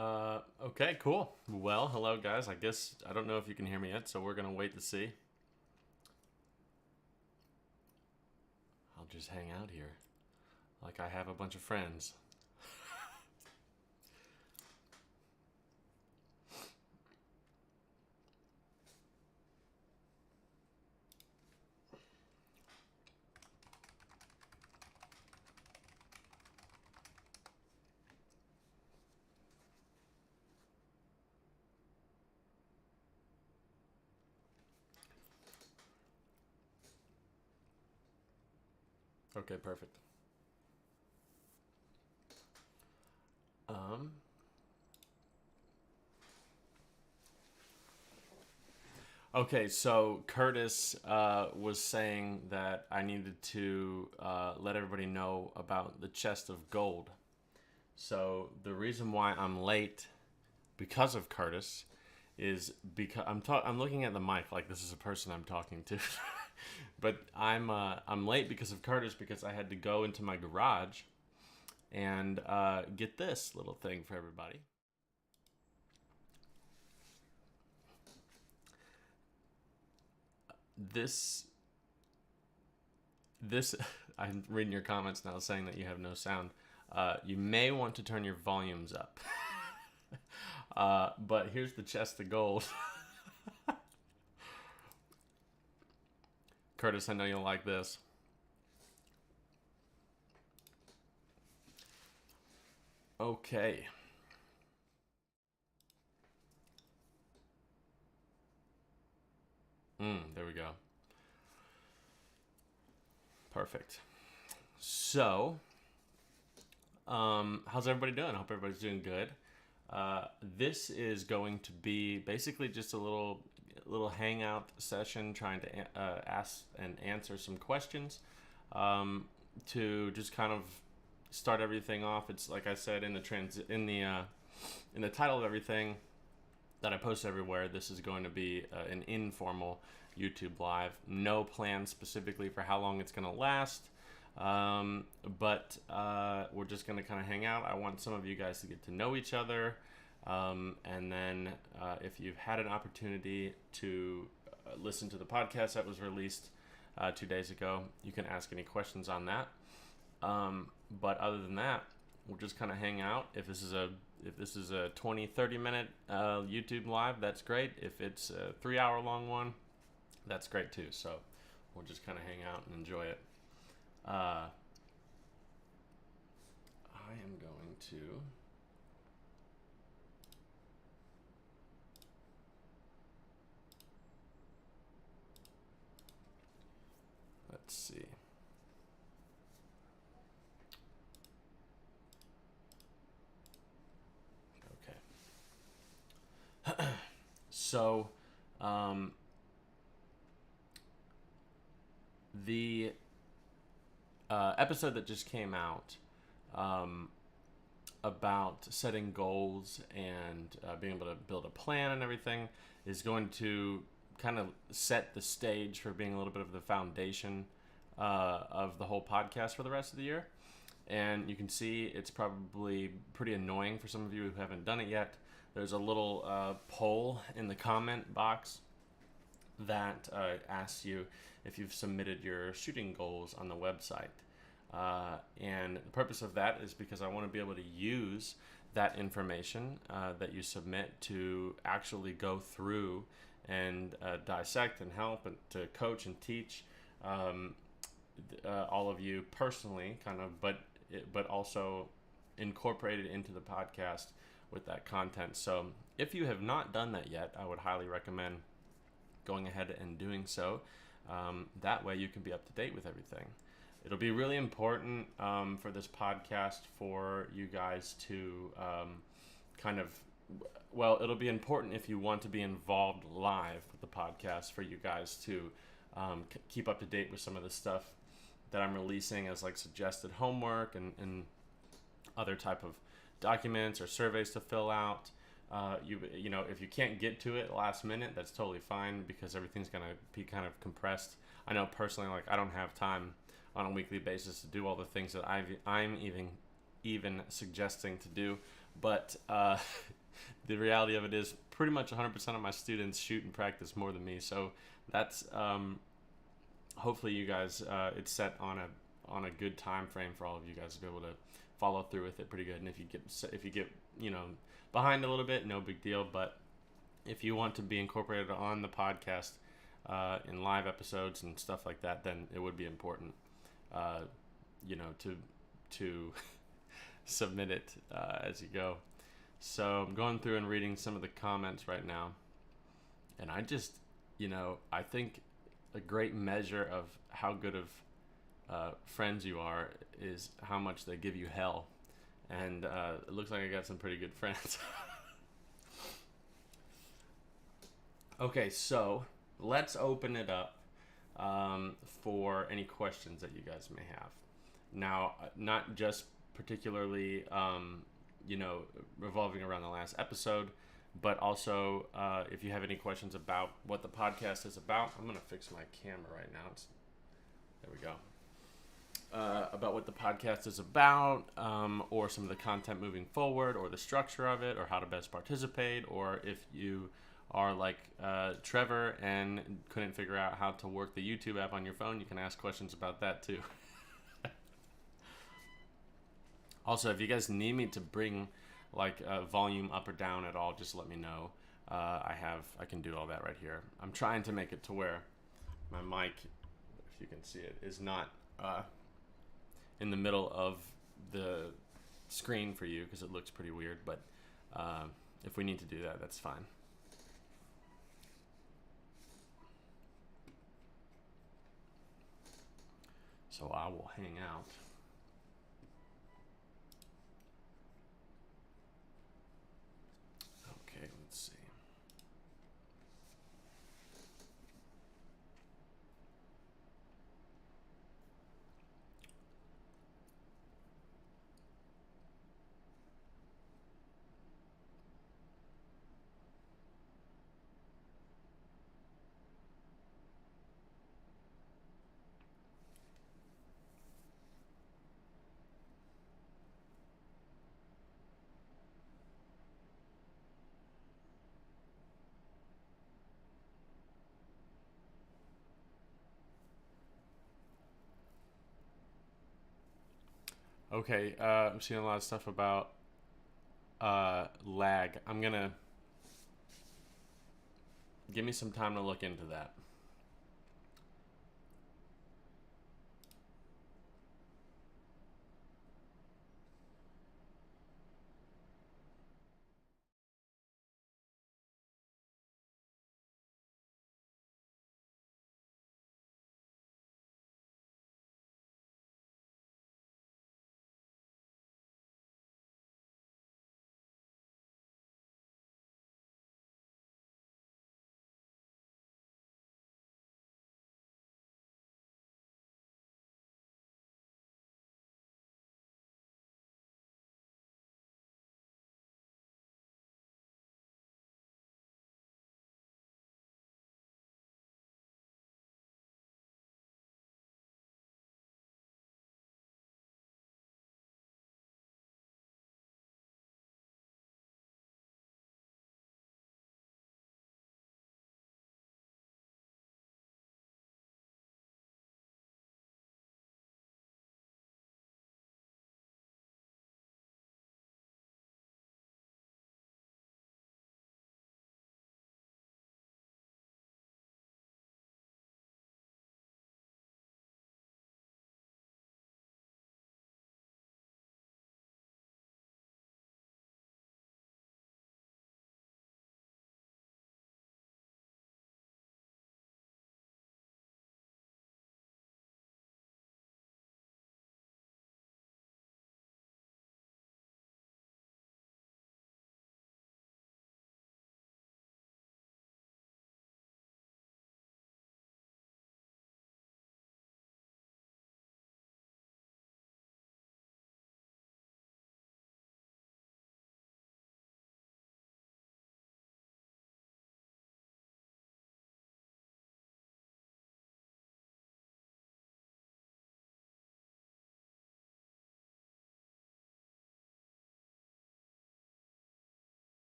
Okay, cool. Well, hello guys. I guess I don't know if you can hear me yet, so we're gonna wait to see. I'll just hang out here like I have a bunch of friends. Okay, perfect. Um, okay, so Curtis was saying that I needed to let everybody know about the chest of gold. So the reason why I'm late because of Curtis is because I'm looking at the mic like this is a person I'm talking to. But I'm late because of Curtis because I had to go into my garage and get this little thing for everybody. This this I'm reading your comments now saying that you have no sound. You may want to turn your volumes up. But here's the chest of gold. Curtis, I know you'll like this. Okay. There we go. Perfect. So, how's everybody doing? I hope everybody's doing good. This is going to be basically just a little hangout session, trying to ask and answer some questions to just kind of start everything off. It's like I said in the title of everything that I post everywhere. This is going to be an informal YouTube live. No plan specifically for how long it's going to last. But we're just going to kind of hang out. I want some of you guys to get to know each other. And then if you've had an opportunity to listen to the podcast that was released 2 days ago, you can ask any questions on that. But other than that, we'll just kind of hang out. If this is a 20-30 minute YouTube live, that's great. If it's a 3 hour long one, that's great too. So we'll just kind of hang out and enjoy it. I am going to let's see. Okay. So, the episode that just came out about setting goals and being able to build a plan and everything is going to kind of set the stage for being a little bit of the foundation of the whole podcast for the rest of the year. And you can see it's probably pretty annoying for some of you who haven't done it yet. There's a little poll in the comment box that asks you if you've submitted your shooting goals on the website. And the purpose of that is because I want to be able to use that information that you submit to actually go through and dissect and help and to coach and teach all of you personally, kind of, but also incorporate it into the podcast with that content. So if you have not done that yet, I would highly recommend going ahead and doing so. That way you can be up to date with everything. It'll be really important for this podcast for you guys to it'll be important if you want to be involved live with the podcast for you guys to keep up to date with some of the stuff that I'm releasing as like suggested homework and other type of documents or surveys to fill out. You know, if you can't get to it last minute, that's totally fine because everything's going to be kind of compressed. I know personally, like I don't have time on a weekly basis to do all the things that I'm even suggesting to do. But the reality of it is pretty much 100% of my students shoot and practice more than me. So that's hopefully you guys, it's set on a good time frame for all of you guys to be able to follow through with it pretty good. And if you get behind a little bit, no big deal. But if you want to be incorporated on the podcast in live episodes and stuff like that, then it would be important, to submit it as you go. So I'm going through and reading some of the comments right now, and I just, I think a great measure of how good of friends you are is how much they give you hell, and it looks like I got some pretty good friends. Okay, so let's open it up for any questions that you guys may have. Now, not just particularly, revolving around the last episode, but also if you have any questions about what the podcast is about. I'm going to fix my camera right now. There we go. About what the podcast is about, or some of the content moving forward, or the structure of it, or how to best participate, or if you are like Trevor and couldn't figure out how to work the YouTube app on your phone, you can ask questions about that too. Also, if you guys need me to bring like volume up or down at all, just let me know. I can do all that right here. I'm trying to make it to where my mic, if you can see it, is not in the middle of the screen for you because it looks pretty weird. But if we need to do that, that's fine. So I will hang out. Okay, let's see. Okay, I'm seeing a lot of stuff about lag. I'm gonna give me some time to look into that.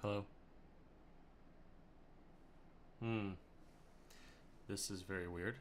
Hello. This is very weird.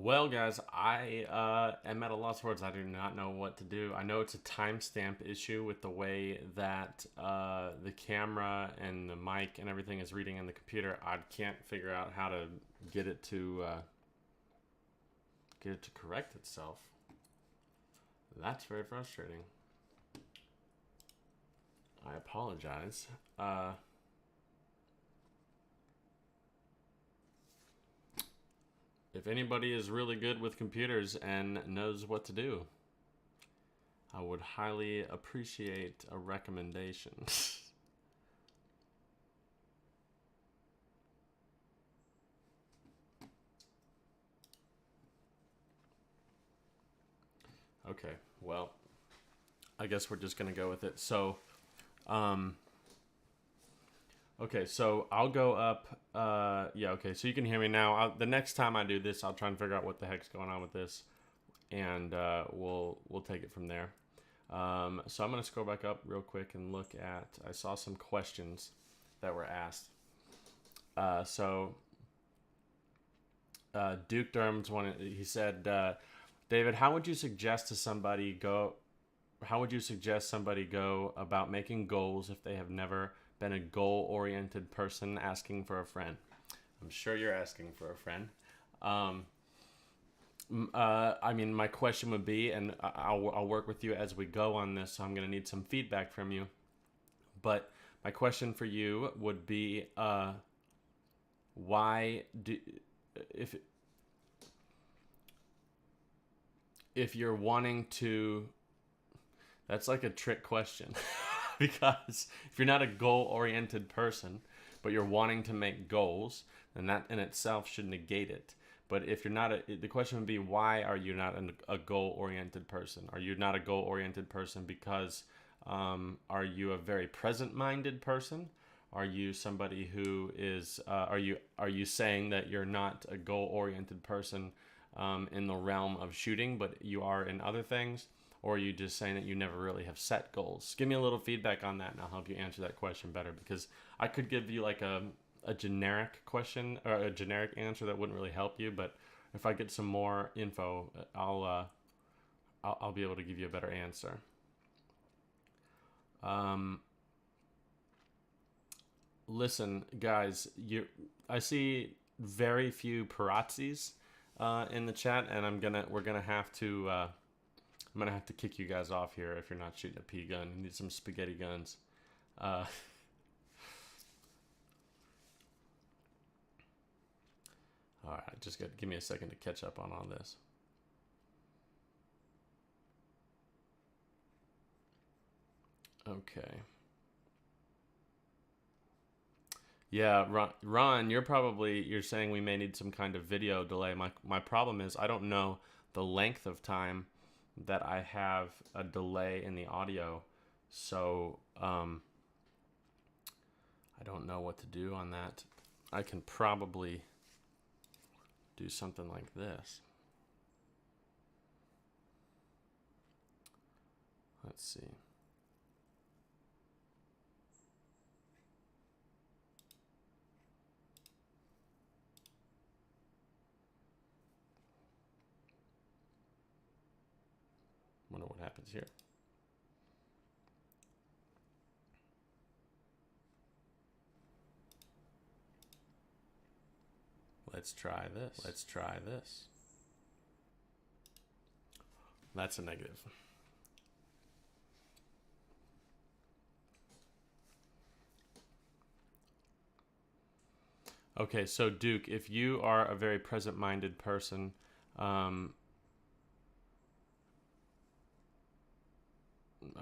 Well, guys, I am at a loss for words. I do not know what to do. I know it's a timestamp issue with the way that the camera and the mic and everything is reading in the computer. I can't figure out how to get it to correct itself. That's very frustrating. I apologize. If anybody is really good with computers and knows what to do, I would highly appreciate a recommendation. Okay, well, I guess we're just gonna go with it. So, okay, so I'll go up. Yeah, okay, so you can hear me now. The next time I do this, I'll try and figure out what the heck's going on with this, and we'll take it from there. So I'm gonna scroll back up real quick and look at. I saw some questions that were asked. Duke Durham's one. He said, David, how would you suggest somebody go about making goals if they have never been a goal-oriented person asking for a friend? I'm sure you're asking for a friend. I mean, my question would be, and I'll work with you as we go on this, so I'm going to need some feedback from you. But my question for you would be, if you're wanting to, that's like a trick question. Because if you're not a goal-oriented person, but you're wanting to make goals, then that in itself should negate it. But if you're not, the question would be, why are you not a goal-oriented person? Are you not a goal-oriented person because are you a very present-minded person? Are you somebody who is? Are you saying that you're not a goal-oriented person in the realm of shooting, but you are in other things? Or are you just saying that you never really have set goals? Give me a little feedback on that, and I'll help you answer that question better. Because I could give you like a generic question or a generic answer that wouldn't really help you. But if I get some more info, I'll be able to give you a better answer. Listen, guys, I see very few Parazzis in the chat, and we're gonna have to. I'm gonna have to kick you guys off here if you're not shooting a P gun. You need some spaghetti guns. All right, just give me a second to catch up on all this. Okay. Yeah, Ron, you're saying we may need some kind of video delay. My problem is I don't know the length of time that I have a delay in the audio, so I don't know what to do on that. I can probably do something like this. Let's see. Wonder what happens here. Let's try this. Let's try this. That's a negative. Okay, so Duke, if you are a very present-minded person,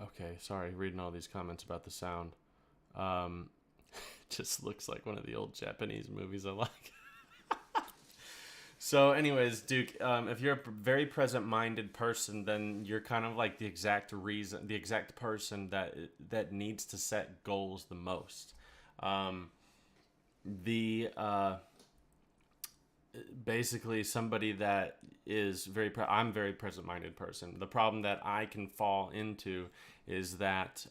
okay, sorry, reading all these comments about the sound. Just looks like one of the old Japanese movies I like. So anyways, Duke, if you're a very present-minded person, then you're kind of like the exact person that needs to set goals the most. Basically somebody that is I'm a very present-minded person. The problem that I can fall into is that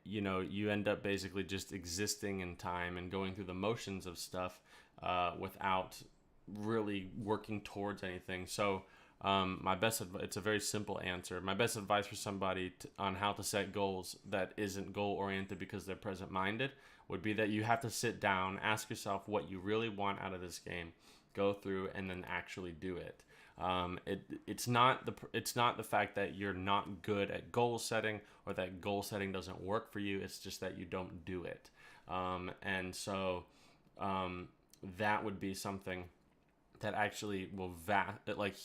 you end up basically just existing in time and going through the motions of stuff without really working towards anything. So it's a very simple answer. My best advice for somebody on how to set goals that isn't goal oriented because they're present minded would be that you have to sit down, ask yourself what you really want out of this game, go through, and then actually do it. It's not the fact that you're not good at goal setting or that goal setting doesn't work for you. It's just that you don't do it. And so that would be something that actually will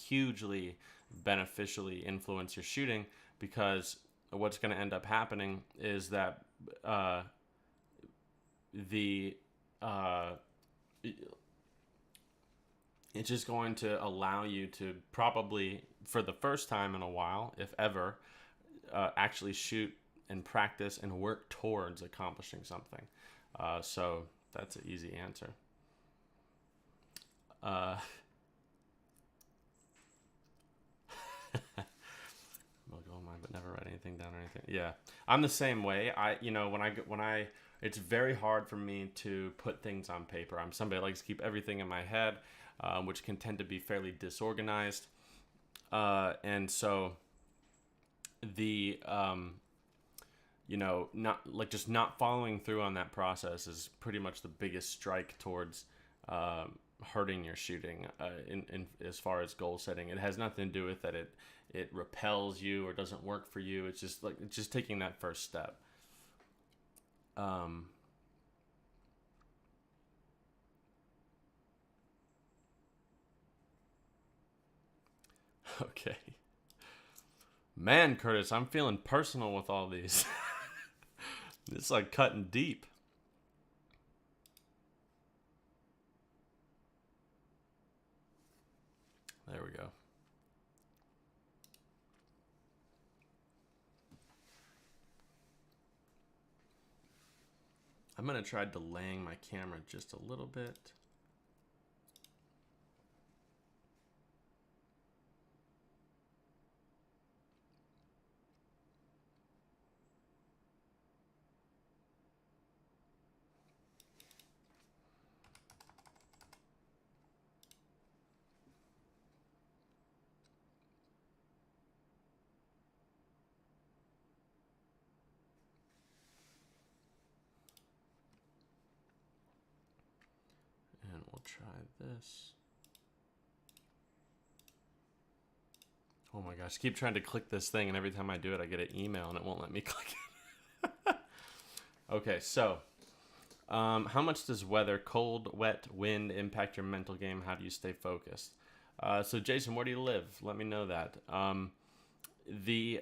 hugely beneficially influence your shooting, because what's going to end up happening is that it's just going to allow you to probably, for the first time in a while, if ever, actually shoot and practice and work towards accomplishing something. So that's an easy answer. I'll go on mine, but never write anything down or anything. Yeah, I'm the same way. It's very hard for me to put things on paper. I'm somebody that likes to keep everything in my head, which can tend to be fairly disorganized. And so not following through on that process is pretty much the biggest strike towards hurting your shooting in as far as goal setting. It has nothing to do with that it repels you or doesn't work for you. It's just taking that first step. Okay. Man, Curtis, I'm feeling personal with all these. It's like cutting deep. There we go. I'm going to try delaying my camera just a little bit. And we'll try this. Oh my gosh, I keep trying to click this thing, and every time I do it, I get an email, and it won't let me click it. Okay, so how much does weather, cold, wet, wind, impact your mental game? How do you stay focused? So Jason, where do you live? Let me know that. The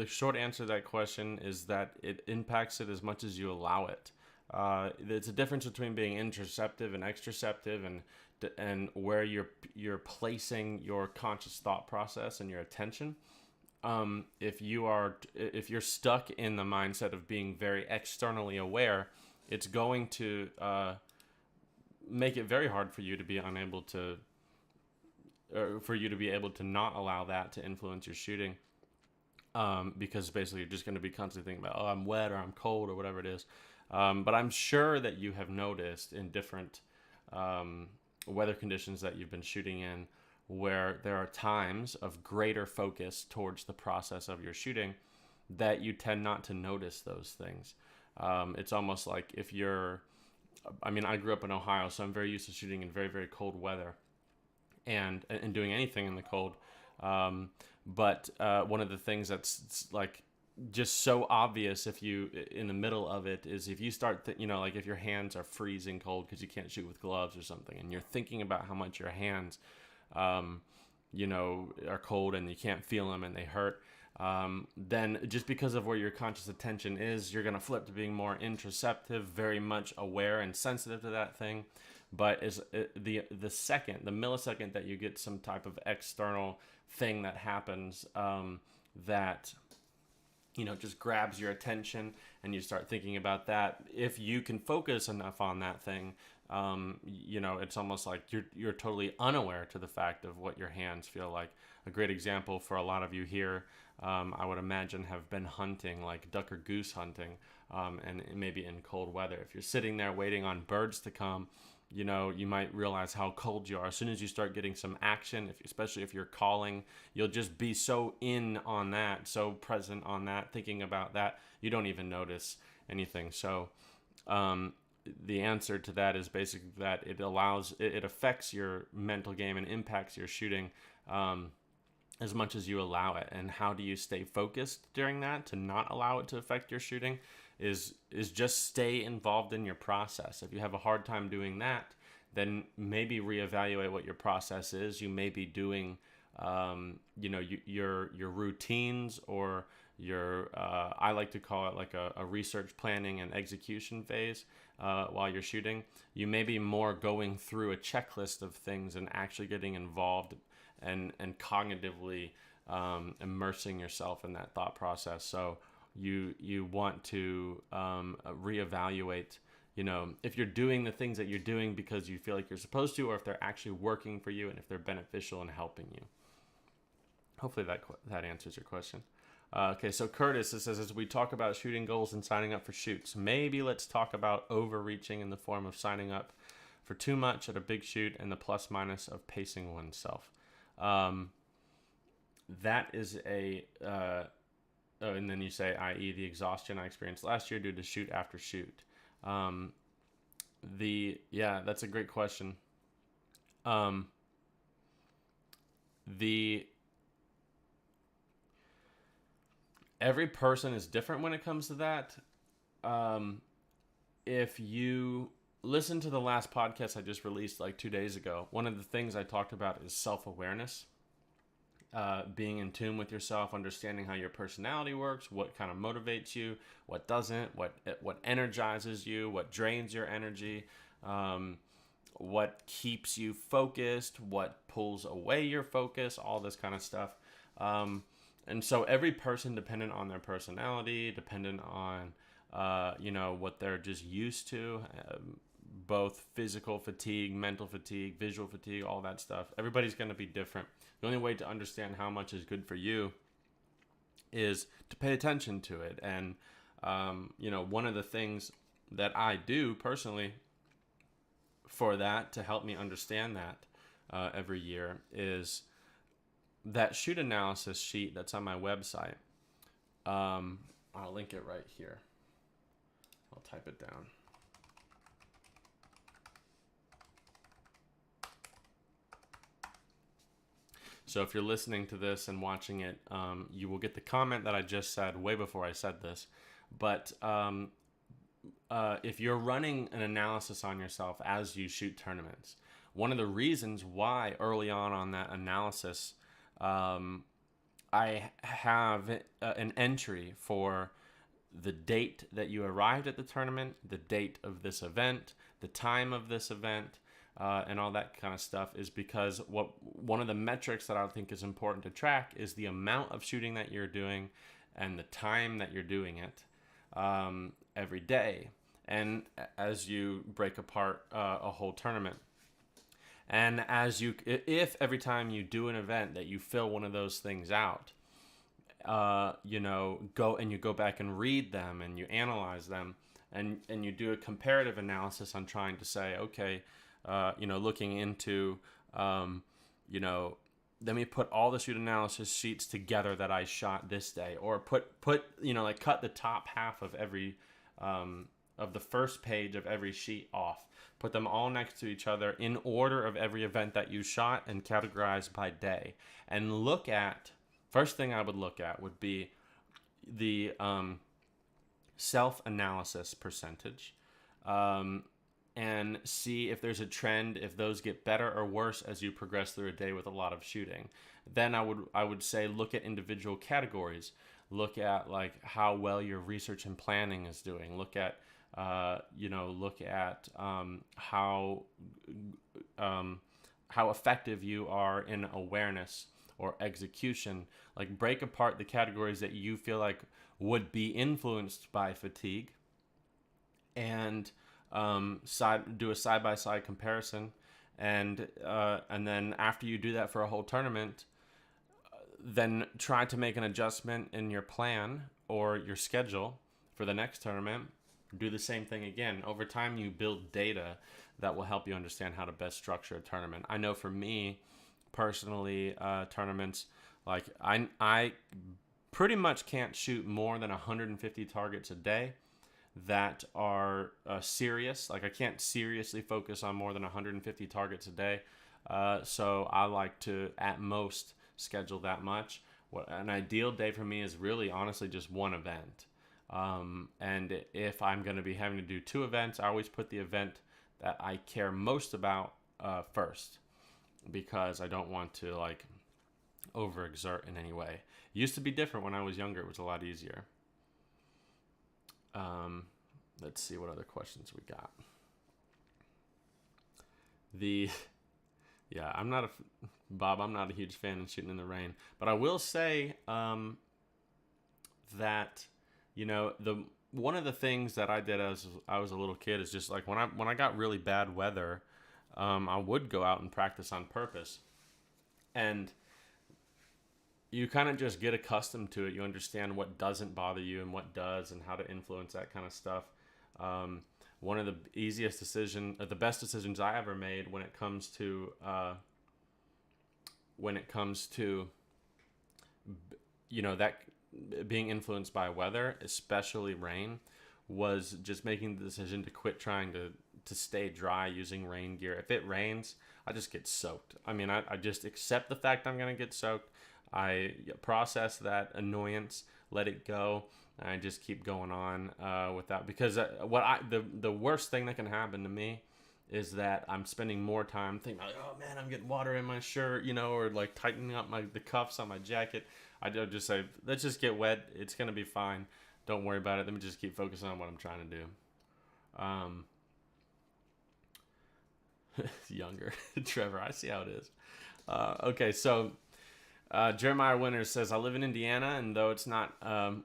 short answer to that question is that it impacts it as much as you allow it. There's a difference between being interoceptive and extraceptive, and where you're placing your conscious thought process and your attention. If you're stuck in the mindset of being very externally aware, it's going to make it very hard for you to be able to not allow that to influence your shooting. Because basically you're just going to be constantly thinking about, oh, I'm wet or I'm cold or whatever it is. But I'm sure that you have noticed in different weather conditions that you've been shooting in, where there are times of greater focus towards the process of your shooting, that you tend not to notice those things. It's almost like I grew up in Ohio, so I'm very used to shooting in very, very cold weather and doing anything in the cold. But one of the things that's like just so obvious if you in the middle of it is if you start like if your hands are freezing cold because you can't shoot with gloves or something, and you're thinking about how much your hands are cold and you can't feel them and they hurt, then just because of where your conscious attention is, you're going to flip to being more interoceptive, very much aware and sensitive to that thing. But the millisecond that you get some type of external thing that happens that just grabs your attention and you start thinking about that, if you can focus enough on that thing, it's almost like you're totally unaware to the fact of what your hands feel like. A great example for a lot of you here, I would imagine, have been hunting, like duck or goose hunting, and maybe in cold weather. If you're sitting there waiting on birds to come, You might realize how cold you are as soon as you start getting some action. Especially if you're calling, you'll just be so in on that, so present on that, thinking about that, you don't even notice anything. So the answer to that is basically that it affects your mental game and impacts your shooting as much as you allow it. And how do you stay focused during that to not allow it to affect your shooting is just stay involved in your process. If you have a hard time doing that, then maybe reevaluate what your process is. You may be doing your routines, or your I like to call it like a research, planning, and execution phase while you're shooting. You may be more going through a checklist of things and actually getting involved and cognitively immersing yourself in that thought process. So you want to reevaluate, if you're doing the things that you're doing because you feel like you're supposed to, or if they're actually working for you and if they're beneficial and helping you. Hopefully that answers your question. Okay, so Curtis, it says, as we talk about shooting goals and signing up for shoots, maybe let's talk about overreaching in the form of signing up for too much at a big shoot and the plus minus of pacing oneself. That is and then you say, i.e. the exhaustion I experienced last year due to shoot after shoot. That's a great question. Every person is different when it comes to that. If you listen to the last podcast I just released like 2 days ago, one of the things I talked about is self-awareness. Being in tune with yourself, understanding how your personality works, what kind of motivates you, what doesn't, what energizes you, what drains your energy, what keeps you focused, what pulls away your focus, all this kind of stuff. And so every person, dependent on their personality, dependent on what they're just used to, both physical fatigue, mental fatigue, visual fatigue, all that stuff. Everybody's going to be different. The only way to understand how much is good for you is to pay attention to it. And, one of the things that I do personally for that, to help me understand that every year, is that shoot analysis sheet that's on my website. I'll link it right here. I'll type it down. So if you're listening to this and watching it, you will get the comment that I just said way before I said this. But if you're running an analysis on yourself as you shoot tournaments, one of the reasons why early on that analysis, I have an entry for the date that you arrived at the tournament, the date of this event, the time of this event, and all that kind of stuff, is because one of the metrics that I think is important to track is the amount of shooting that you're doing and the time that you're doing it every day, and as you break apart a whole tournament. And if every time you do an event that you fill one of those things out, go back and read them and you analyze them, and you do a comparative analysis on trying to say, okay, looking into, let me put all the shoot analysis sheets together that I shot this day, or put cut the top half of every of the first page of every sheet off, put them all next to each other in order of every event that you shot and categorized by day, and first thing I would look at would be the self-analysis percentage, and see if there's a trend, if those get better or worse as you progress through a day with a lot of shooting. Then I would say look at individual categories. Look at like how well your research and planning is doing. Look at how effective you are in awareness or execution. Like, break apart the categories that you feel like would be influenced by fatigue, and do a side-by-side comparison, and then after you do that for a whole tournament, then try to make an adjustment in your plan or your schedule for the next tournament, Do the same thing again. Over time, you build data that will help you understand how to best structure a tournament. I know for me, personally, tournaments, like I pretty much can't shoot more than 150 targets a day that are serious. Like I can't seriously focus on more than 150 targets a day. So I like to, at most, schedule that much. What an ideal day for me is really honestly just one event. And if I'm going to be having to do two events, I always put the event that I care most about first, because I don't want to like overexert in any way. It used to be different when I was younger. It was a lot easier. Let's see what other questions we got. Yeah, Bob, I'm not a huge fan of shooting in the rain, but I will say that, one of the things that I did as I was a little kid is just like when I got really bad weather, I would go out and practice on purpose, and you kind of just get accustomed to it. You understand what doesn't bother you and what does, and how to influence that kind of stuff. One of the the best decisions I ever made when it comes to that being influenced by weather, especially rain, was just making the decision to quit trying to stay dry using rain gear. If it rains, I just get soaked. I mean, I just accept the fact I'm going to get soaked. I process that annoyance, let it go, and I just keep going on with that. Because the worst thing that can happen to me is that I'm spending more time thinking, like, oh man, I'm getting water in my shirt, or like tightening up the cuffs on my jacket. I just say, let's just get wet. It's gonna be fine. Don't worry about it. Let me just keep focusing on what I'm trying to do. Younger Trevor, I see how it is. Okay, so Jeremiah Winters says, I live in Indiana, and though it's not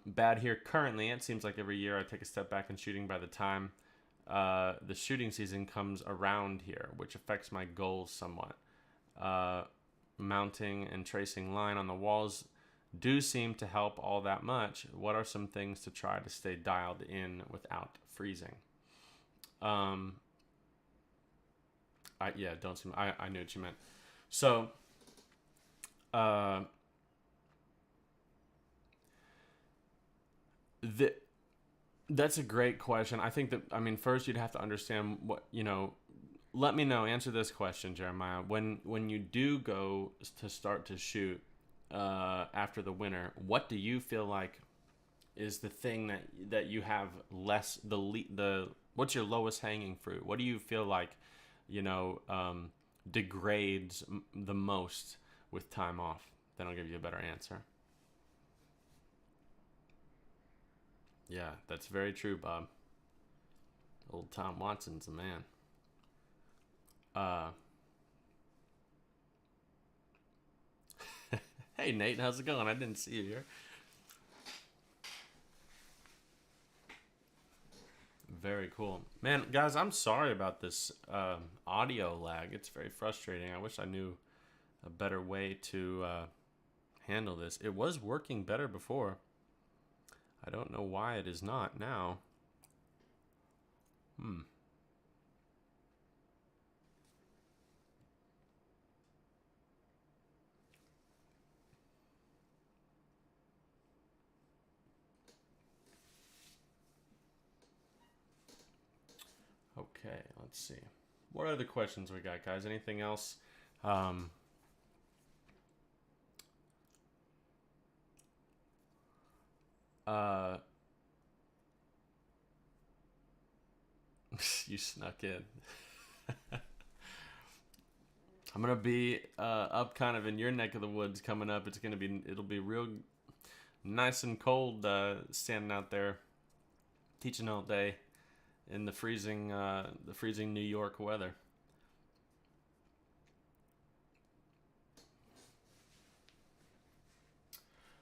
bad here currently, it seems like every year I take a step back in shooting by the time the shooting season comes around here, which affects my goals somewhat. Mounting and tracing line on the walls do seem to help all that much. What are some things to try to stay dialed in without freezing? I knew what you meant. So, that's a great question. I think that, first you'd have to understand what, let me know, answer this question, Jeremiah. When you do go to start to shoot after the winter, what do you feel like is the thing that you have less, what's your lowest hanging fruit? What do you feel like, degrades the most with time off? Then I'll give you a better answer. Yeah, that's very true, Bob. Old Tom Watson's a man. Hey, Nate, how's it going? I didn't see you here. Very cool. Man, guys, I'm sorry about this audio lag. It's very frustrating. I wish I knew a better way to handle this. It was working better before. I don't know why it is not now. Okay, let's see. What other questions we got, guys? Anything else? You snuck in. I'm gonna be up kind of in your neck of the woods coming up. It'll be real nice and cold standing out there teaching all day in the freezing New York weather.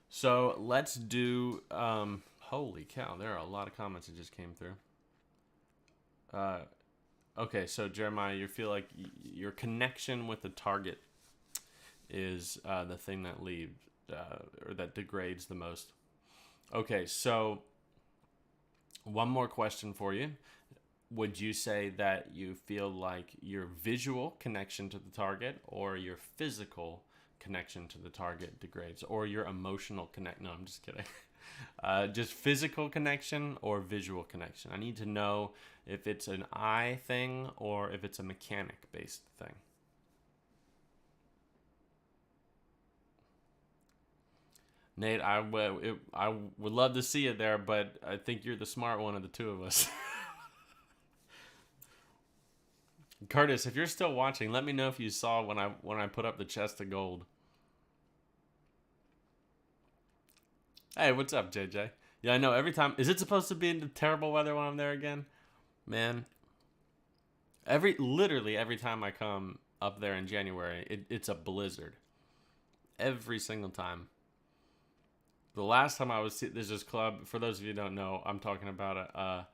So let's do. Holy cow! There are a lot of comments that just came through. Okay, so Jeremiah, you feel like your connection with the target is the thing that leaves or that degrades the most. Okay, so One more question for you. Would you say that you feel like your visual connection to the target or your physical connection to the target degrades, or your emotional connect? No, I'm just kidding. Just physical connection or visual connection. I need to know if it's an eye thing or if it's a mechanic based thing. Nate, I would love to see it there, but I think you're the smart one of the two of us. Curtis, if you're still watching, let me know if you saw when I put up the chest of gold. Hey, what's up, JJ? Yeah, I know. Every time, is it supposed to be in the terrible weather when I'm there again? Man, literally every time I come up there in January, it's a blizzard. Every single time. The last time I was, there's this club. For those of you who don't know, I'm talking about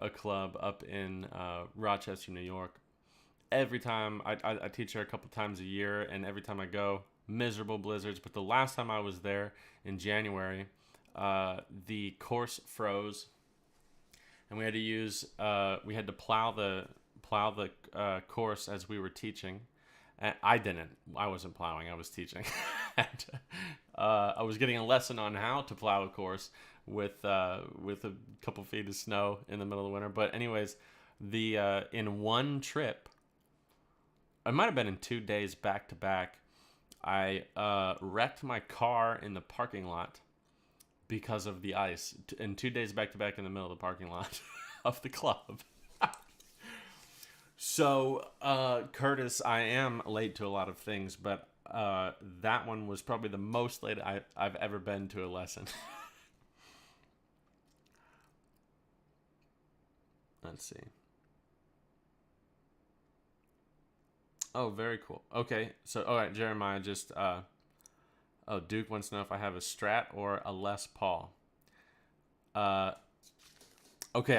a club up in Rochester, New York. Every time I teach there a couple times a year, and every time I go, miserable blizzards. But the last time I was there in January, the course froze, and we had to plow the course as we were teaching. And I didn't. I wasn't plowing. I was teaching. And, I was getting a lesson on how to plow a course with a couple feet of snow in the middle of the winter. But anyways, in one trip, it might have been in 2 days back to back, I wrecked my car in the parking lot because of the ice. In 2 days back to back in the middle of the parking lot of the club. So, Curtis, I am late to a lot of things, but that one was probably the most late I've ever been to a lesson. Let's see. Oh, very cool. Okay, so, all right, Jeremiah just, Duke wants to know if I have a Strat or a Les Paul. Okay,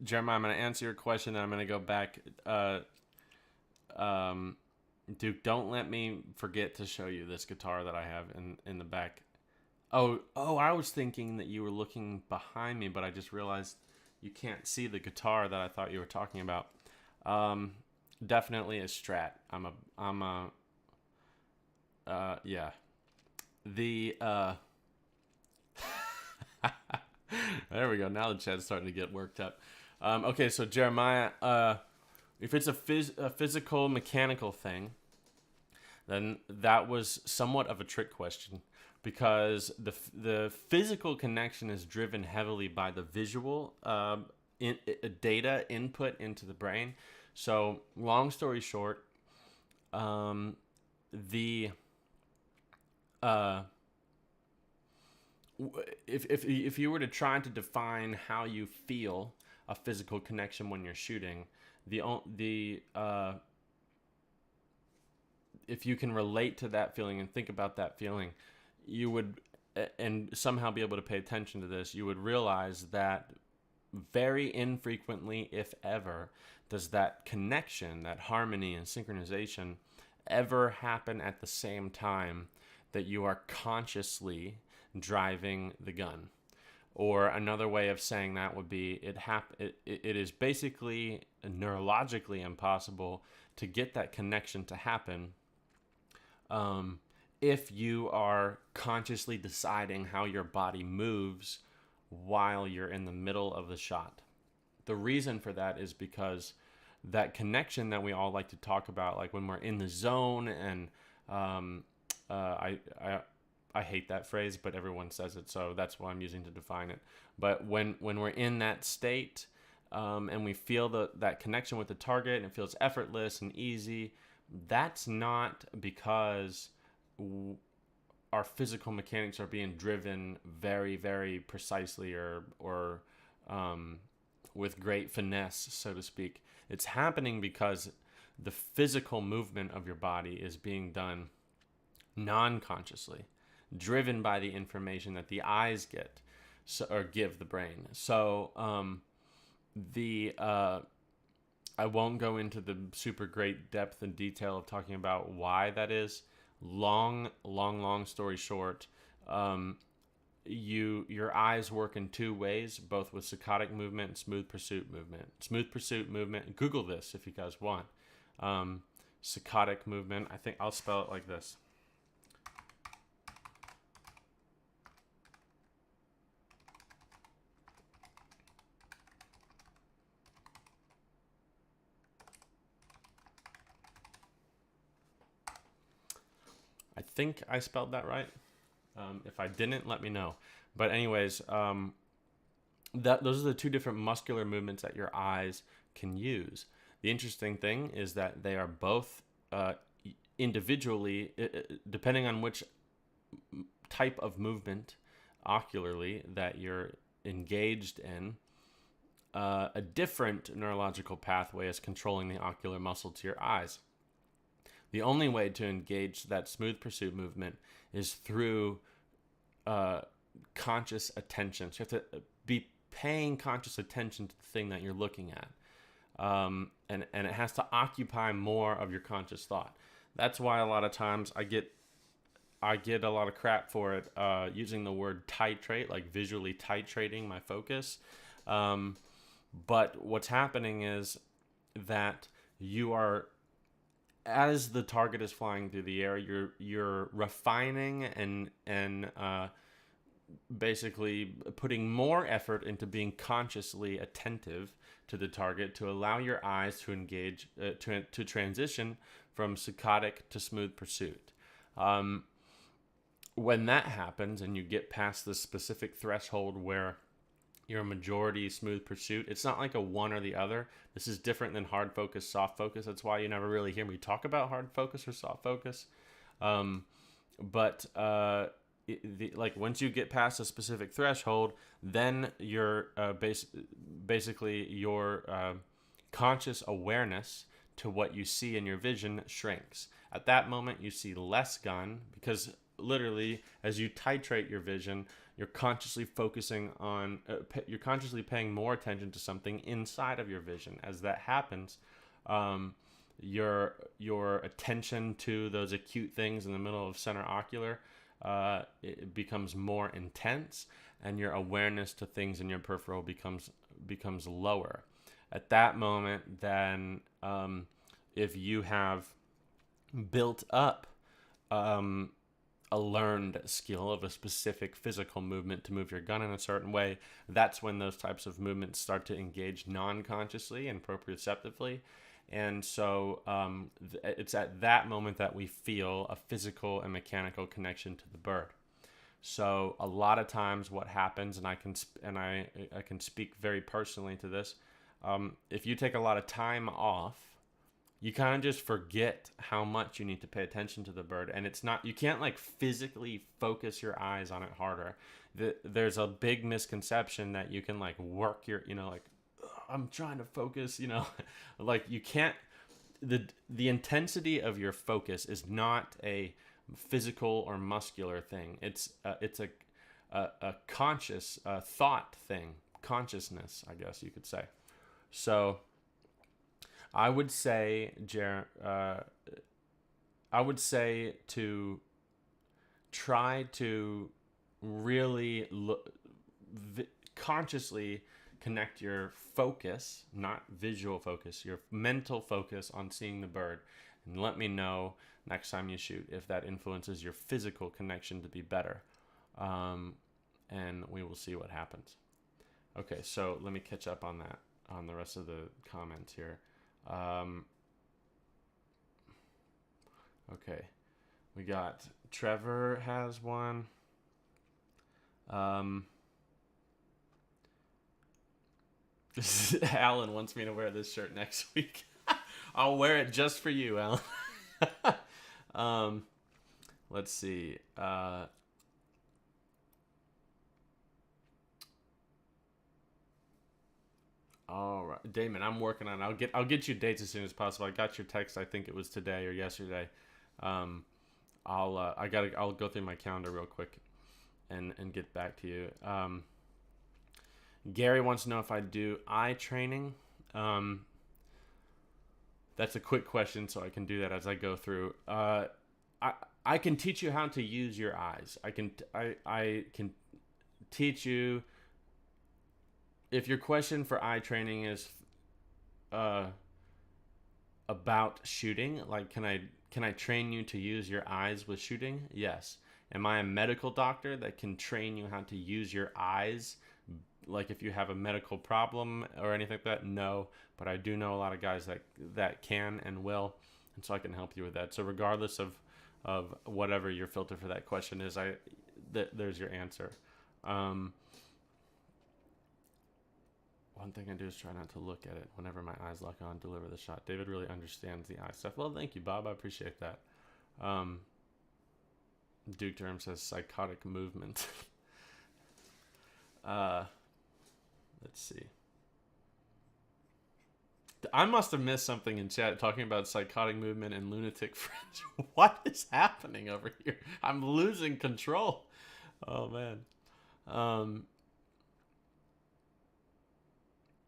Jeremiah, I'm gonna answer your question, and I'm gonna go back. Duke, don't let me forget to show you this guitar that I have in the back. Oh, I was thinking that you were looking behind me, but I just realized you can't see the guitar that I thought you were talking about. Definitely a Strat. Yeah. There we go. Now the chat's starting to get worked up. Okay, so Jeremiah, if it's a physical, mechanical thing, then that was somewhat of a trick question, because the physical connection is driven heavily by the visual data input into the brain. So, long story short, if you were to try to define how you feel a physical connection when you're shooting, if you can relate to that feeling and think about that feeling, you would, and somehow be able to pay attention to this, you would realize that very infrequently, if ever, does that connection, that harmony and synchronization ever happen at the same time that you are consciously driving the gun. Or another way of saying that would be it is basically neurologically impossible to get that connection to happen if you are consciously deciding how your body moves while you're in the middle of the shot. The reason for that is because that connection that we all like to talk about, like when we're in the zone, and I hate that phrase, but everyone says it, so that's what I'm using to define it. But when we're in that state, and we feel that connection with the target, and it feels effortless and easy, that's not because our physical mechanics are being driven very, very precisely or with great finesse, so to speak. It's happening because the physical movement of your body is being done non-consciously, driven by the information that the eyes get, or give the brain. So I won't go into the super great depth and detail of talking about why that is. Long story short, your eyes work in two ways, both with saccadic movement and smooth pursuit movement. Smooth pursuit movement. Google this if you guys want. Saccadic movement. I think I'll spell it like this. I think I spelled that right. If I didn't, let me know. But anyways, those are the two different muscular movements that your eyes can use. The interesting thing is that they are both individually, depending on which type of movement ocularly that you're engaged in, a different neurological pathway is controlling the ocular muscle to your eyes. The only way to engage that smooth pursuit movement is through conscious attention. So you have to be paying conscious attention to the thing that you're looking at. And it has to occupy more of your conscious thought. That's why a lot of times I get a lot of crap for it, using the word titrate, like visually titrating my focus. But what's happening is that you are, as the target is flying through the air, you're refining and basically putting more effort into being consciously attentive to the target to allow your eyes to engage, to transition from saccadic to smooth pursuit. When that happens and you get past the specific threshold where you're a majority smooth pursuit, it's not like a one or the other. This is different than hard focus, soft focus. That's why you never really hear me talk about hard focus or soft focus. Like once you get past a specific threshold, then your basically your conscious awareness to what you see in your vision shrinks. At that moment, you see less gun, because literally, as you titrate your vision, you're consciously focusing on, you're consciously paying more attention to something inside of your vision. As that happens, your attention to those acute things in the middle of center ocular, it becomes more intense, and your awareness to things in your peripheral becomes lower. At that moment, then, if you have built up a learned skill of a specific physical movement to move your gun in a certain way, that's when those types of movements start to engage non-consciously and proprioceptively. And so it's at that moment that we feel a physical and mechanical connection to the bird. So a lot of times what happens, and I can speak very personally to this, if you take a lot of time off, you kind of just forget how much you need to pay attention to the bird. And it's not, you can't like physically focus your eyes on it harder. There's a big misconception that you can like work your, like, I'm trying to focus, like you can't, the intensity of your focus is not a physical or muscular thing. It's a conscious thought thing, consciousness, I guess you could say. So I would say, to try to really consciously connect your focus, not visual focus, your mental focus on seeing the bird, and let me know next time you shoot if that influences your physical connection to be better, and we will see what happens. Okay, so let me catch up on that, on the rest of the comments here. Okay, we got Trevor has one. Alan wants me to wear this shirt next week. I'll wear it just for you, Alan. Let's see. All right, Damon, I'm working on it. I'll get you dates as soon as possible. I got your text. I think it was today or yesterday. I'll go through my calendar real quick and get back to you. Gary wants to know if I do eye training. That's a quick question, so I can do that as I go through. I can teach you how to use your eyes. I can teach you. If your question for eye training is about shooting, like can I train you to use your eyes with shooting? Yes. Am I a medical doctor that can train you how to use your eyes, like if you have a medical problem or anything like that? No, but I do know a lot of guys that can and will, and so I can help you with that. So regardless of whatever your filter for that question is, there's your answer. One thing I do is try not to look at it whenever my eyes lock on. Deliver the shot. David really understands the eye stuff. Well, thank you, Bob. I appreciate that. Duke Durham says psychotic movement. Let's see. I must have missed something in chat talking about psychotic movement and lunatic fringe. What is happening over here? I'm losing control. Oh, man.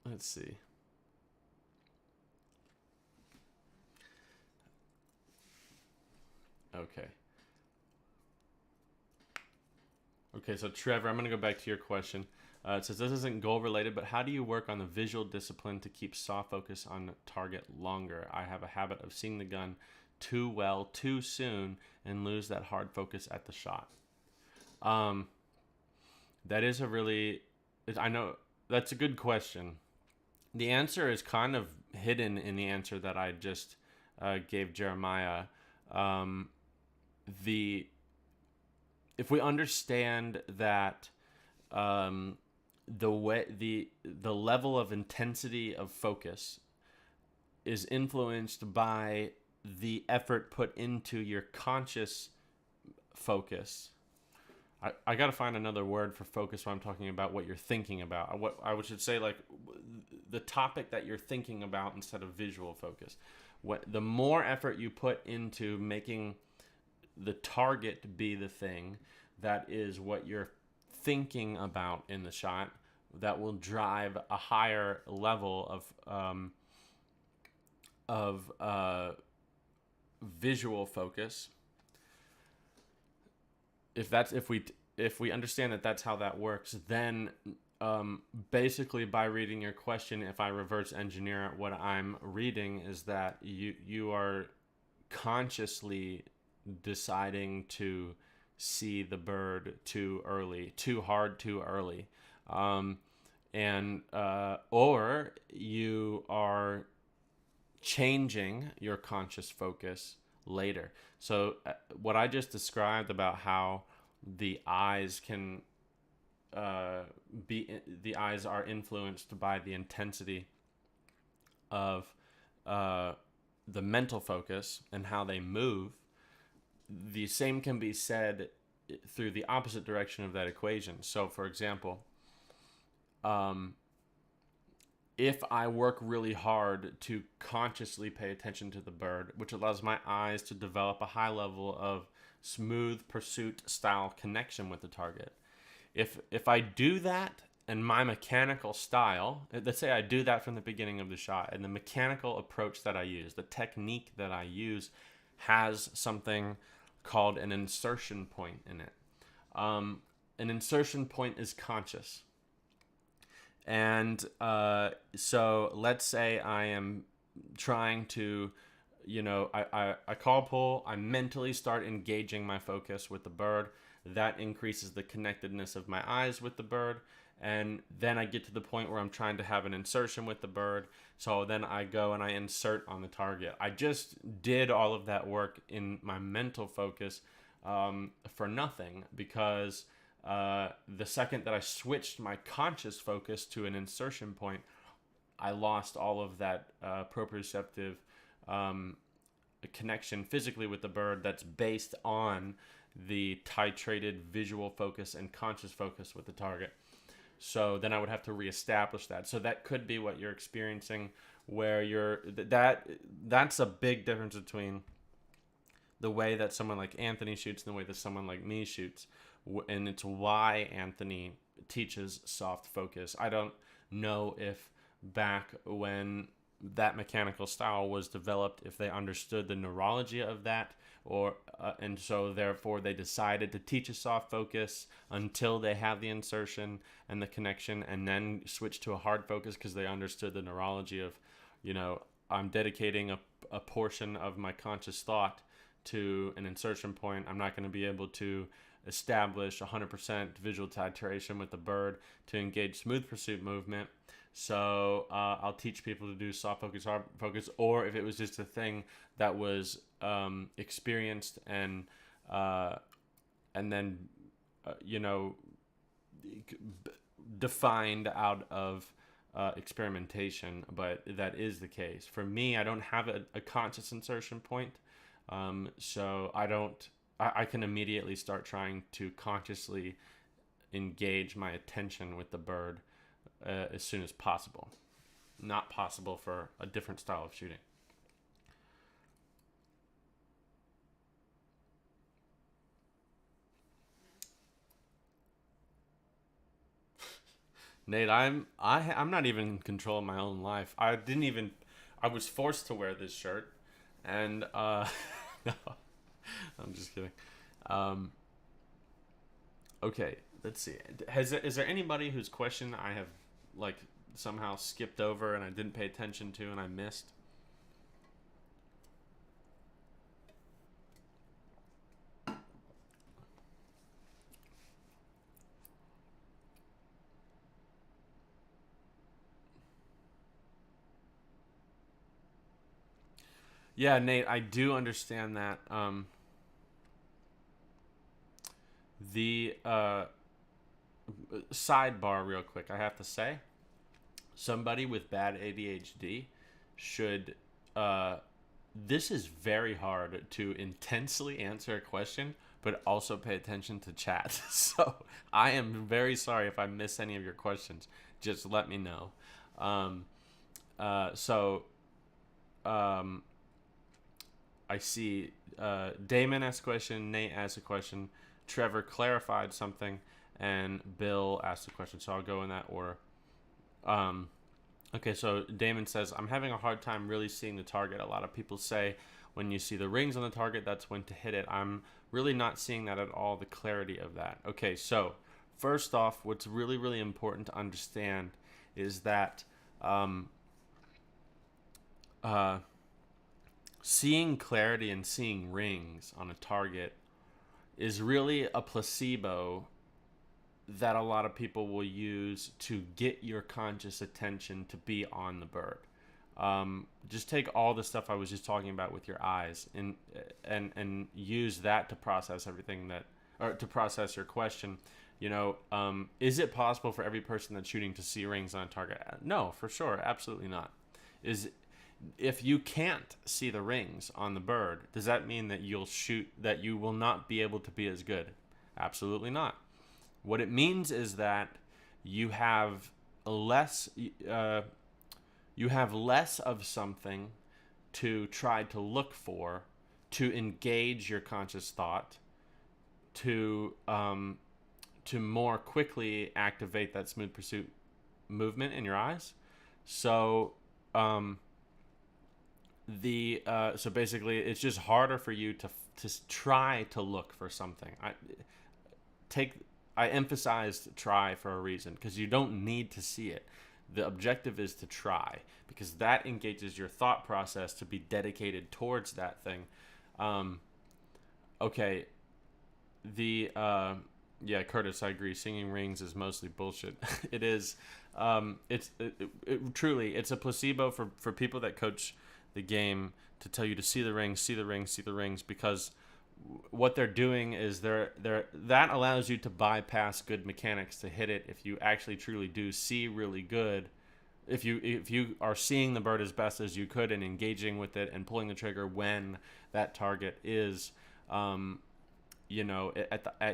Let's see. Okay, so Trevor, I'm going to go back to your question. It says, this isn't goal related, but how do you work on the visual discipline to keep soft focus on target longer? I have a habit of seeing the gun too well, too soon, and lose that hard focus at the shot. That is I know that's a good question. The answer is kind of hidden in the answer that I just gave Jeremiah. If we understand that the level of intensity of focus is influenced by the effort put into your conscious focus. I got to find another word for focus when I'm talking about what you're thinking about. What I should say, like the topic that you're thinking about instead of visual focus. The more effort you put into making the target be the thing that is what you're thinking about in the shot, that will drive a higher level of visual focus. If we understand that that's how that works, then basically by reading your question, if I reverse engineer what I'm reading, is that you are consciously deciding to see the bird too early, too hard, too early, or you are changing your conscious focus later. So what I just described about how the eyes can the eyes are influenced by the intensity of the mental focus and how they move, the same can be said through the opposite direction of that equation. So for example, if I work really hard to consciously pay attention to the bird, which allows my eyes to develop a high level of smooth pursuit style connection with the target. If I do that and my mechanical style, let's say I do that from the beginning of the shot, and the mechanical approach that I use, the technique that I use, has something called an insertion point in it. An insertion point is conscious. And so let's say I am trying to, I call pull, I mentally start engaging my focus with the bird. That increases the connectedness of my eyes with the bird. And then I get to the point where I'm trying to have an insertion with the bird. So then I go and I insert on the target. I just did all of that work in my mental focus for nothing, because the second that I switched my conscious focus to an insertion point, I lost all of that proprioceptive connection physically with the bird that's based on the titrated visual focus and conscious focus with the target. So then I would have to reestablish that. So that could be what you're experiencing, where that's a big difference between the way that someone like Anthony shoots and the way that someone like me shoots. And it's why Anthony teaches soft focus. I don't know if back when that mechanical style was developed if they understood the neurology of that, or and so therefore they decided to teach a soft focus until they have the insertion and the connection, and then switch to a hard focus because they understood the neurology of, I'm dedicating a portion of my conscious thought to an insertion point. I'm not going to be able to establish 100% visual titration with the bird to engage smooth pursuit movement. So I'll teach people to do soft focus, hard focus, or if it was just a thing that was experienced and then defined out of experimentation. But that is the case for me. I don't have a conscious insertion point, so I can immediately start trying to consciously engage my attention with the bird as soon as possible. Not possible for a different style of shooting. Nate, I'm not even in control of my own life. I was forced to wear this shirt, and no, I'm just kidding. Okay, let's see. Is there anybody whose question I have somehow skipped over and I didn't pay attention to and I missed? Yeah, Nate, I do understand that. The sidebar, real quick, I have to say, somebody with bad ADHD should. This is very hard to intensely answer a question, but also pay attention to chat. So I am very sorry if I miss any of your questions. Just let me know. I see Damon asked a question, Nate asked a question, Trevor clarified something, and Bill asked a question. So I'll go in that order. Okay, so Damon says, I'm having a hard time really seeing the target. A lot of people say when you see the rings on the target, that's when to hit it. I'm really not seeing that at all, the clarity of that. Okay, so first off, what's really, really important to understand is that seeing clarity and seeing rings on a target is really a placebo that a lot of people will use to get your conscious attention to be on the bird. Just take all the stuff I was just talking about with your eyes and use that to process everything or to process your question. Is it possible for every person that's shooting to see rings on a target? No, for sure. Absolutely not. If you can't see the rings on the bird, does that mean that you will not be able to be as good? Absolutely not. What it means is that you have less of something to try to look for, to engage your conscious thought, to more quickly activate that smooth pursuit movement in your eyes. So so basically it's just harder for you to try to look for something. I emphasized try for a reason, because you don't need to see it. The objective is to try, because that engages your thought process to be dedicated towards that thing. Okay. Yeah, Curtis, I agree. Singing rings is mostly bullshit. It is. Truly, it's a placebo for people that coach the game to tell you to see the rings, because what they're doing is that allows you to bypass good mechanics to hit it. If you actually truly do see really good, if you are seeing the bird as best as you could and engaging with it and pulling the trigger when that target is at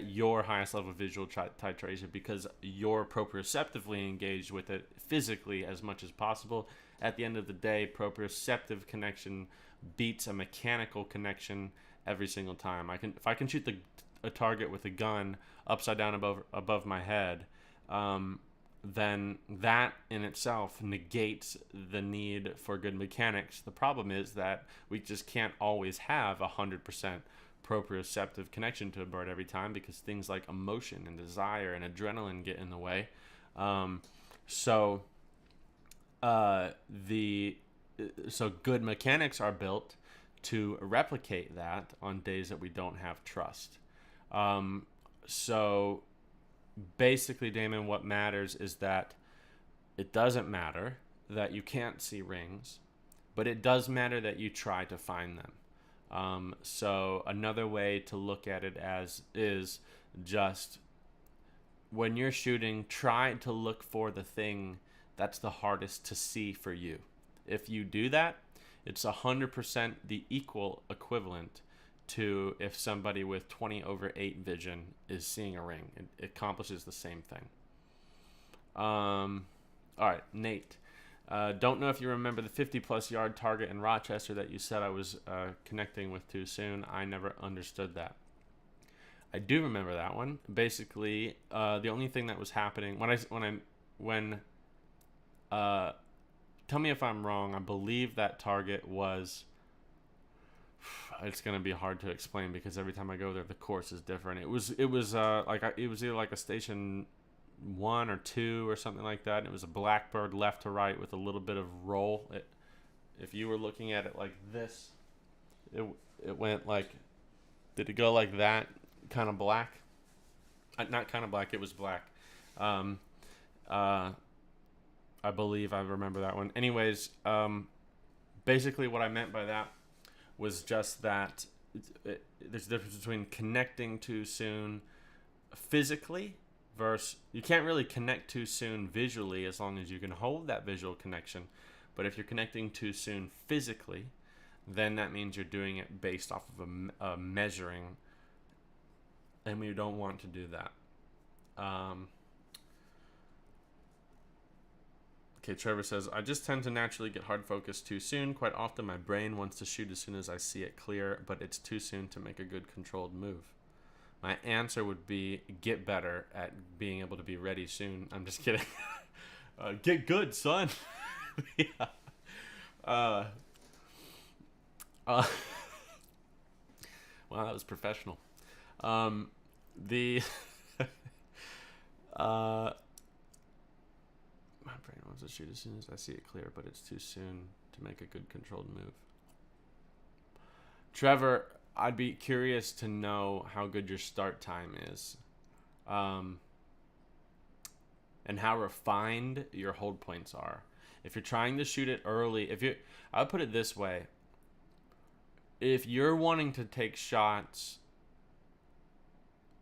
your highest level of visual titration, because you're proprioceptively engaged with it physically as much as possible. At the end of the day, proprioceptive connection beats a mechanical connection every single time. If I can shoot a target with a gun upside down above my head, then that in itself negates the need for good mechanics. The problem is that we just can't always have 100% proprioceptive connection to a bird every time, because things like emotion and desire and adrenaline get in the way. So good mechanics are built to replicate that on days that we don't have trust. So basically, Damon, what matters is that it doesn't matter that you can't see rings, but it does matter that you try to find them. So another way to look at it is just when you're shooting, try to look for the thing that's the hardest to see for you. If you do that, it's 100% the equal equivalent to if somebody with 20/8 vision is seeing a ring. It accomplishes the same thing. All right, Nate. Don't know if you remember the 50-plus yard target in Rochester that you said I was connecting with too soon. I never understood that. I do remember that one. Basically, the only thing that was happening tell me if I'm wrong. I believe that target was. It's gonna be hard to explain because every time I go there, the course is different. It was either like a station 1 or 2 or something like that. And it was a blackbird left to right with a little bit of roll. If you were looking at it like this, it went like. Did it go like that? Kind of black? Not kind of black. It was black. I believe I remember that one. Anyways, basically what I meant by that was just that there's a difference between connecting too soon physically versus you can't really connect too soon visually as long as you can hold that visual connection. But if you're connecting too soon physically, then that means you're doing it based off of a measuring, and we don't want to do that. Okay, Trevor says, I just tend to naturally get hard focused too soon. Quite often my brain wants to shoot as soon as I see it clear, but it's too soon to make a good controlled move. My answer would be get better at being able to be ready soon. I'm just kidding. Get good, son. Yeah. Wow, that was professional. My brain wants to shoot as soon as I see it clear, but it's too soon to make a good controlled move. Trevor, I'd be curious to know how good your start time is, and how refined your hold points are. If you're trying to shoot it early, I'll put it this way. If you're wanting to take shots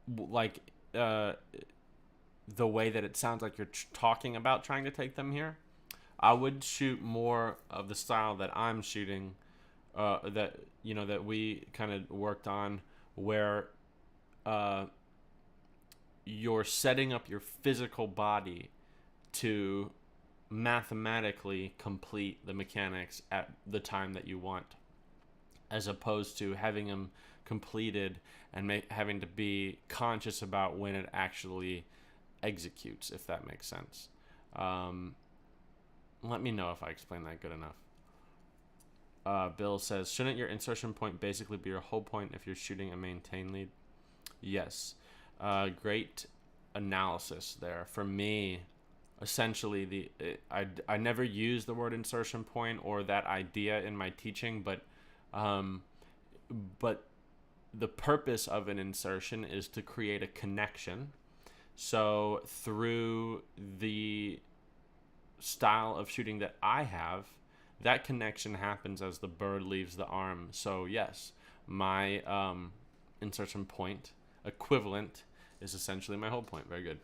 like the way that it sounds like you're talking about trying to take them here, I would shoot more of the style that I'm shooting, that we kind of worked on, where you're setting up your physical body to mathematically complete the mechanics at the time that you want, as opposed to having them completed and having to be conscious about when it actually executes, if that makes sense. Let me know if I explained that good enough. Bill says, shouldn't your insertion point basically be your hold point if you're shooting a maintain lead? Yes. Great analysis there. For me, essentially, I never use the word insertion point or that idea in my teaching, but the purpose of an insertion is to create a connection. So through the style of shooting that I have, that connection happens as the bird leaves the arm. So yes, my insertion point equivalent is essentially my hold point. Very good.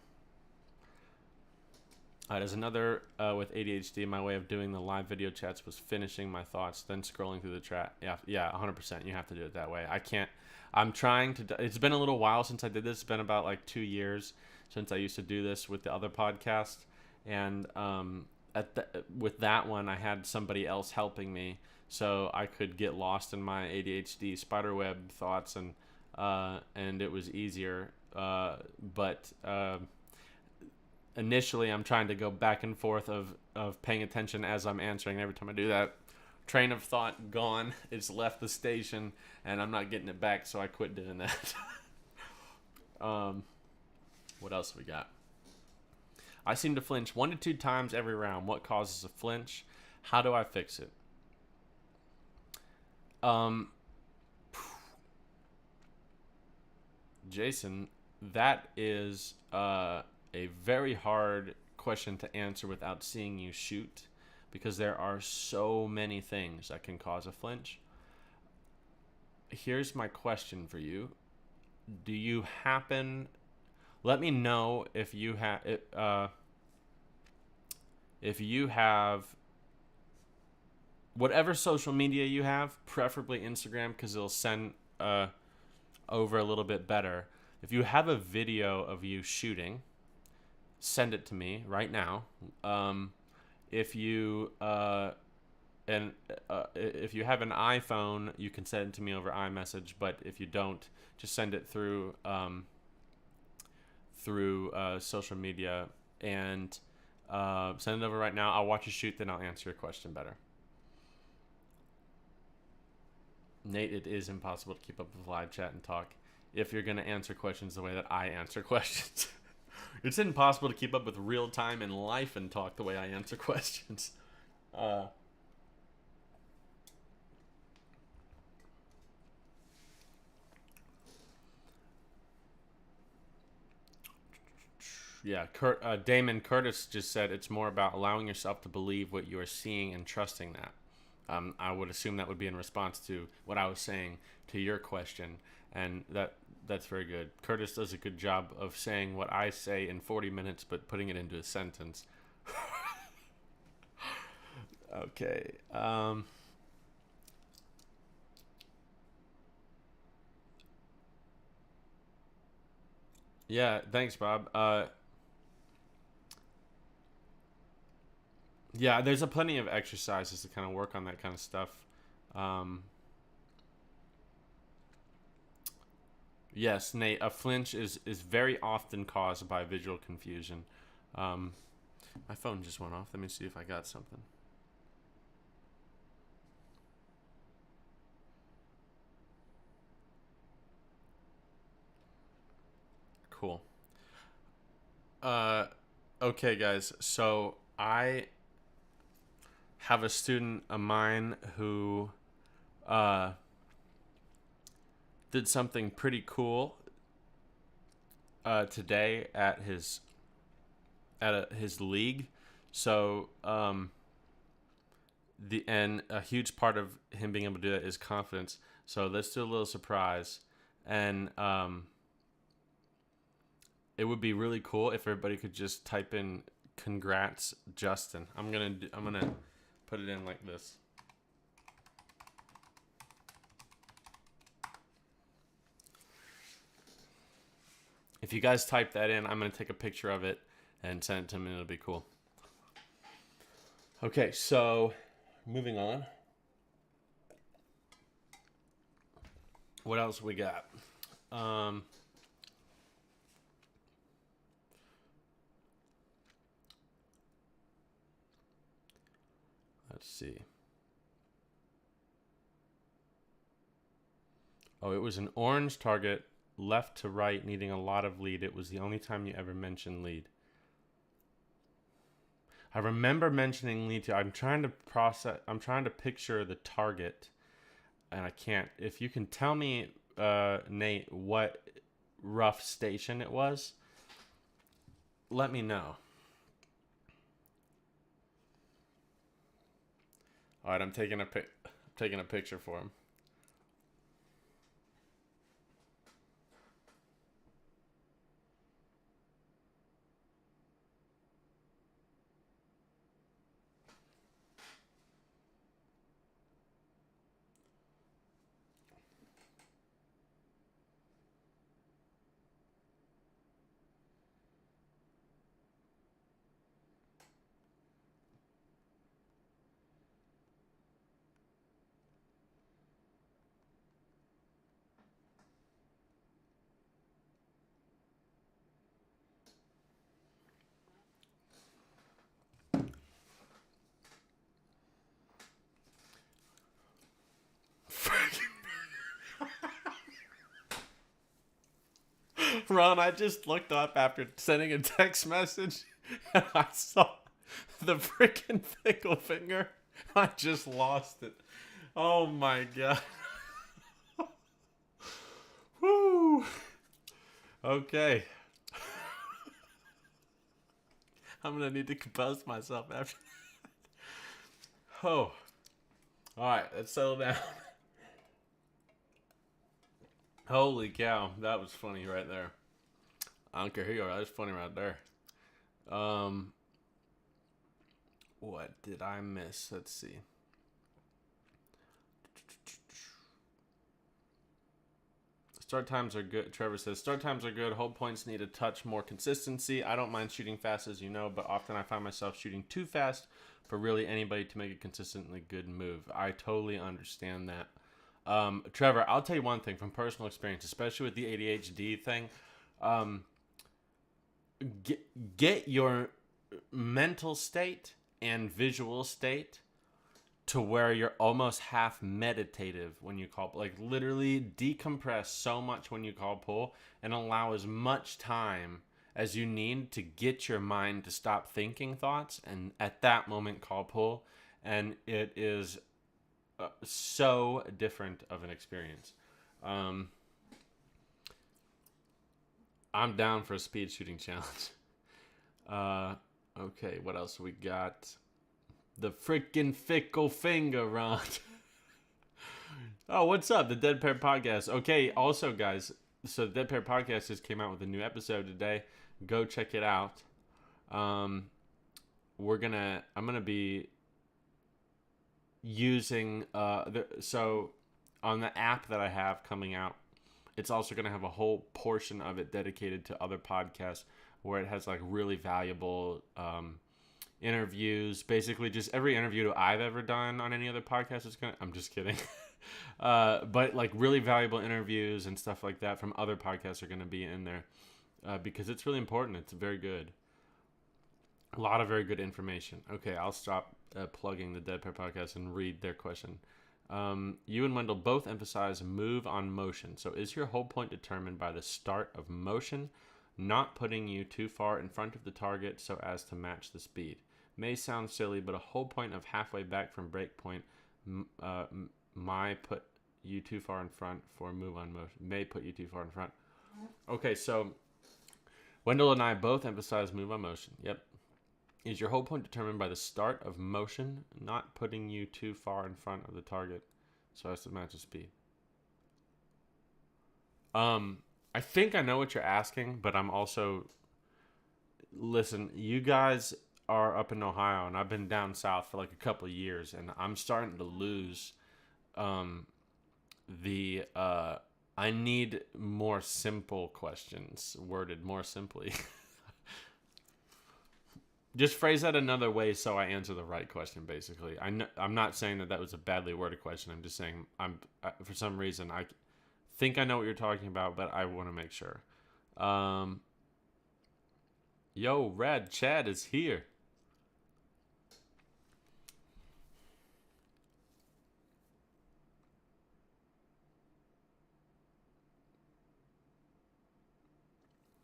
There's another with ADHD. My way of doing the live video chats was finishing my thoughts, then scrolling through the chat. Yeah, 100%. You have to do it that way. I can't. I'm trying to. It's been a little while since I did this. It's been about like 2 years since I used to do this with the other podcast, and with that one, I had somebody else helping me, so I could get lost in my ADHD spiderweb thoughts, and it was easier. But initially I'm trying to go back and forth of paying attention as I'm answering. Every time I do that, train of thought gone. It's left the station, and I'm not getting it back, so I quit doing that. What else we got? I seem to flinch 1 to 2 times every round. What causes a flinch? How do I fix it? Jason, that is a very hard question to answer without seeing you shoot, because there are so many things that can cause a flinch. Here's my question for you. Do you happen... Let me know if you have whatever social media you have, preferably Instagram, because it'll send over a little bit better. If you have a video of you shooting, send it to me right now. If you if you have an iPhone, you can send it to me over iMessage. But if you don't, just send it through social media, and send it over right now. I'll watch you shoot, then I'll answer your question better. Nate, it is impossible to keep up with live chat and talk if you're going to answer questions the way that I answer questions. It's impossible to keep up with real time in life and talk the way I answer questions. Yeah, Damon Curtis just said it's more about allowing yourself to believe what you are seeing and trusting that. I would assume that would be in response to what I was saying to your question, and that's very good. Curtis does a good job of saying what I say in 40 minutes, but putting it into a sentence. Okay. Yeah, thanks, Bob. Yeah, there's plenty of exercises to kind of work on that kind of stuff. Yes, Nate, a flinch is very often caused by visual confusion. My phone just went off. Let me see if I got something. Cool. Okay, guys. So I have a student of mine who did something pretty cool today at his league. So and a huge part of him being able to do that is confidence. So let's do a little surprise, and it would be really cool if everybody could just type in "Congrats, Justin." I'm gonna put it in like this. If you guys type that in, I'm gonna take a picture of it and send it to him, and it'll be cool. Okay, so moving on. What else we got? Let's see. Oh, it was an orange target, left to right, needing a lot of lead. It was the only time you ever mentioned lead. I remember mentioning lead too. I'm trying to picture the target, and I can't. If you can tell me, Nate, what rough station it was, let me know. All right, I'm taking a picture for him. Ron, I just looked up after sending a text message and I saw the freaking fickle finger. I just lost it. Oh my god. Woo. Okay. I'm gonna need to compose myself after that. Oh. Alright, let's settle down. Holy cow, that was funny right there. I don't care who you are, that was funny right there. What did I miss? Let's see. Start times are good. Trevor says, start times are good. Hold points need a touch more consistency. I don't mind shooting fast, as you know, but often I find myself shooting too fast for really anybody to make a consistently good move. I totally understand that. Trevor, I'll tell you one thing from personal experience, especially with the ADHD thing. Get your mental state and visual state to where you're almost half meditative when you call, like literally decompress so much when you call pull and allow as much time as you need to get your mind to stop thinking thoughts, and at that moment call pull, and it is so different of an experience. I'm down for a speed shooting challenge. Okay, what else we got? The freaking fickle finger, Ron. Oh, what's up? The Dead Pair Podcast. Okay, also, guys, so the Dead Pair Podcast just came out with a new episode today. Go check it out. I'm gonna be using so on the app that I have coming out, it's also gonna have a whole portion of it dedicated to other podcasts where it has like really valuable interviews, basically just every interview that I've ever done on any other podcast is gonna, I'm just kidding. But like really valuable interviews and stuff like that from other podcasts are gonna be in there because it's really important. It's very good. A lot of very good information. Okay, I'll stop plugging the Dead Pair Podcast and read their question. You and Wendell both emphasize move on motion. So is your whole point determined by the start of motion, not putting you too far in front of the target so as to match the speed? May sound silly, but a whole point of halfway back from break point might put you too far in front for move on motion. May put you too far in front. Okay, so Wendell and I both emphasize move on motion. Yep. Is your whole point determined by the start of motion, not putting you too far in front of the target so as to match the speed? I think I know what you're asking, but I'm also... Listen, you guys are up in Ohio, and I've been down south for like a couple of years, and I'm starting to lose I need more simple questions worded more simply. Just phrase that another way so I answer the right question, basically. I'm not saying that was a badly worded question. I'm just saying for some reason I think I know what you're talking about, but I want to make sure. Yo, Rad Chad is here.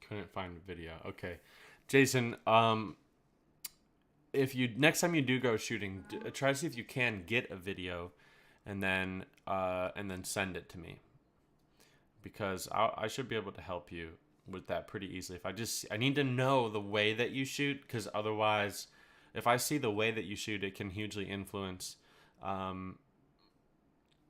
Couldn't find the video. Okay, Jason. If you next time you do go shooting, try to see if you can get a video, and then send it to me, because I should be able to help you with that pretty easily. I need to know the way that you shoot, because otherwise, if I see the way that you shoot, it can hugely influence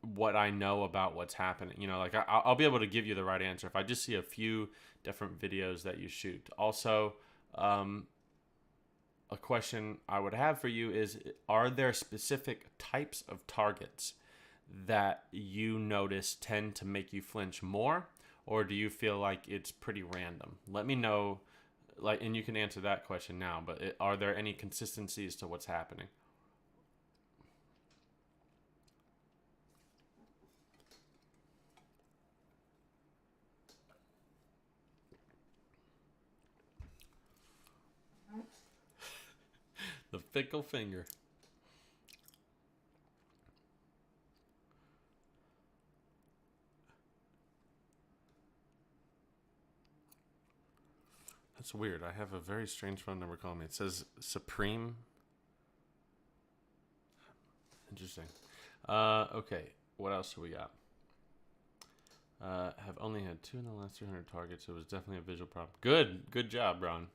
what I know about what's happening. You know, like I'll be able to give you the right answer if I just see a few different videos that you shoot. Also, a question I would have for you is, are there specific types of targets that you notice tend to make you flinch more, or do you feel like it's pretty random? Let me know, and you can answer that question now, but are there any consistencies to what's happening? The fickle finger. That's weird. I have a very strange phone number calling me. It says Supreme. Interesting. Okay. What else do we got? Have only had 2 in the last 300 targets. It was definitely a visual problem. Good job, Ron.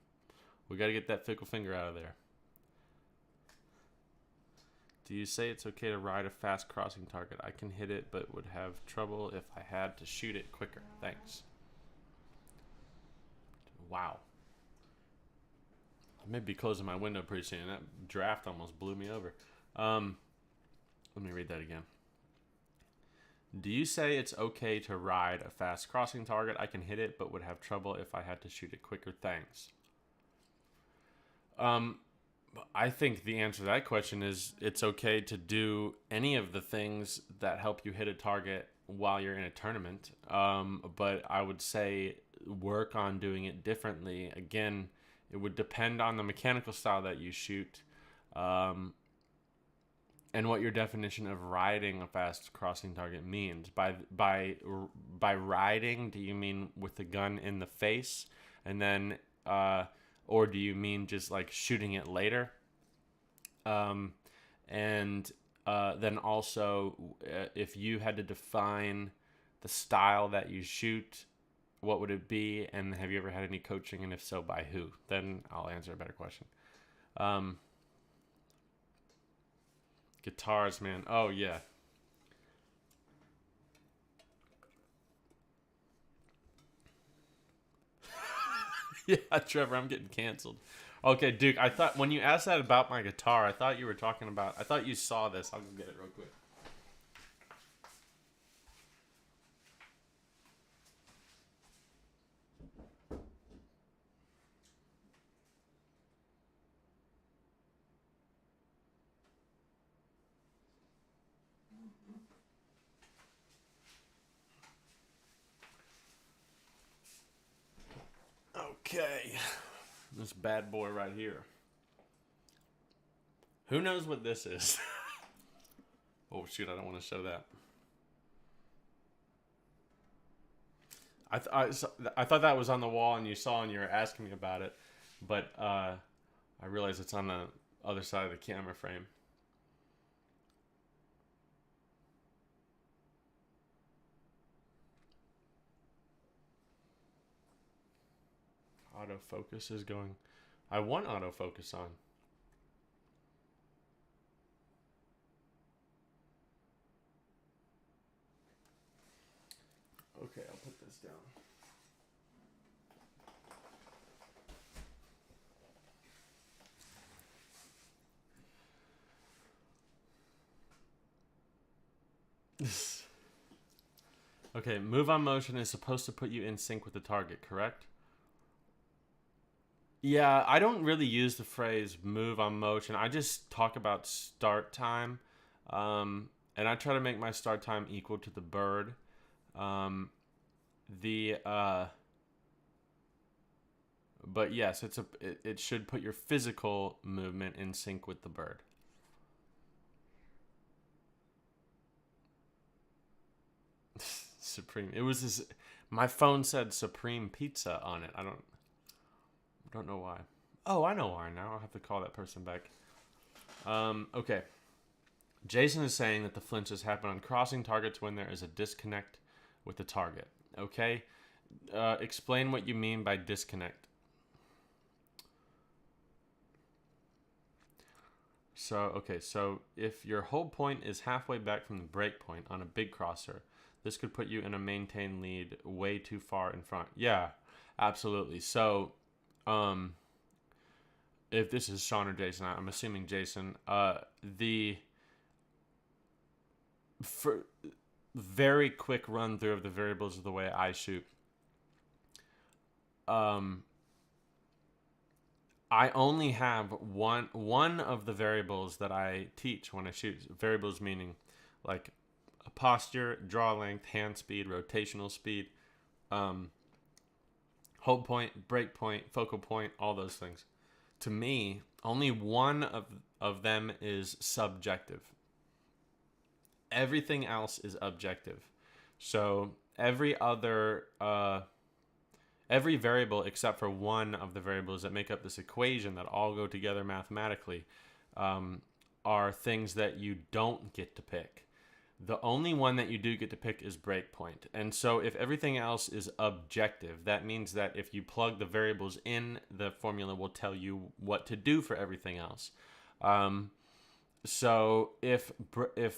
We got to get that fickle finger out of there. Do you say it's okay to ride a fast crossing target? I can hit it, but would have trouble if I had to shoot it quicker. Thanks. Wow. I may be closing my window pretty soon. That draft almost blew me over. Let me read that again. Do you say it's okay to ride a fast crossing target? I can hit it, but would have trouble if I had to shoot it quicker. Thanks. I think the answer to that question is it's okay to do any of the things that help you hit a target while you're in a tournament. But I would say work on doing it differently. Again, it would depend on the mechanical style that you shoot. And what your definition of riding a fast crossing target means. By riding, do you mean with the gun in the face, and then, or do you mean just like shooting it later? Then also, if you had to define the style that you shoot, what would it be? And have you ever had any coaching, and if so, by who? Then I'll answer a better question. Guitars, man. Oh, yeah. Yeah, Trevor, I'm getting canceled. Okay, Duke, I thought when you asked that about my guitar, I thought you were talking about, I thought you saw this. I'll go get it real quick. Okay. This bad boy right here. Who knows what this is? Oh, shoot, I don't want to show that. I thought that was on the wall and you saw and you were asking me about it. But I realized it's on the other side of the camera frame. Autofocus is going. I want autofocus on. Okay, I'll put this down. Okay, move on motion is supposed to put you in sync with the target, correct? Yeah, I don't really use the phrase move on motion. I just talk about start time. And I try to make my start time equal to the bird. But yes, it should put your physical movement in sync with the bird. Supreme. It was this. My phone said Supreme Pizza on it. I don't know why. Oh, I know why now. I'll have to call that person back. Okay. Jason is saying that the flinches happen on crossing targets when there is a disconnect with the target. Okay. Explain what you mean by disconnect. So if your hold point is halfway back from the break point on a big crosser, this could put you in a maintained lead way too far in front. Yeah, absolutely. So, if this is Sean or Jason, I'm assuming Jason, for very quick run through of the variables of the way I shoot. I only have one of the variables that I teach when I shoot. Variables meaning like a posture, draw length, hand speed, rotational speed, hold point, break point, focal point, all those things. To me, only one of them is subjective. Everything else is objective. So every other every variable except for one of the variables that make up this equation that all go together mathematically are things that you don't get to pick. The only one that you do get to pick is breakpoint. And so if everything else is objective, that means that if you plug the variables in, the formula will tell you what to do for everything else. So if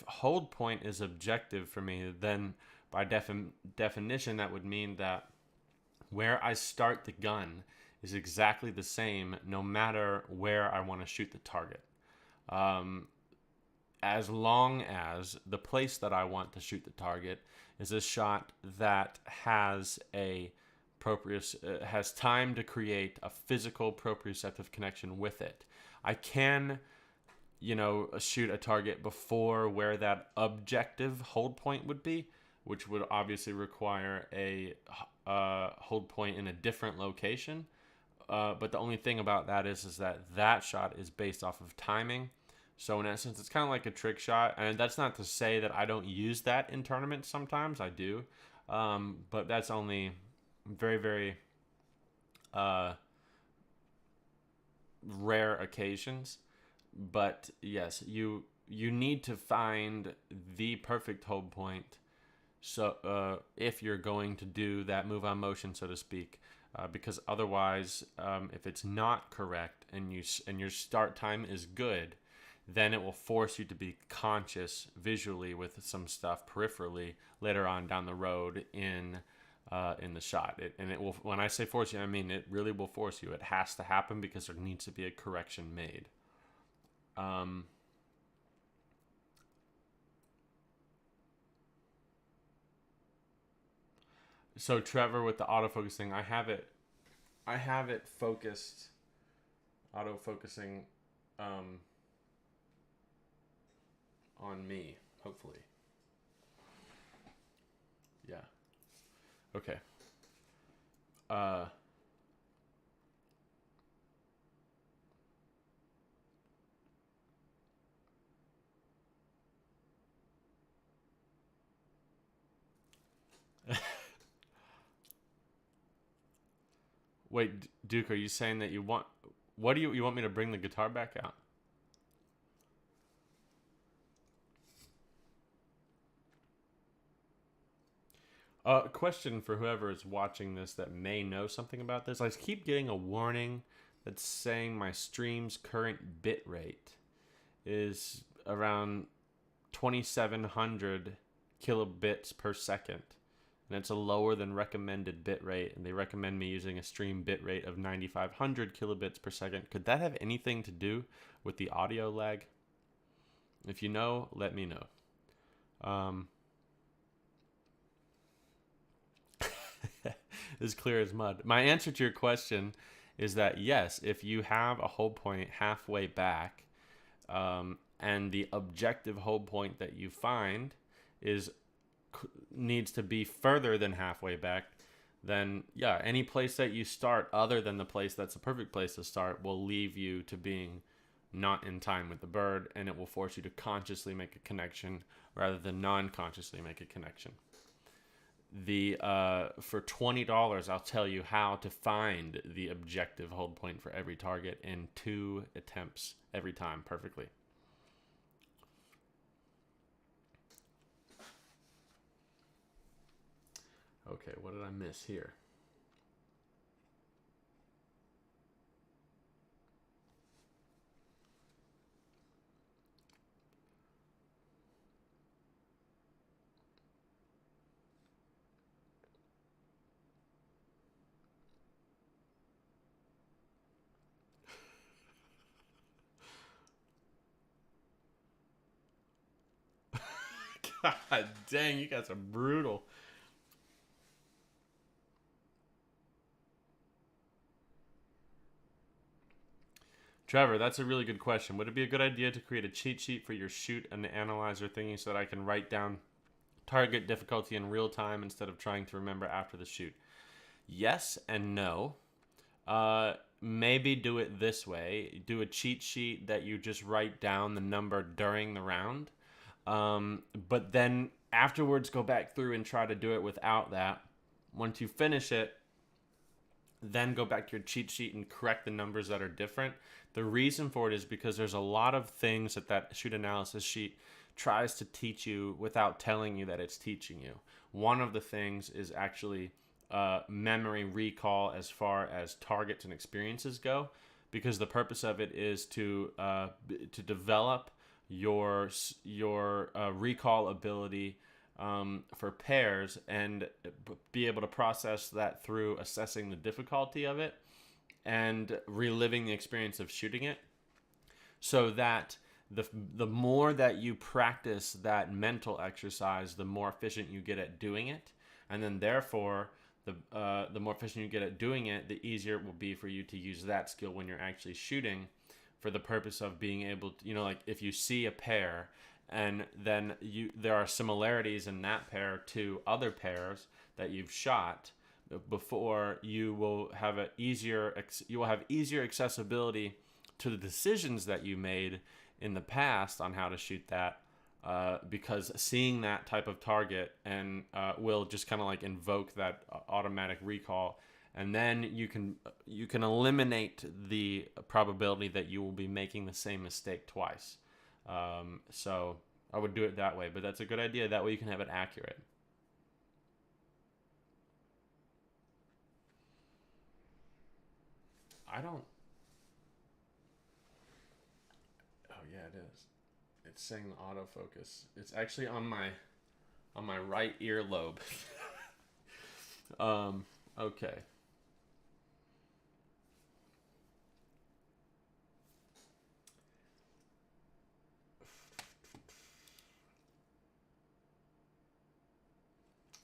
hold point is objective for me, then by definition, that would mean that where I start the gun is exactly the same no matter where I want to shoot the target. As long as the place that I want to shoot the target is a shot that has has time to create a physical proprioceptive connection with it. I can, shoot a target before where that objective hold point would be, which would obviously require a hold point in a different location. But the only thing about that is that shot is based off of timing. So in essence, it's kind of like a trick shot. And that's not to say that I don't use that in tournaments sometimes. I do. But that's only very, very rare occasions. But yes, you need to find the perfect hold point. So if you're going to do that move on motion, so to speak, because otherwise, if it's not correct and your start time is good, then it will force you to be conscious visually with some stuff peripherally later on down the road in the shot. It will. When I say force you, I mean it really will force you. It has to happen because there needs to be a correction made. So Trevor, with the autofocusing, I have it focused, autofocusing, on me, hopefully. Yeah. Okay. Wait, Duke, are you saying that you want... What do you want me to bring the guitar back out? Question for whoever is watching this that may know something about this. I keep getting a warning that's saying my stream's current bit rate is around 2,700 kilobits per second. And it's a lower than recommended bit rate. And they recommend me using a stream bit rate of 9,500 kilobits per second. Could that have anything to do with the audio lag? If you know, let me know. As clear as mud. My answer to your question is that yes, if you have a hold point halfway back, and the objective hold point that you find needs to be further than halfway back, then yeah, any place that you start other than the place that's the perfect place to start will leave you to being not in time with the bird, and it will force you to consciously make a connection rather than non-consciously make a connection. For $20, I'll tell you how to find the objective hold point for every target in 2 attempts every time perfectly. Okay, what did I miss here? God dang, you guys are brutal. Trevor, that's a really good question. Would it be a good idea to create a cheat sheet for your shoot and analyzer thingy so that I can write down target difficulty in real time instead of trying to remember after the shoot? Yes and no. Maybe do it this way. Do a cheat sheet that you just write down the number during the round. But then afterwards go back through and try to do it without that. Once you finish it, then go back to your cheat sheet and correct the numbers that are different. The reason for it is because there's a lot of things that shoot analysis sheet tries to teach you without telling you that it's teaching you. One of the things is actually memory recall as far as targets and experiences go, because the purpose of it is to develop your recall ability for pairs and be able to process that through assessing the difficulty of it and reliving the experience of shooting it, so that the more that you practice that mental exercise, the more efficient you get at doing it, and then therefore the more efficient you get at doing it, the easier it will be for you to use that skill when you're actually shooting, for the purpose of being able to, like if you see a pair and then there are similarities in that pair to other pairs that you've shot before, you will have easier accessibility to the decisions that you made in the past on how to shoot that, because seeing that type of target and will just kind of like invoke that automatic recall, and then you can eliminate the probability that you will be making the same mistake twice. So I would do it that way, but that's a good idea. That way you can have it accurate. Oh yeah, it is. It's saying the autofocus. It's actually on my right earlobe. Okay.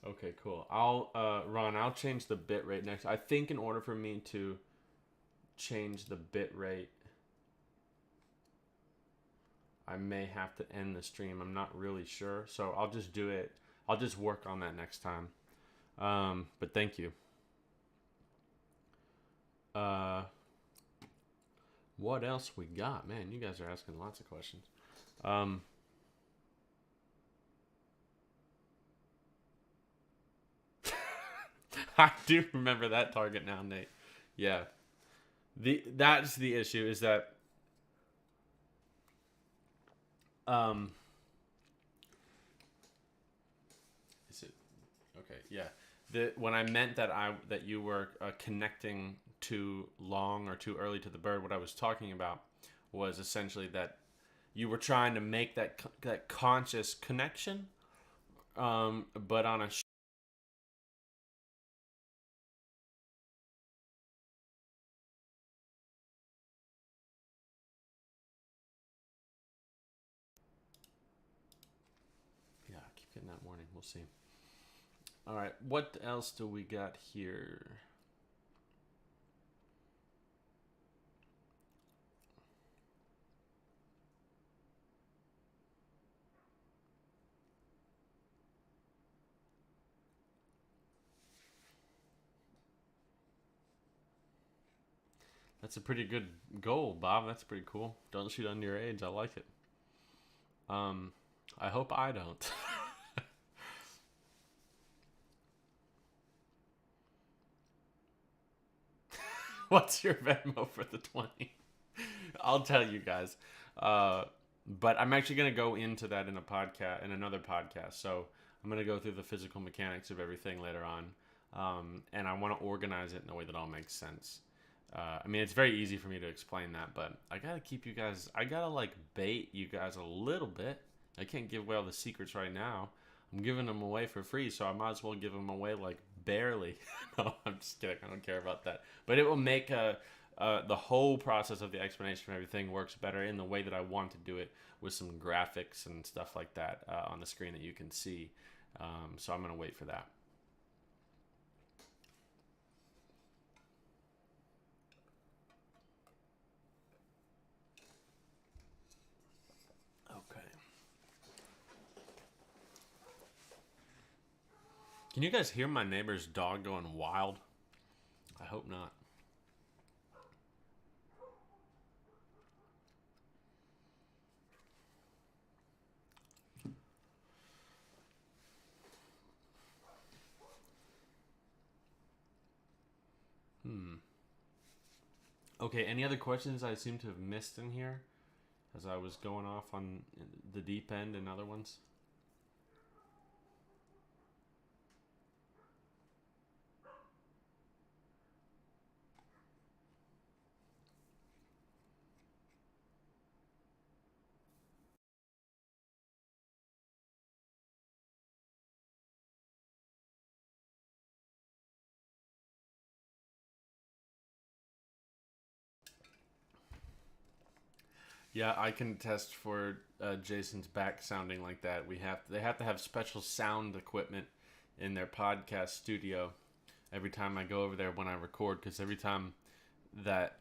Okay, cool. Ron, I'll change the bit rate next. I think in order for me to change the bit rate, I may have to end the stream. I'm not really sure. So I'll just do it. I'll just work on that next time. But thank you. What else we got? Man, you guys are asking lots of questions. I do remember that target now, Nate. Yeah. That's the issue, is that is it okay? Yeah. When I meant that you were connecting too long or too early to the bird, what I was talking about was essentially that you were trying to make that conscious connection, but on a yeah, I keep getting that warning. We'll see. All right, what else do we got here? That's a pretty good goal, Bob. That's pretty cool. Don't shoot under your age. I like it. I hope I don't. What's your Venmo for the 20? I'll tell you guys. But I'm actually going to go into that in another podcast. So I'm going to go through the physical mechanics of everything later on. And I want to organize it in a way that all makes sense. I mean, it's very easy for me to explain that, but I got to keep you guys, I got to like bait you guys a little bit. I can't give away all the secrets right now. I'm giving them away for free, so I might as well give them away like barely. No, I'm just kidding. I don't care about that. But it will make the whole process of the explanation of everything works better in the way that I want to do it, with some graphics and stuff like that on the screen that you can see. So I'm going to wait for that. Can you guys hear my neighbor's dog going wild? I hope not. Okay, any other questions I seem to have missed in here as I was going off on the deep end and other ones? Yeah, I can attest for Jason's back sounding like that. They have to have special sound equipment in their podcast studio every time I go over there when I record, because every time that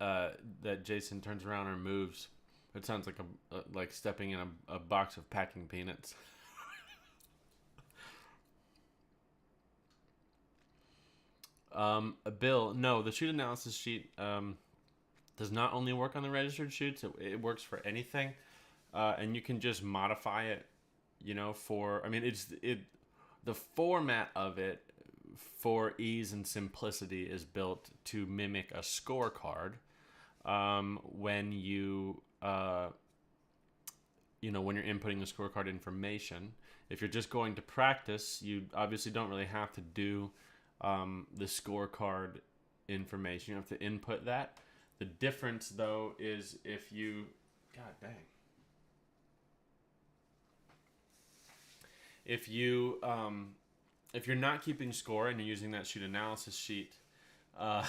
Jason turns around or moves, it sounds like like stepping in a box of packing peanuts. Bill, no, the shoot analysis sheet does not only work on the registered shoots. It works for anything, and you can just modify it. You know, for I mean, the format of it for ease and simplicity is built to mimic a scorecard. When when you're inputting the scorecard information, if you're just going to practice, you obviously don't really have to do the scorecard information. You have to input that. The difference, though, is if you, God dang, if you're not keeping score and you're using that shoot analysis sheet, uh,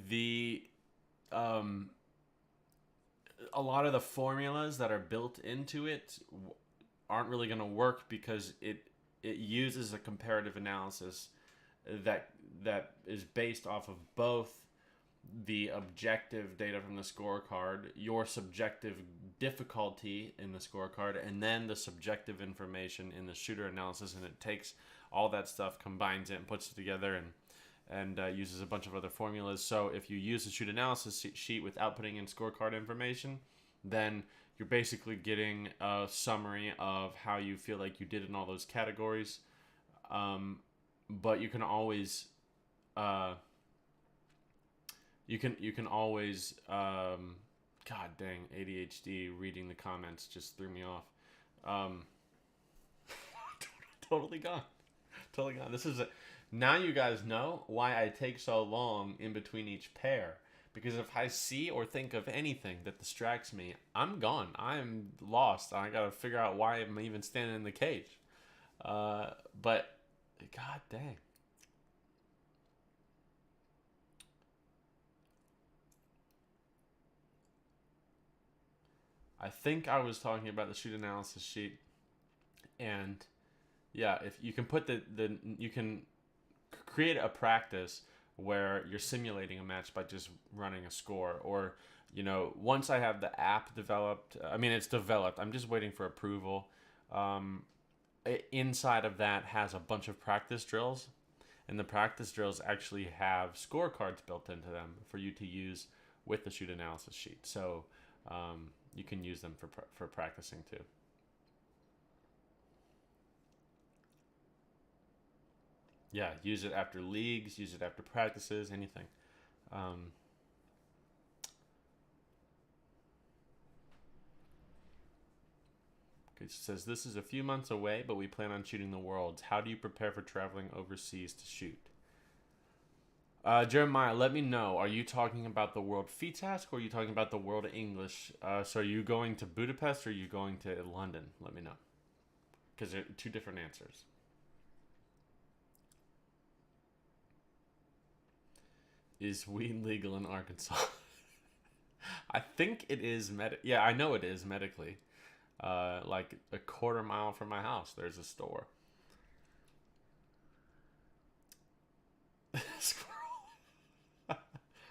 the a lot of the formulas that are built into it aren't really going to work, because it uses a comparative analysis that is based off of both the objective data from the scorecard, your subjective difficulty in the scorecard, and then the subjective information in the shooter analysis, and it takes all that stuff, combines it, and puts it together, and uses a bunch of other formulas. So if you use the shoot analysis sheet without putting in scorecard information, then you're basically getting a summary of how you feel like you did in all those categories. But you can always you can always God dang, ADHD reading the comments just threw me off. Totally gone. Totally gone. Now you guys know why I take so long in between each pair. Because if I see or think of anything that distracts me, I'm gone. I'm lost. I gotta figure out why I'm even standing in the cage. But God dang. I think I was talking about the shoot analysis sheet, and yeah, if you can put you can create a practice where you're simulating a match by just running a score, or once I have the app developed, I mean it's developed, I'm just waiting for approval. Inside of that has a bunch of practice drills, and the practice drills actually have scorecards built into them for you to use with the shoot analysis sheet. So you can use them for practicing too. Yeah, use it after leagues, use it after practices, anything. It says, this is a few months away, but we plan on shooting the Worlds. How do you prepare for traveling overseas to shoot? Jeremiah, let me know. Are you talking about the World FITASC, or are you talking about the World English? So are you going to Budapest, or are you going to London? Let me know. Because they're two different answers. Is weed legal in Arkansas? I think it is yeah, I know it is medically. Like a quarter mile from my house, there's a store.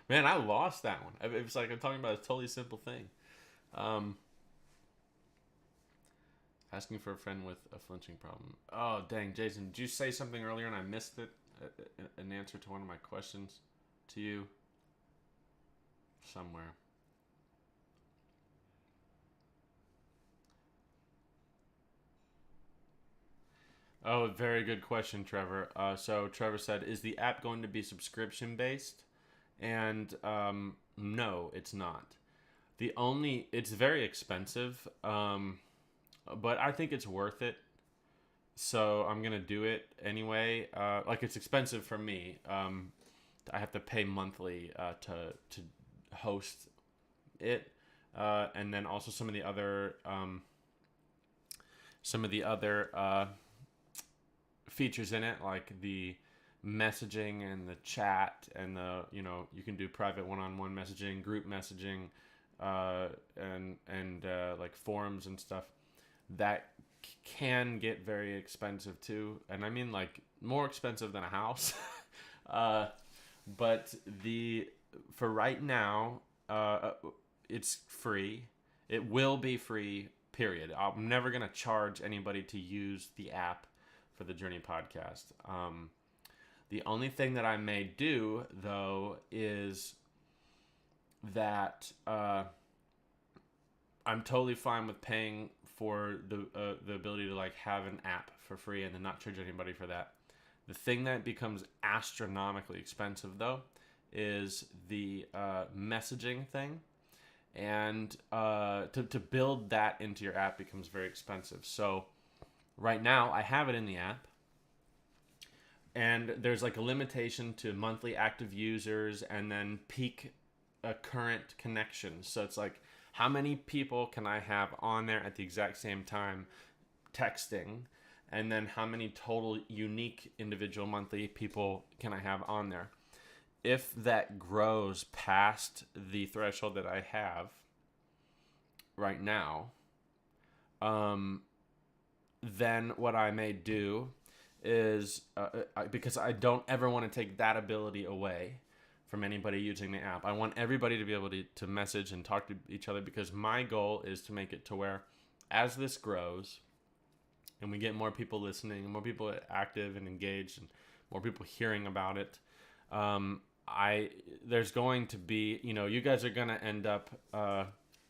Man, I lost that one. It was like I'm talking about a totally simple thing. Asking for a friend with a flinching problem. Oh, dang, Jason, did you say something earlier and I missed it? An answer to one of my questions to you? Somewhere. Oh, very good question, Trevor. So Trevor said, "Is the app going to be subscription based?" And no, it's not. It's very expensive, but I think it's worth it. So I'm gonna do it anyway. Like it's expensive for me. I have to pay monthly to host it, and then also some of the other features in it, like the messaging and the chat and the you can do private one-on-one messaging, group messaging, and like forums and stuff that can get very expensive too, and I mean like more expensive than a house. uh, but the for right now, it's free. It will be free. Period. I'm never gonna charge anybody to use the app for the Journey podcast. The only thing that I may do though is that I'm totally fine with paying for the ability to like have an app for free and then not charge anybody for that. The thing that becomes astronomically expensive though is the messaging thing, and to build that into your app becomes very expensive. So right now I have it in the app, and there's like a limitation to monthly active users and then peak current connections. So it's like, how many people can I have on there at the exact same time texting? And then how many total unique individual monthly people can I have on there? If that grows past the threshold that I have right now, then what I may do is, because I don't ever want to take that ability away from anybody using the app. I want everybody to be able to message and talk to each other, because my goal is to make it to where, as this grows and we get more people listening and more people active and engaged and more people hearing about it, there's going to be, you guys are going to end up,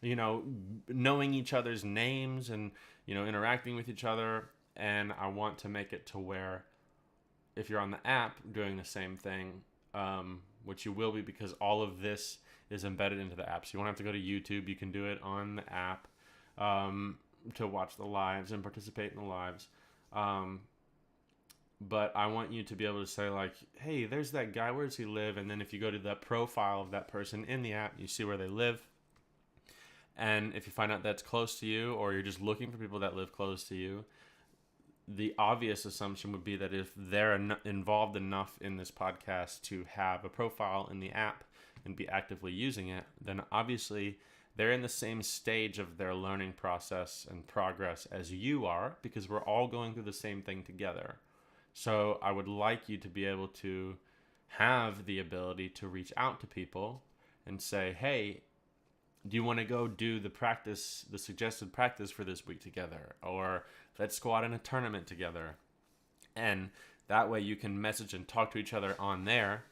knowing each other's names and, interacting with each other. And I want to make it to where if you're on the app doing the same thing, which you will be, because all of this is embedded into the app. So you won't have to go to YouTube. You can do it on the app to watch the lives and participate in the lives. But I want you to be able to say like, hey, there's that guy, where does he live? And then if you go to the profile of that person in the app, you see where they live. And if you find out that's close to you, or you're just looking for people that live close to you, the obvious assumption would be that if they're involved enough in this podcast to have a profile in the app and be actively using it, then obviously they're in the same stage of their learning process and progress as you are, because we're all going through the same thing together. So I would like you to be able to have the ability to reach out to people and say, hey, do you want to go do the suggested practice for this week together? Or let's go out in a tournament together. And that way you can message and talk to each other on there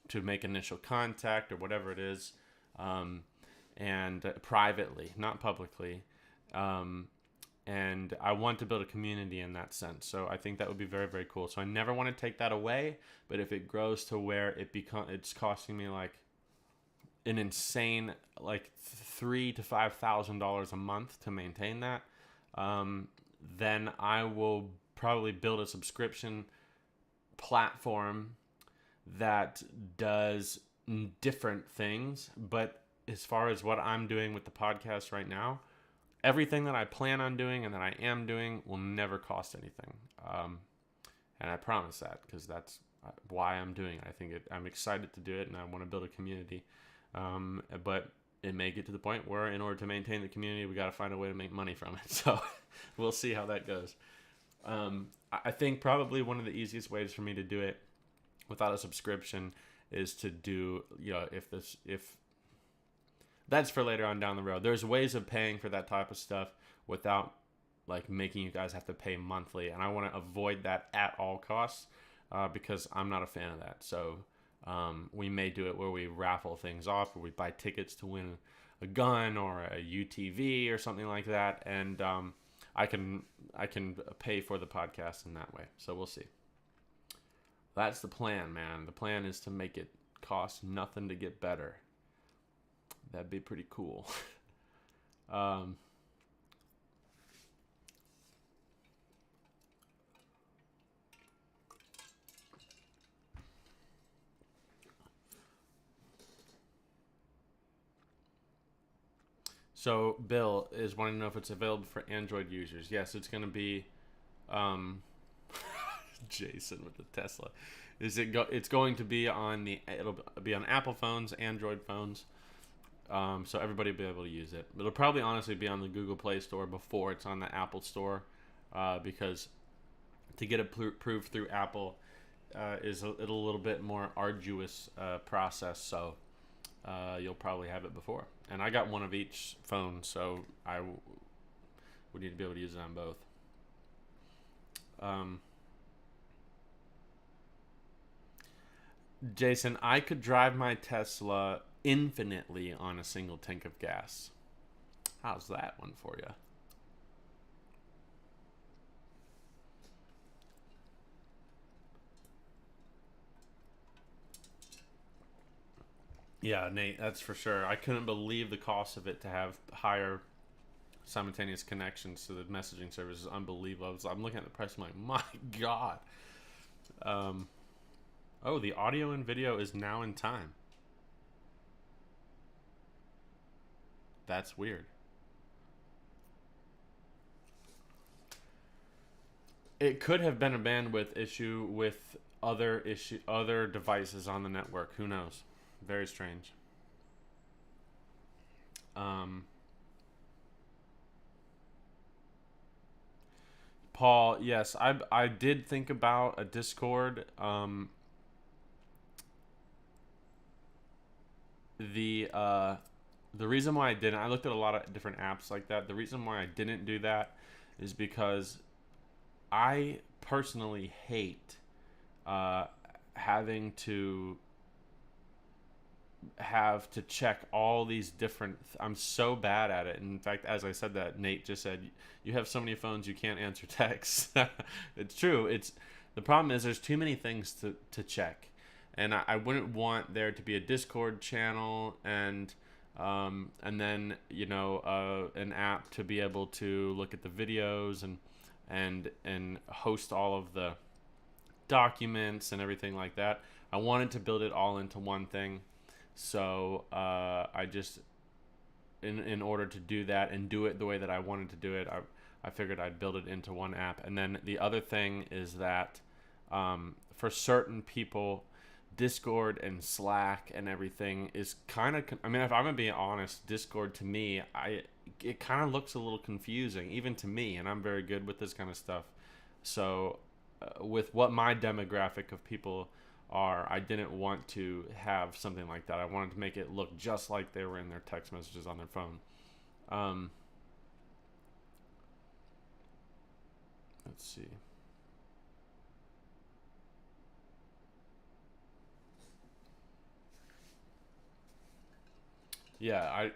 to make initial contact or whatever it is, and privately, not publicly. And I want to build a community in that sense. So I think that would be very, very cool. So I never want to take that away, but if it grows to where it's costing me like an insane like $3,000 to $5,000 a month to maintain that, then I will probably build a subscription platform that does different things. But as far as what I'm doing with the podcast right now, everything that I plan on doing and that I am doing will never cost anything. And I promise that, because that's why I'm doing it. I'm excited to do it, and I want to build a community. But it may get to the point where, in order to maintain the community, we got to find a way to make money from it. So we'll see how that goes. I think probably one of the easiest ways for me to do it without a subscription is to do, if that's for later on down the road. There's ways of paying for that type of stuff without like making you guys have to pay monthly. And I want to avoid that at all costs, because I'm not a fan of that. So we may do it where we raffle things off, or we buy tickets to win a gun or a UTV or something like that. And I can pay for the podcast in that way. So we'll see. That's the plan, man. The plan is to make it cost nothing to get better. That'd be pretty cool. So Bill is wanting to know if it's available for Android users. Yes, it's going to be. Jason with the Tesla. It's going to be it'll be on Apple phones, Android phones. So everybody will be able to use it. It'll probably honestly be on the Google Play Store before it's on the Apple Store, because to get it approved through Apple is a little bit more arduous process. So you'll probably have it before. And I got one of each phone, so I would need to be able to use it on both. Jason, I could drive my Tesla infinitely on a single tank of gas. How's that one for you? Yeah, Nate, that's for sure. I couldn't believe the cost of it to have higher simultaneous connections to the messaging service is unbelievable. I'm looking at the price. I'm like, my God. Oh, the audio and video is now in time. That's weird. It could have been a bandwidth issue with other devices on the network. Who knows? Very strange. Paul, yes, I did think about a Discord. The reason why I didn't, I looked at a lot of different apps like that. The reason why I didn't do that is because I personally hate having to check all these different I'm so bad at it. In fact, as I said that, Nate just said you have so many phones you can't answer texts. It's true. The problem is there's too many things to check, and I wouldn't want there to be a Discord channel and then an app to be able to look at the videos and host all of the documents and everything like that. I wanted to build it all into one thing. So I just, in order to do that and do it the way that I wanted to do it, I figured I'd build it into one app. And then the other thing is that for certain people, Discord and Slack and everything is kind of, I mean, if I'm going to be honest, Discord to me, it kind of looks a little confusing, even to me, and I'm very good with this kind of stuff. So with what my demographic of people are, I didn't want to have something like that. I wanted to make it look just like they were in their text messages on their phone. Let's see. Yeah,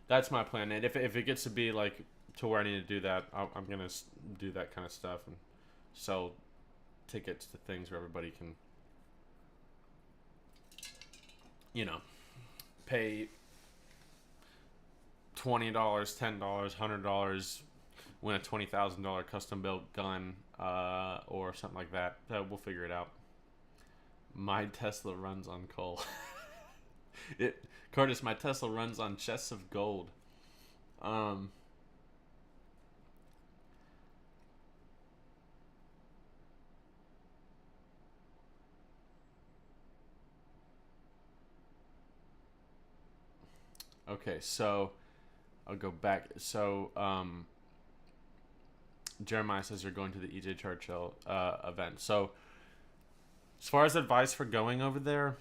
that's my plan. And if it gets to be like to where I need to do that, I'm gonna do that kind of stuff and sell tickets to things where everybody can, pay $20, $10, $100, win a $20,000 custom built gun, or something like that. We'll figure it out. My Tesla runs on coal. Curtis, my Tesla runs on chests of gold. Okay, so I'll go back. So Jeremiah says you're going to the EJ Churchill event. So as far as advice for going over there,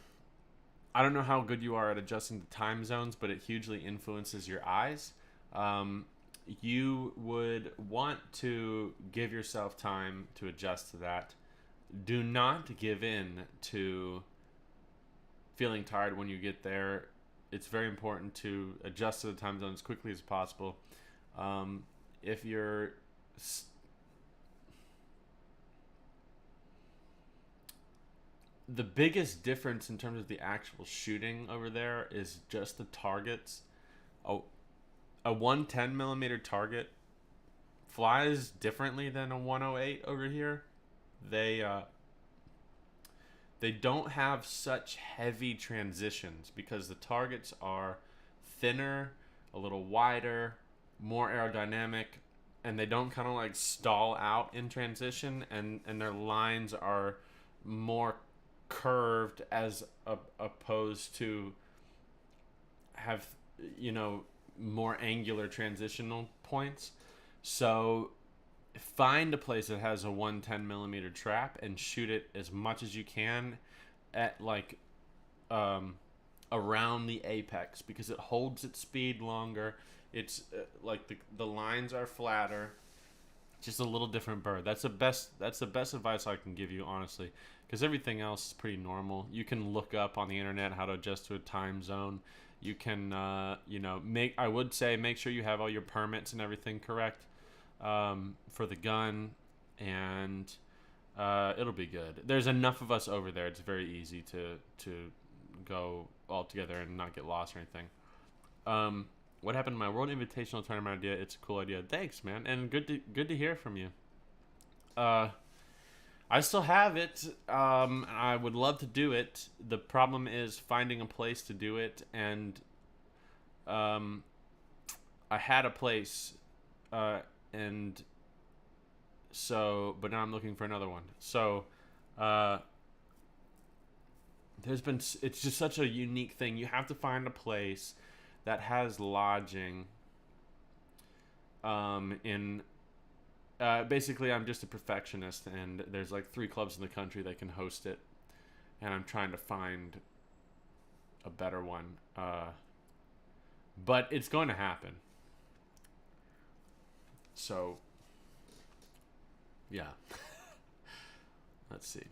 I don't know how good you are at adjusting the time zones, but it hugely influences your eyes. You would want to give yourself time to adjust to that. Do not give in to feeling tired when you get there. It's very important to adjust to the time zone as quickly as possible. If you're the biggest difference in terms of the actual shooting over there is just the targets. A, a 110 millimeter target flies differently than a 108 over here. They they don't have such heavy transitions because the targets are thinner, a little wider, more aerodynamic, and they don't kind of like stall out in transition, and their lines are more curved as opposed to have, you know, more angular transitional points. So find a place that has a 110 millimeter trap and shoot it as much as you can at like around the apex, because it holds its speed longer. It's like the lines are flatter, just a little different bird. That's the best advice I can give you, honestly, because everything else is pretty normal. You can look up on the internet how to adjust to a time zone. You can I would say make sure you have all your permits and everything correct for the gun, and it'll be good. There's enough of us over there. It's very easy to go all together and not get lost or anything. What happened to my World Invitational Tournament idea? It's a cool idea. Thanks, man, and good to hear from you. I still have it. I would love to do it. The problem is finding a place to do it, and I had a place, and so, but now I'm looking for another one. So, it's just such a unique thing. You have to find a place that has lodging. Basically, I'm just a perfectionist, and there's like 3 clubs in the country that can host it, and I'm trying to find a better one. But it's going to happen. So, yeah. Let's see.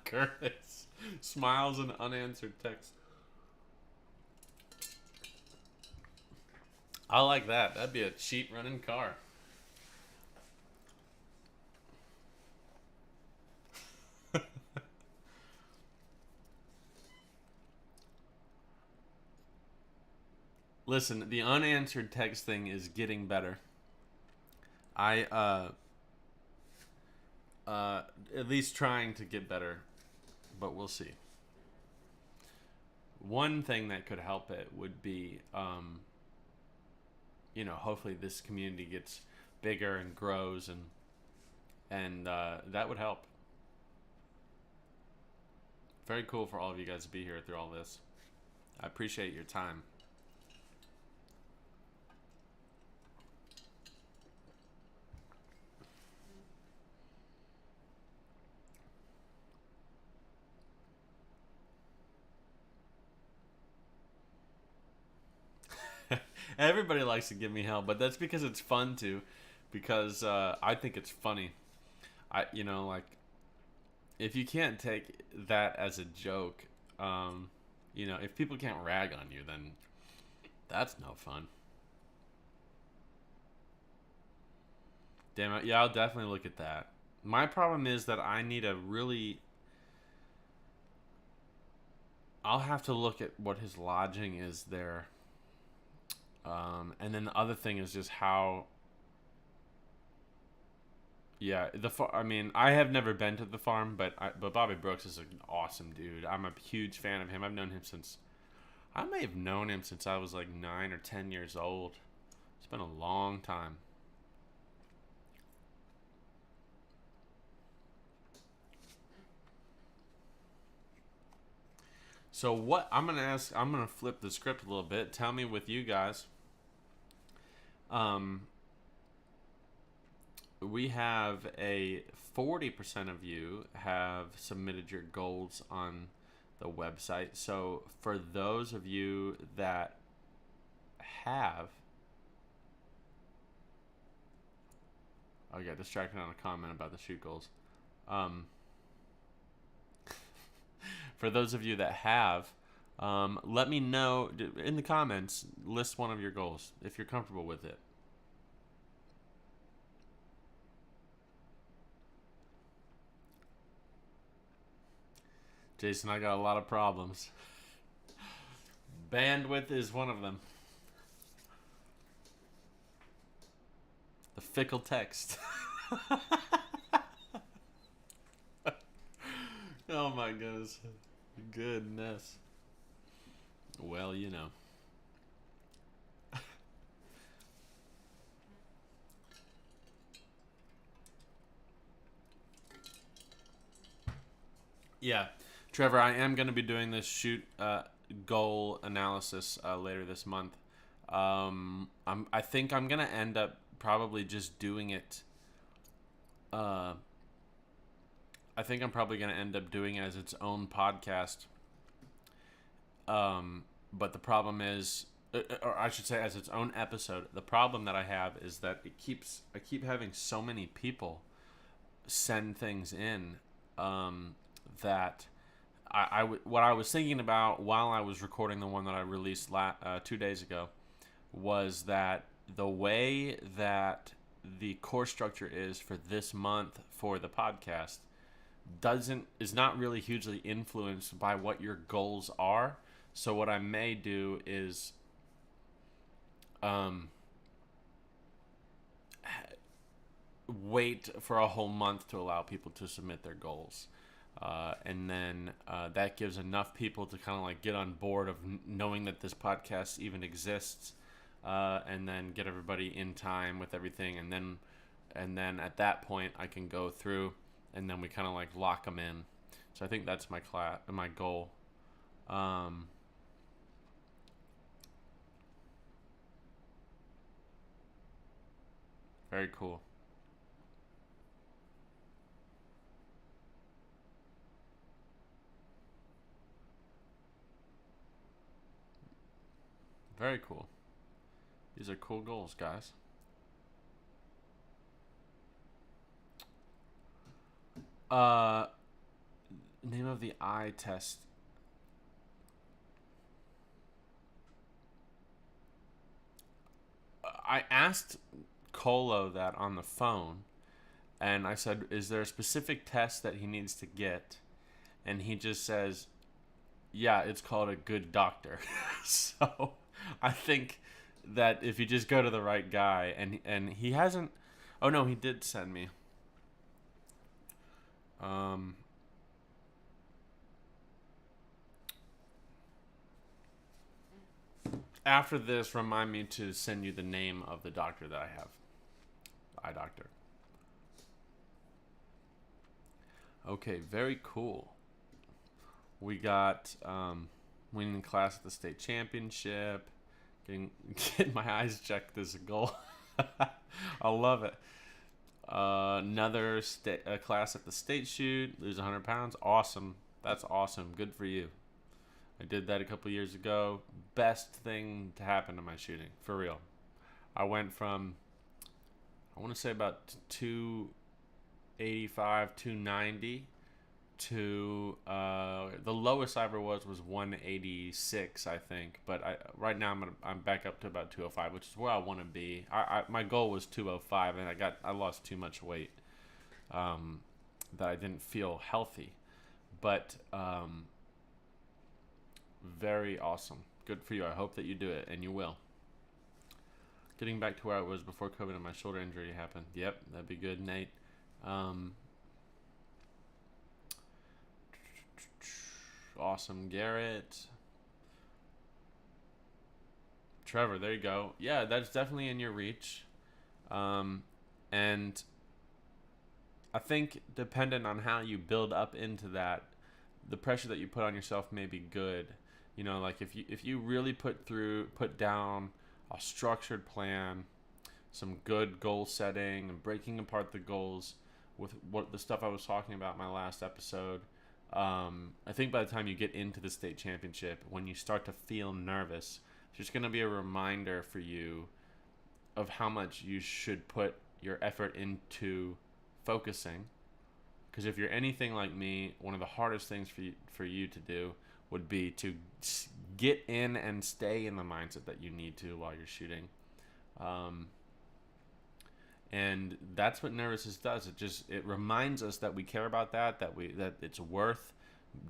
Curtis smiles and unanswered text. I like that. That'd be a cheat running car. Listen, the unanswered text thing is getting better. I at least trying to get better, but we'll see. One thing that could help it would be, hopefully this community gets bigger and grows, and that would help. Very cool for all of you guys to be here through all this. I appreciate your time. Everybody likes to give me hell, but that's because it's fun to, because I think it's funny. Like, if you can't take that as a joke, if people can't rag on you, then that's no fun. Damn it. Yeah, I'll definitely look at that. My problem is that I'll have to look at what his lodging is there. And then the other thing is just how. Yeah, I have never been to the farm, but Bobby Brooks is an awesome dude. I'm a huge fan of him. I may have known him since I was like 9 or 10 years old. It's been a long time. So what I'm gonna flip the script a little bit. Tell me with you guys. We have 40% of you have submitted your goals on the website. So for those of you that have, I got distracted on a comment about the shoot goals. for those of you that have, let me know in the comments. List one of your goals if you're comfortable with it. Jason, I got a lot of problems. Bandwidth is one of them. The fickle text. Oh my goodness. Goodness. Well, you know. Yeah. Trevor, I am going to be doing this shoot goal analysis later this month. I think I'm going to end up probably just doing it. I think I'm probably going to end up doing it as its own podcast. But the problem is, or I should say as its own episode. The problem that I have is that I keep having so many people send things in that what I was thinking about while I was recording the one that I released 2 days ago was that the way that the course structure is for this month for the podcast is not really hugely influenced by what your goals are. So what I may do is wait for a whole month to allow people to submit their goals. And then that gives enough people to kind of like get on board of knowing that this podcast even exists, and then get everybody in time with everything, and then at that point I can go through, and then we kind of like lock them in. So I think that's my goal. Very cool. Very cool. These are cool goals, guys. Name of the eye test. I asked Colo that on the phone, and I said, is there a specific test that he needs to get? And he just says, yeah, it's called a good doctor. So I think that if you just go to the right guy, and he hasn't, oh no, he did send me. After this, remind me to send you the name of the doctor that I have. Eye doctor. Okay, very cool. We got winning class at the state championship. Getting my eyes checked is a goal. I love it. Another class at the state shoot. Lose 100 pounds. Awesome. That's awesome. Good for you. I did that a couple years ago. Best thing to happen to my shooting, for real. I went from, I want to say about 285, 290 to the lowest I ever was 186, I think. But right now I'm back up to about 205, which is where I want to be. My goal was 205, and I lost too much weight that I didn't feel healthy. But very awesome. Good for you. I hope that you do it, and you will. Getting back to where I was before COVID and my shoulder injury happened. Yep, that'd be good, Nate. Awesome, Garrett. Trevor, there you go. Yeah, that's definitely in your reach. And I think dependent on how you build up into that, the pressure that you put on yourself may be good. You know, like if you really put down a structured plan, some good goal setting, and breaking apart the goals with what the stuff I was talking about in my last episode. I think by the time you get into the state championship, when you start to feel nervous, it's just going to be a reminder for you of how much you should put your effort into focusing, Because if you're anything like me, one of the hardest things for you to do would be to get in and stay in the mindset that you need to while you're shooting. And that's what nervousness does. It reminds us that we care about that it's worth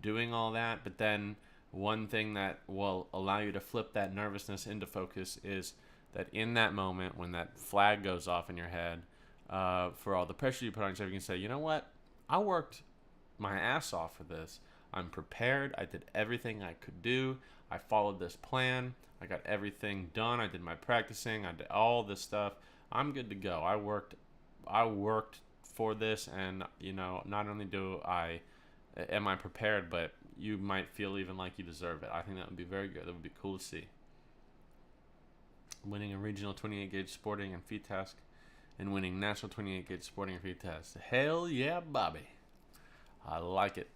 doing all that. But then one thing that will allow you to flip that nervousness into focus is that in that moment when that flag goes off in your head, for all the pressure you put on yourself, you can say, you know what? I worked my ass off for this. I'm prepared. I did everything I could do. I followed this plan. I got everything done. I did my practicing. I did all this stuff. I'm good to go. I worked for this, and not only am I prepared, but you might feel even like you deserve it. I think that would be very good. That would be cool to see. Winning a regional 28 gauge sporting and feed task, and winning national 28 gauge sporting and feed task. Hell yeah, Bobby. I like it.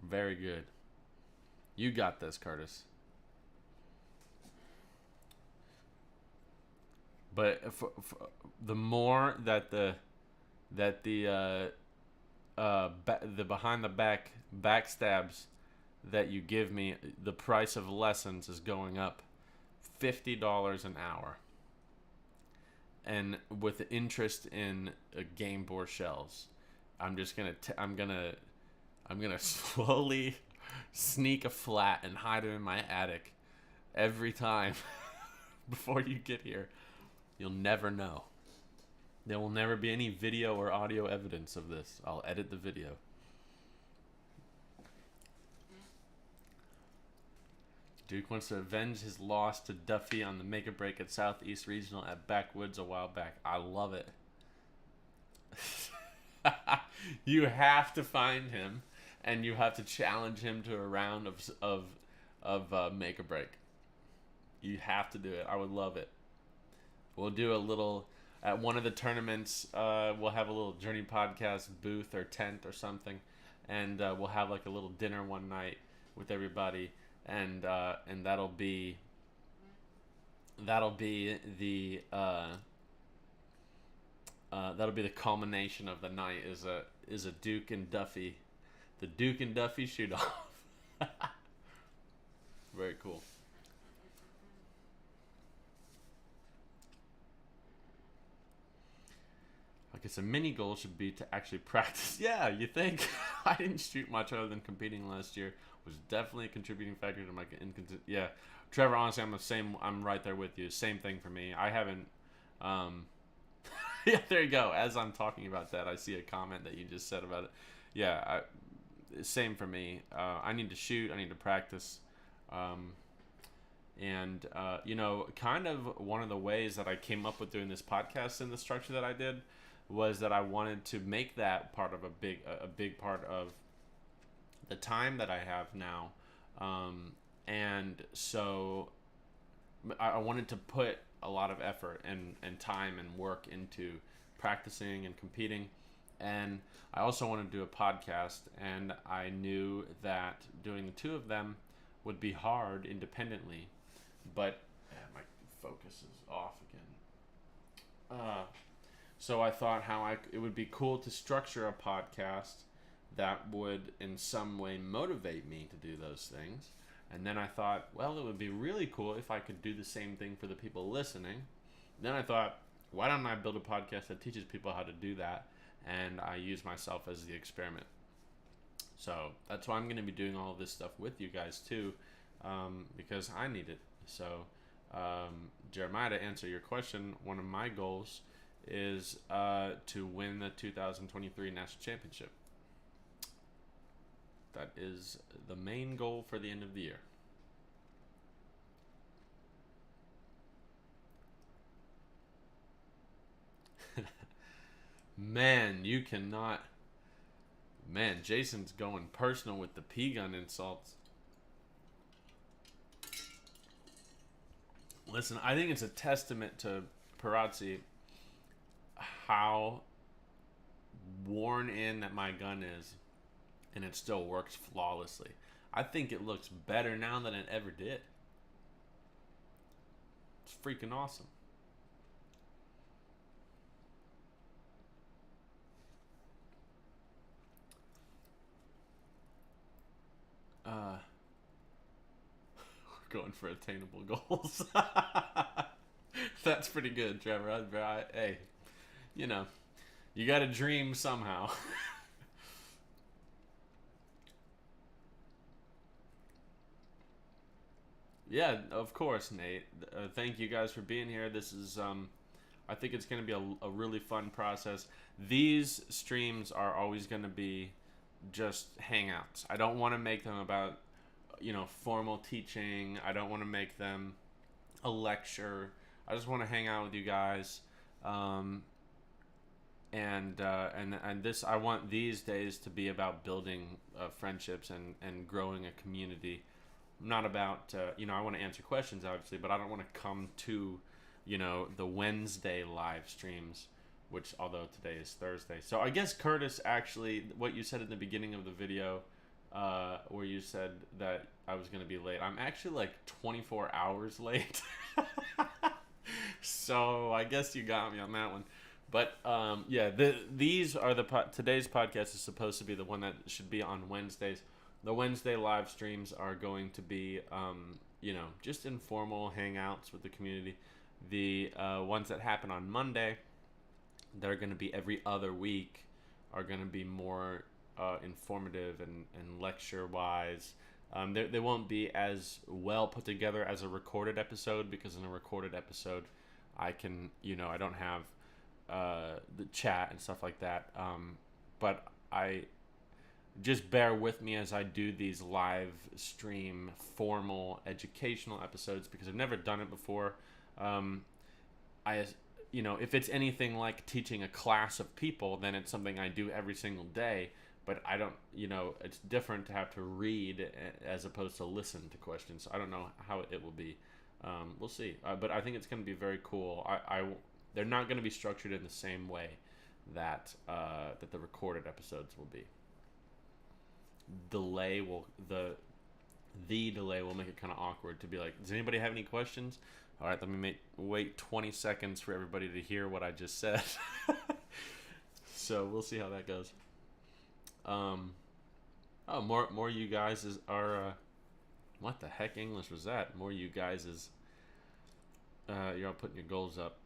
Very good. You got this, Curtis. But the more that the behind the back backstabs that you give me, the price of lessons is going up $50 an hour. And with the interest in game board shells, I'm gonna slowly sneak a flat and hide it in my attic every time before you get here. You'll never know. There will never be any video or audio evidence of this. I'll edit the video. Duke wants to avenge his loss to Duffy on the make or break at Southeast Regional at Backwoods a while back. I love it. You have to find him, and you have to challenge him to a round of make or break. You have to do it. I would love it. We'll do a little at one of the tournaments. We'll have a little Journey Podcast booth or tent or something, and we'll have like a little dinner one night with everybody, and that'll be the culmination of the night is a Duke and Duffy, the Duke and Duffy shoot off. Very cool. I guess a mini goal should be to actually practice. Yeah, you think? I didn't shoot much other than competing last year. Was definitely a contributing factor to my yeah. Trevor, honestly, I'm right there with you. Same thing for me. I haven't. Yeah, there you go. As I'm talking about that, I see a comment that you just said about it. Yeah, same for me. I need to shoot. I need to practice. And kind of one of the ways that I came up with doing this podcast and the structure that I did was that I wanted to make that part of a big part of the time that I have now. And so I wanted to put a lot of effort and time and work into practicing and competing. And I also wanted to do a podcast, and I knew that doing the two of them would be hard independently. But my focus is off again. So I thought it would be cool to structure a podcast that would in some way motivate me to do those things. And then I thought, well, it would be really cool if I could do the same thing for the people listening. Then I thought, why don't I build a podcast that teaches people how to do that? And I use myself as the experiment. So that's why I'm going to be doing all of this stuff with you guys too, because I need it. So, Jeremiah, to answer your question, one of my goals is to win the 2023 National Championship. That is the main goal for the end of the year. Man, you cannot. Man, Jason's going personal with the P-gun insults. Listen, I think it's a testament to Perazzi how worn in that my gun is, and it still works flawlessly. I think it looks better now than it ever did. It's freaking awesome. Going for attainable goals. That's pretty good, Trevor. Hey, you know, you got to dream somehow. Yeah, of course, Nate. Thank you guys for being here. This is, I think it's going to be a really fun process. These streams are always going to be just hangouts. I don't want to make them about, formal teaching. I don't want to make them a lecture. I just want to hang out with you guys. And this, I want these days to be about building friendships and growing a community. Not about, I want to answer questions, obviously, but I don't want to come to, the Wednesday live streams, which, although today is Thursday. So I guess, Curtis, actually, what you said in the beginning of the video, where you said that I was going to be late, I'm actually like 24 hours late. So I guess you got me on that one. But yeah, these are today's podcast is supposed to be the one that should be on Wednesdays. The Wednesday live streams are going to be, just informal hangouts with the community. The ones that happen on Monday, that are going to be every other week, are going to be more informative and lecture-wise. They won't be as well put together as a recorded episode, because in a recorded episode, I can, I don't have the chat and stuff like that. But I just bear with me as I do these live stream formal educational episodes, because I've never done it before. If it's anything like teaching a class of people, then it's something I do every single day. But I don't, it's different to have to read as opposed to listen to questions. I don't know how it will be. We'll see. But I think it's going to be very cool. They're not going to be structured in the same way that the recorded episodes will be. The delay will make it kind of awkward to be like, does anybody have any questions? All right, let me wait 20 seconds for everybody to hear what I just said. So we'll see how that goes. More you guys are what the heck English was that? More you guys is you're all putting your goals up.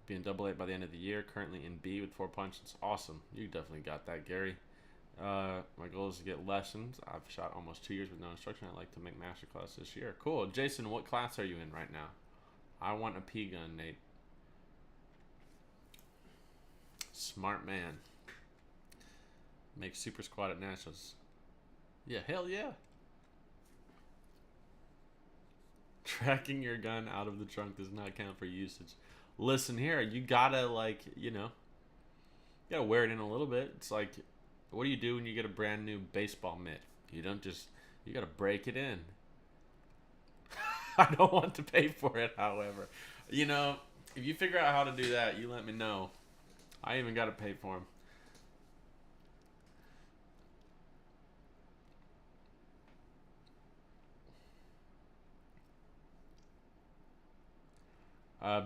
Being AA by the end of the year, currently in B with 4 punches. Awesome. You definitely got that, Gary. My goal is to get lessons. I've shot almost 2 years with no instruction. I'd like to make masterclass this year. Cool. Jason, what class are you in right now? I want a P gun, Nate. Smart man. Make super squad at nationals. Yeah, hell yeah. Tracking your gun out of the trunk does not count for usage. Listen here, you gotta you gotta wear it in a little bit. It's like, what do you do when you get a brand new baseball mitt? You don't just, you gotta break it in. I don't want to pay for it, however. If you figure out how to do that, you let me know. I even gotta pay for them.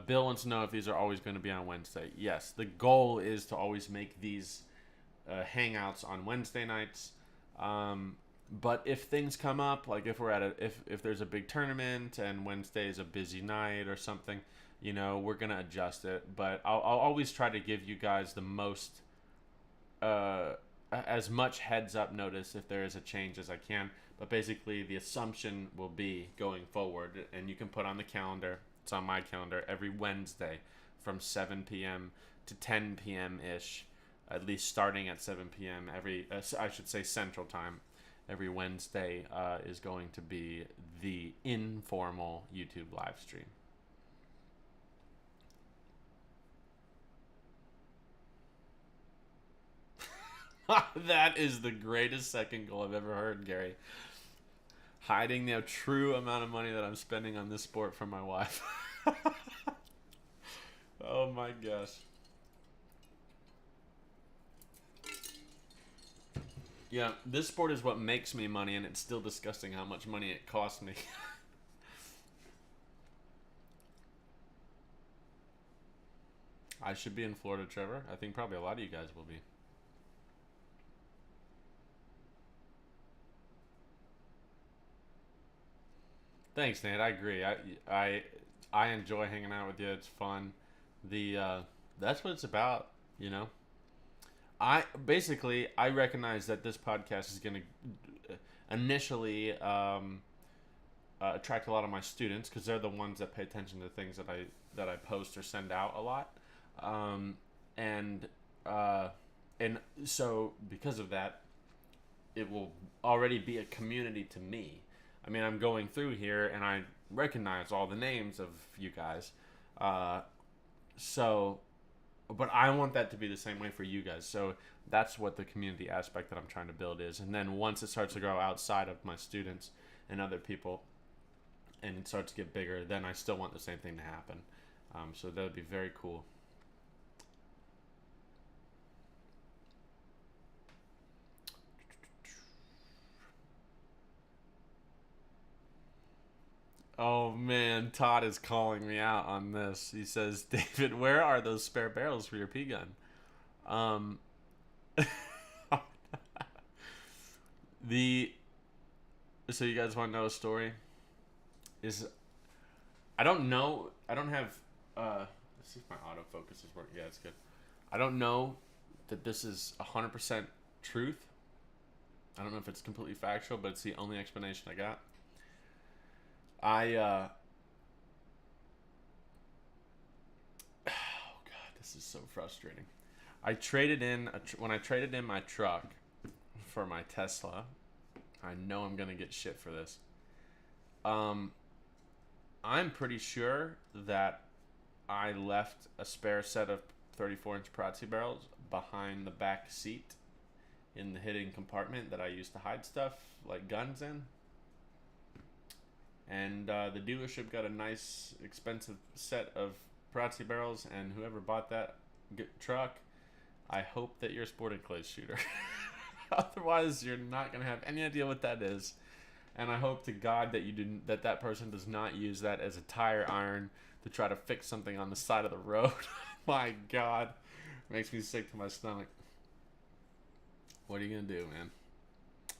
Bill wants to know if these are always going to be on Wednesday. Yes, the goal is to always make these hangouts on Wednesday nights. But if things come up, like if we're at if there's a big tournament and Wednesday is a busy night or something, we're gonna adjust it. But I'll always try to give you guys the most, as much heads up notice if there is a change as I can. But basically, the assumption will be going forward, and you can put on the calendar. It's on my calendar every Wednesday from 7 p.m. to 10 p.m. ish, at least starting at 7 p.m. I should say Central Time. Every Wednesday is going to be the informal YouTube live stream. That is the greatest second goal I've ever heard, Gary. Hiding the true amount of money that I'm spending on this sport from my wife. Oh my gosh. Yeah, this sport is what makes me money, and it's still disgusting how much money it costs me. I should be in Florida, Trevor. I think probably a lot of you guys will be. Thanks, Nate. I agree. I I enjoy hanging out with you. It's fun. The That's what it's about, you know. I recognize that this podcast is going to initially attract a lot of my students because they're the ones that pay attention to things that I post or send out a lot, um, and uh, and so because of that, it will already be a community to me. I mean, I'm going through here and I recognize all the names of you guys, uh, so but I want that to be the same way for you guys. So that's what the community aspect that I'm trying to build is. And then once it starts to grow outside of my students and other people, and it starts to get bigger, then I still want the same thing to happen. So that would be very cool. Oh man, Todd is calling me out on this. He says, David, where are those spare barrels for your pea gun? Um, the so you guys want to know a story? Is I don't know. I don't have. Let's see if my autofocus is working. Yeah, it's good. I don't know that this is 100% truth. I don't know if it's completely factual, but it's the only explanation I got. Oh god, this is so frustrating. I traded in when I traded in my truck for my Tesla. I know I'm gonna get shit for this. Um, I'm pretty sure that I left a spare set of 34-inch Prazzi barrels behind the back seat in the hidden compartment that I used to hide stuff like guns in. And the dealership got a nice, expensive set of Prazzi barrels, and whoever bought that truck, I hope that you're a sporting clays shooter. Otherwise, you're not gonna have any idea what that is. And I hope to God that you didn't that person does not use that as a tire iron to try to fix something on the side of the road. My God, it makes me sick to my stomach. What are you gonna do, man?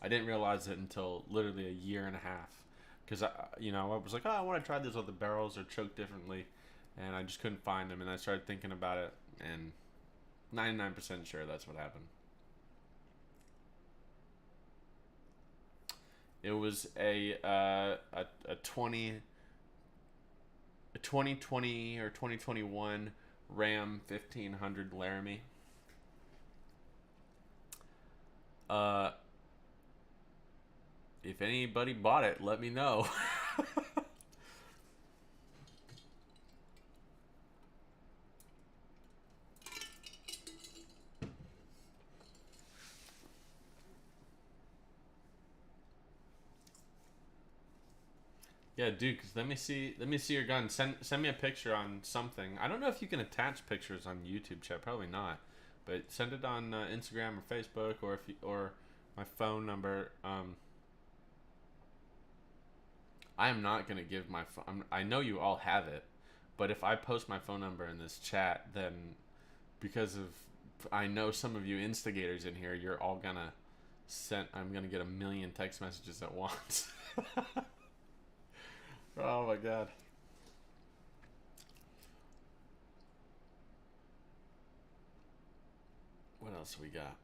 I didn't realize it until literally a year and a half, because I was like, oh, I want to try these other barrels or choke differently, and I just couldn't find them, and I started thinking about it, and 99% sure that's what happened. It was a 2020 or 2021 Ram 1500 Laramie. If anybody bought it, let me know. Yeah, dude. Cause let me see your gun. Send me a picture on something. I don't know if you can attach pictures on YouTube chat. Probably not. But send it on Instagram or Facebook, or my phone number. I am not gonna give my phone. I know you all have it, but if I post my phone number in this chat, then because of I know some of you instigators in here, you're all gonna I'm gonna get a million text messages at once. Oh my god. What else we got?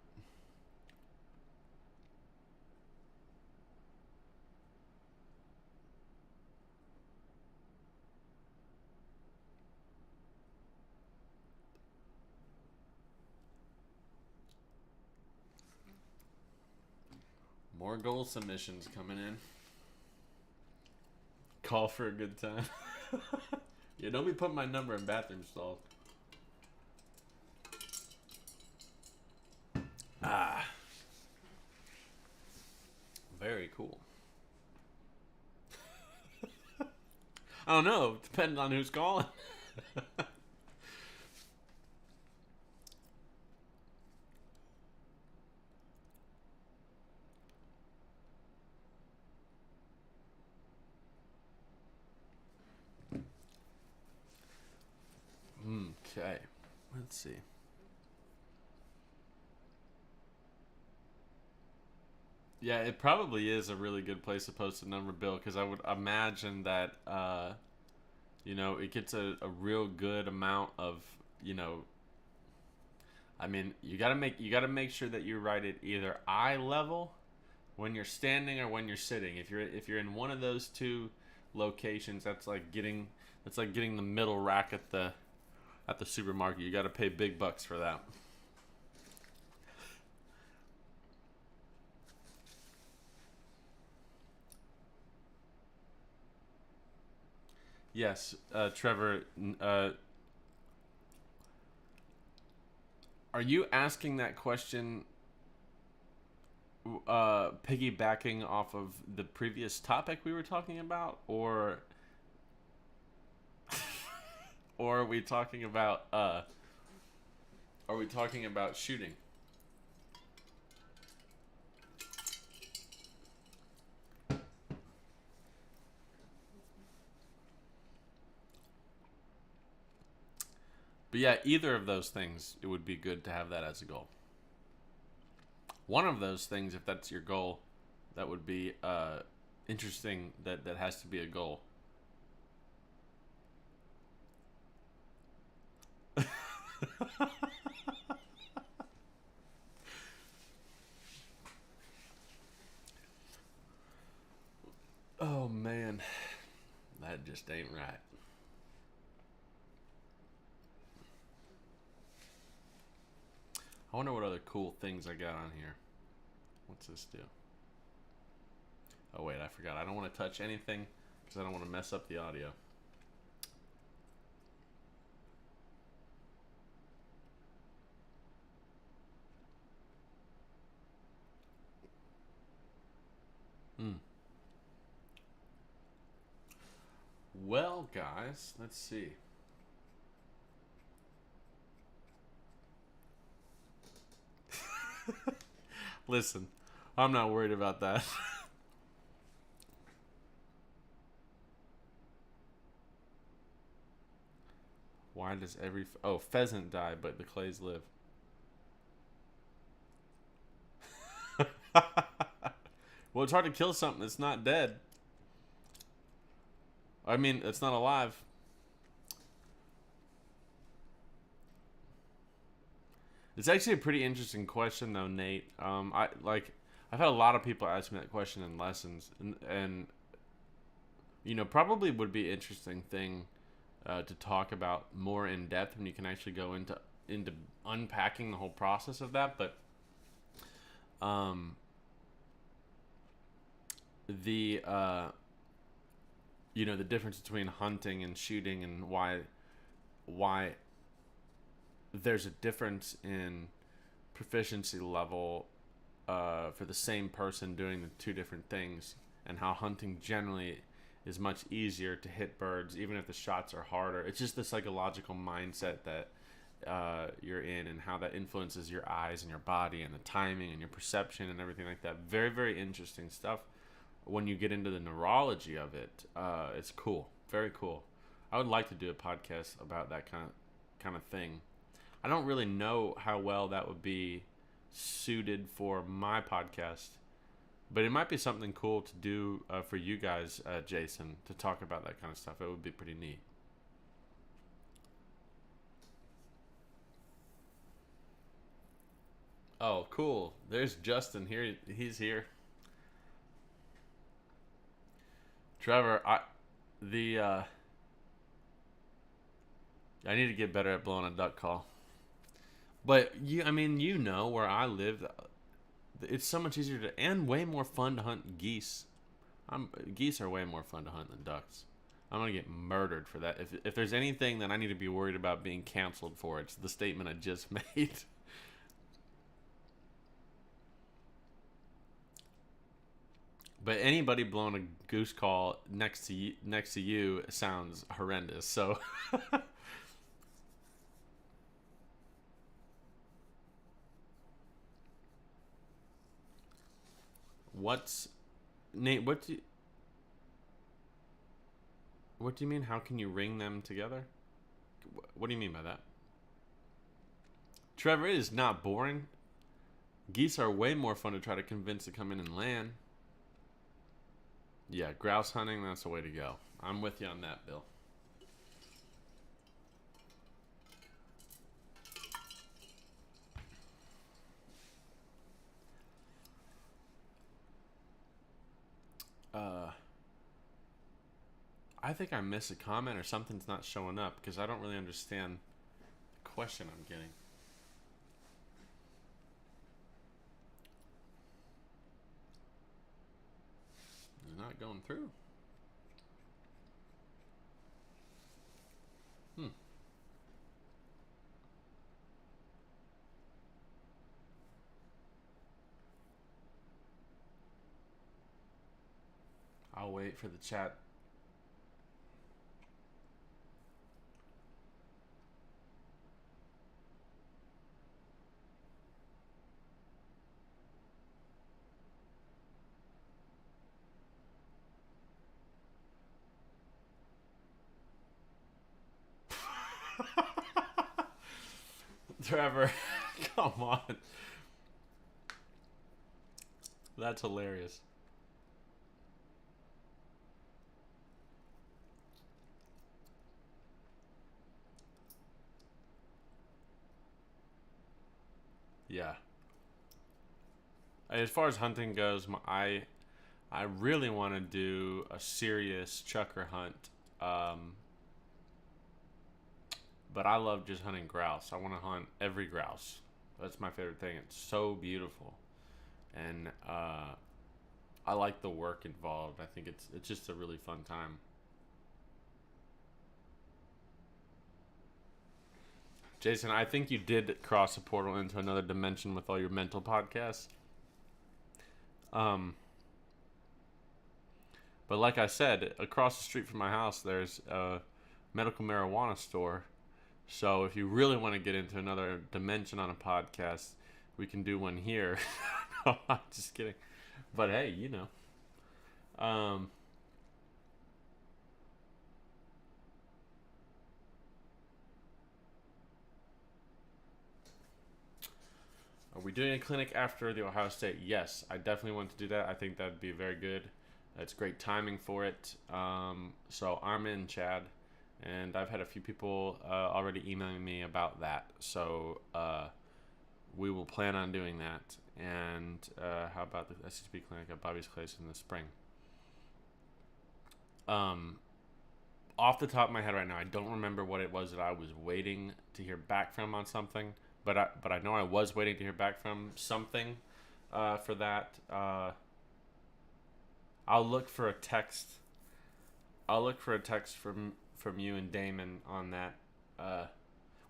More goal submissions coming in. Call for a good time. Yeah, don't be putting my number in bathroom stalls. Ah, very cool. I don't know, depending on who's calling. Okay, let's see. Yeah, it probably is a really good place to post a number, Bill, because I would imagine that it gets a real good amount of you know. I mean, you gotta make sure that you write it either eye level when you're standing or when you're sitting. If you're in one of those two locations, that's like getting the middle rack at the supermarket. You got to pay big bucks for that. Yes, Trevor. Are you asking that question piggybacking off of the previous topic we were talking about, or are we talking about shooting? But yeah, either of those things, it would be good to have that as a goal. One of those things, if that's your goal, that would be interesting. That has to be a goal. Oh man, that just ain't right. I wonder what other cool things I got on here. What's this do? Oh wait, I forgot. I don't want to touch anything because I don't want to mess up the audio. Hmm. Well, guys, let's see. Listen, I'm not worried about that. Why does pheasant die, but the clays live? Well, it's hard to kill something that's not dead. I mean, it's not alive. It's actually a pretty interesting question, though, Nate. I've had a lot of people ask me that question in lessons, and probably would be an interesting thing to talk about more in depth when you can actually go into unpacking the whole process of that. But um, the difference between hunting and shooting, and why there's a difference in proficiency level for the same person doing the two different things, and how hunting generally is much easier to hit birds, even if the shots are harder. It's just the psychological mindset that you're in, and how that influences your eyes and your body and the timing and your perception and everything like that. Very, very interesting stuff. When you get into the neurology of it, it's cool, very cool. I would like to do a podcast about that kind of thing. I don't really know how well that would be suited for my podcast, but it might be something cool to do for you guys, Jason, to talk about that kind of stuff. It would be pretty neat. Oh, cool. There's Justin here. He's here. Trevor, the I need to get better at blowing a duck call. But I mean, where I live, it's so much easier to and way more fun to hunt geese. Geese are way more fun to hunt than ducks. I'm gonna get murdered for that. If there's anything that I need to be worried about being canceled for, it's the statement I just made. But anybody blowing a goose call next to you sounds horrendous. So what's Nate? What do you mean? How can you ring them together? What do you mean by that? Trevor, it is not boring. Geese are way more fun to try to convince to come in and land. Yeah, grouse hunting, that's the way to go. I'm with you on that, Bill. I think I missed a comment or something's not showing up because I don't really understand the question I'm getting. It's not going through. I'll wait for the chat. Trevor, come on. That's hilarious. Yeah. As far as hunting goes, I really want to do a serious chucker hunt. But I love just hunting grouse. I want to hunt every grouse. That's my favorite thing. It's so beautiful, and I like the work involved. I think it's just a really fun time. Jason, I think you did cross a portal into another dimension with all your mental podcasts. Um, but like I said, across the street from my house, there's a medical marijuana store. So if you really want to get into another dimension on a podcast, we can do one here. No, I'm just kidding. But hey, you know. Um, are we doing a clinic after the Ohio State? Yes, I definitely want to do that. I think that'd be very good. It's great timing for it. So I'm in, Chad, and I've had a few people already emailing me about that. So we will plan on doing that. And how about the SHB clinic at Bobby's Place in the spring? Off the top of my head right now, I don't remember what it was that I was waiting to hear back from on something, but I know I was waiting to hear back from something for that. I'll look for a text. I'll look for a text from you and Damon on that.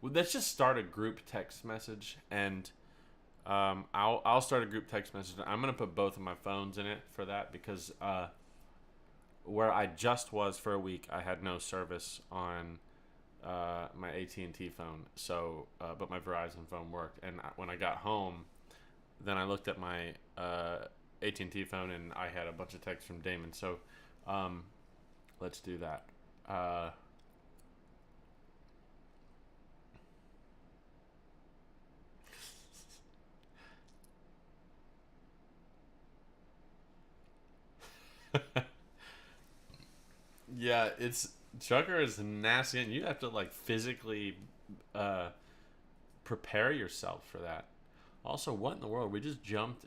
Well, let's just start a group text message, and I'll start a group text message. I'm gonna put both of my phones in it for that because where I just was for a week, I had no service on my AT&T phone. So, but my Verizon phone worked. And when I got home, then I looked at my AT&T phone, and I had a bunch of texts from Damon. So, let's do that. Yeah, it's Chucker is nasty, and you have to like physically uh, prepare yourself for that. Also, what in the world? We just jumped.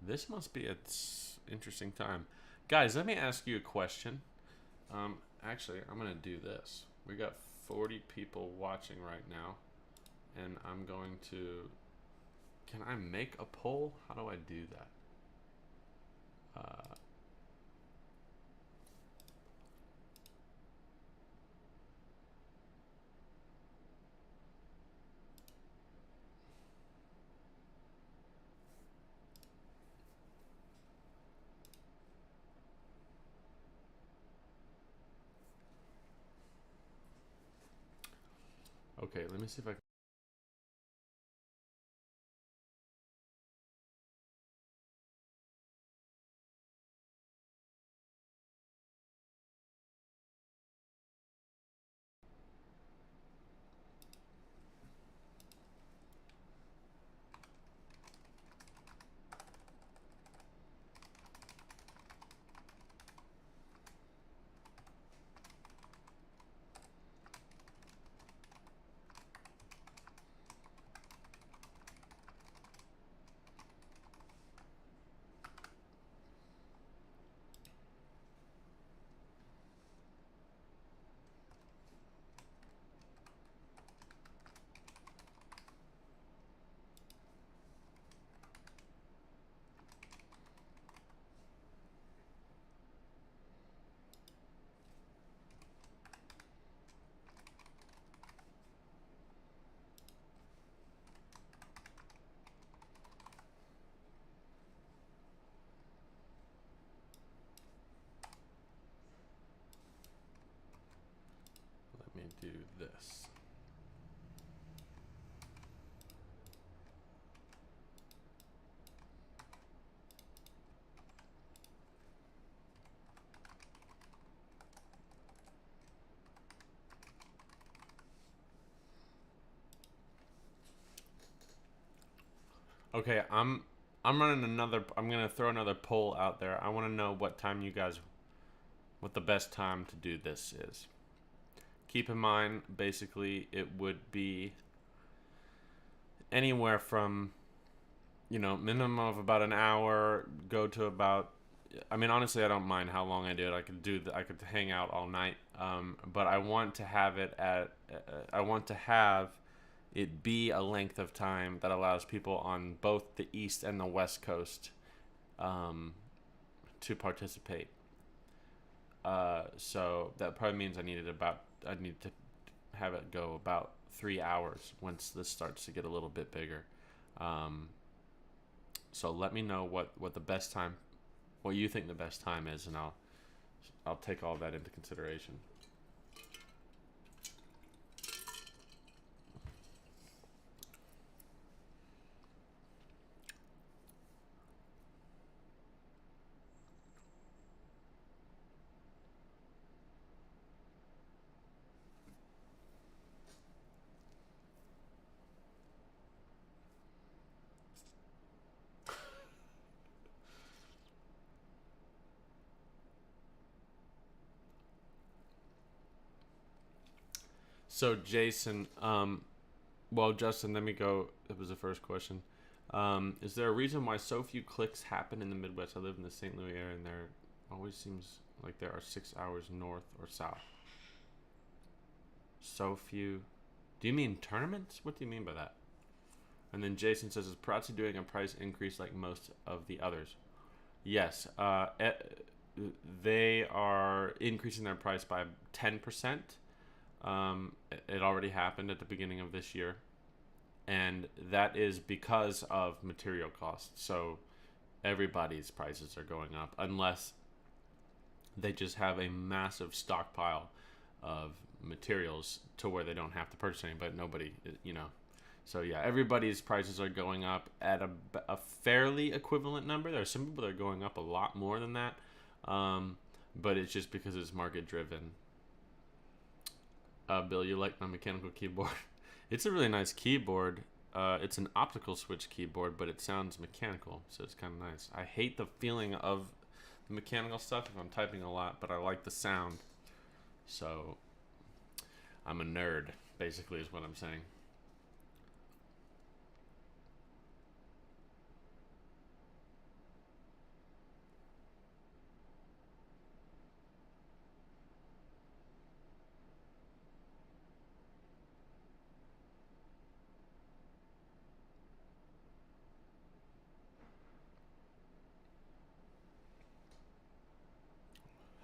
This must be an interesting time, guys. Let me ask you a question. Actually, I'm gonna do this. We got 40 people watching right now, and I'm going to. Can I make a poll? How do I do that? Okay, let me see if I can. do this. Okay, I'm running another. I'm gonna throw another poll out there. I want to know what the best time to do this is. Keep in mind, basically, it would be anywhere from, minimum of about an hour, go to about. I mean, honestly, I don't mind how long I do it. I could hang out all night. But I want to have it at. I want to have it be a length of time that allows people on both the East and the West Coast to participate. So that probably means I need to have it go about 3 hours once this starts to get a little bit bigger. So let me know what the best time, what you think the best time is, and I'll take all that into consideration. So Jason, well, Justin, let me go. That was the first question. Is there a reason why so few clicks happen in the Midwest? I live in the St. Louis area, and there always seems like there are 6 hours north or south. So few. Do you mean tournaments? What do you mean by that? And then Jason says, is Prazzi doing a price increase like most of the others? Yes. They are increasing their price by 10%. It already happened at the beginning of this year, and that is because of material costs. So everybody's prices are going up unless they just have a massive stockpile of materials to where they don't have to purchase any, but nobody, So yeah, everybody's prices are going up at a fairly equivalent number. There are some people that are going up a lot more than that, but it's just because it's market driven. Bill, you like my mechanical keyboard? It's a really nice keyboard. It's an optical switch keyboard, but it sounds mechanical, so it's kind of nice. I hate the feeling of the mechanical stuff if I'm typing a lot, but I like the sound. So I'm a nerd, basically, is what I'm saying.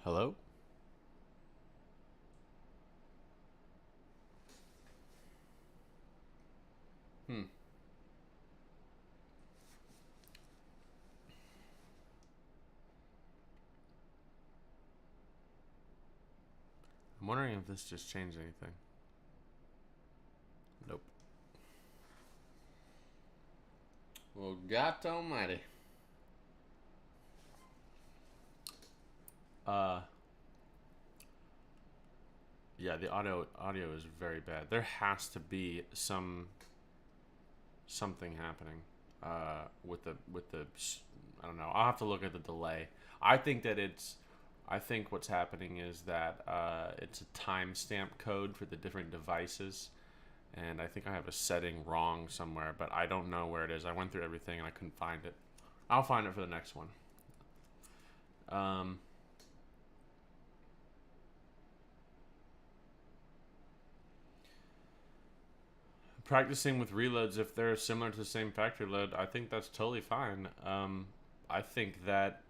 Hello? I'm wondering if this just changed anything. Nope. Well, God almighty. Yeah, the audio is very bad. There has to be something happening with the I don't know. I'll have to look at the delay. I think what's happening is that it's a timestamp code for the different devices, and I think I have a setting wrong somewhere, but I don't know where it is. I went through everything and I couldn't find it. I'll find it for the next one. Practicing with reloads, if they're similar to the same factory load, I think that's totally fine. I think that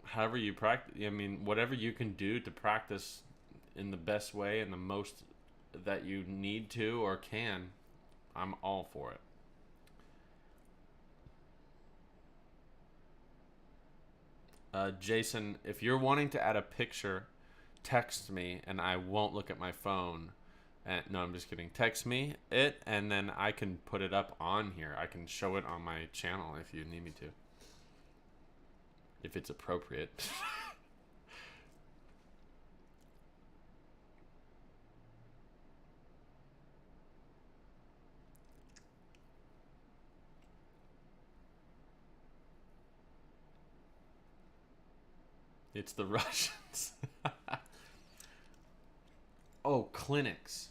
however you practice, I mean, whatever you can do to practice in the best way and the most that you need to or can, I'm all for it. Jason, if you're wanting to add a picture, text me and I won't look at my phone. No, I'm just kidding. Text me it, and then I can put it up on here. I can show it on my channel if you need me to. If it's appropriate. It's the Russians. Oh, clinics.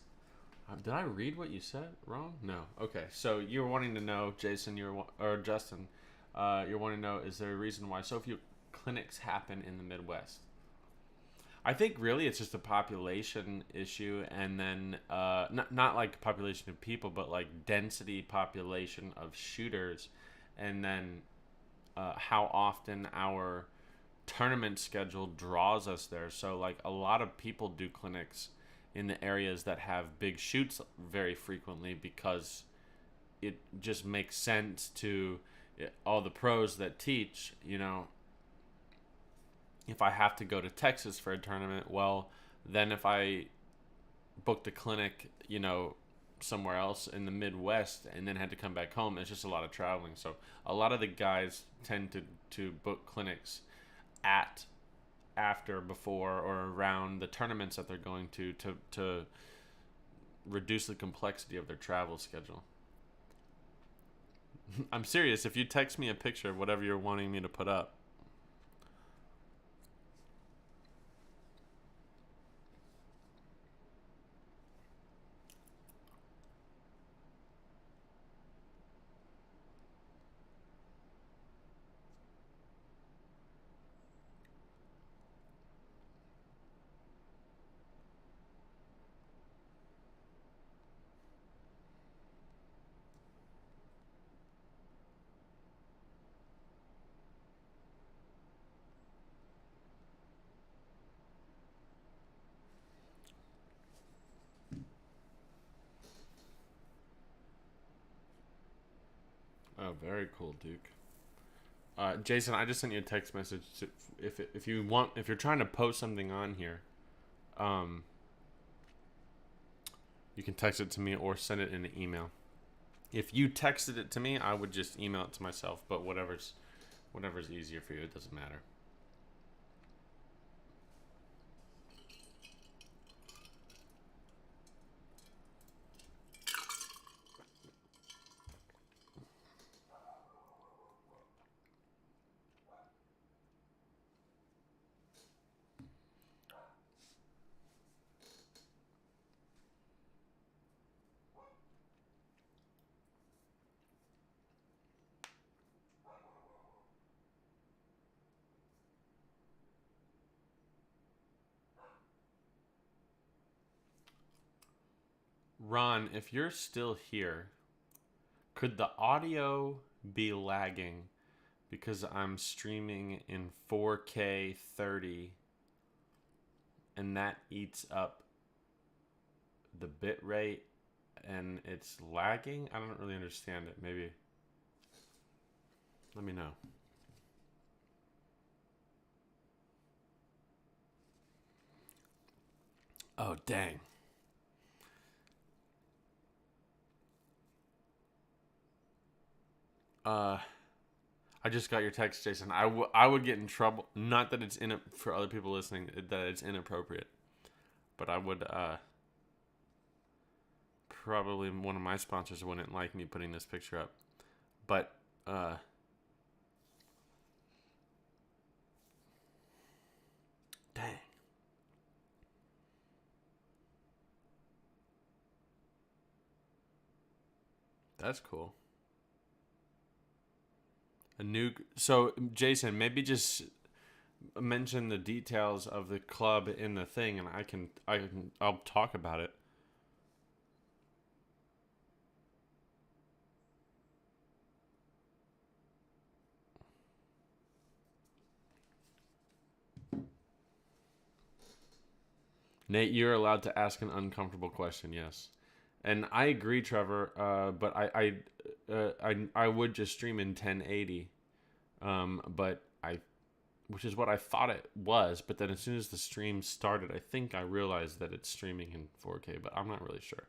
Did I read what you said wrong? No. Okay. So you're wanting to know, Jason, or Justin, you're wanting to know, is there a reason why so few clinics happen in the Midwest? I think really it's just a population issue, and then not like population of people, but like density population of shooters, and then how often our tournament schedule draws us there. So like a lot of people do clinics in the areas that have big shoots very frequently because it just makes sense to all the pros that teach, if I have to go to Texas for a tournament, well, then if I booked a clinic, somewhere else in the Midwest and then had to come back home, it's just a lot of traveling. So a lot of the guys tend to book clinics after, before, or around the tournaments that they're going to reduce the complexity of their travel schedule. I'm serious. If you text me a picture of whatever you're wanting me to put up. Oh, very cool, Duke. Jason, I just sent you a text message. If you're trying to post something on here, you can text it to me or send it in an email. If you texted it to me, I would just email it to myself. But whatever's easier for you, it doesn't matter. Ron, if you're still here, could the audio be lagging because I'm streaming in 4K 30 and that eats up the bit rate and it's lagging? I don't really understand it. Maybe let me know. Oh, dang. I just got your text, Jason. I would get in trouble. Not that it's for other people listening, that it's inappropriate. But I would, probably one of my sponsors wouldn't like me putting this picture up. But, dang. That's cool. So Jason, maybe just mention the details of the club in the thing, and I'll talk about it. Nate, you're allowed to ask an uncomfortable question. Yes, and I agree, Trevor. But I would just stream in 1080. But which is what I thought it was. But then as soon as the stream started, I think I realized that it's streaming in 4K, but I'm not really sure.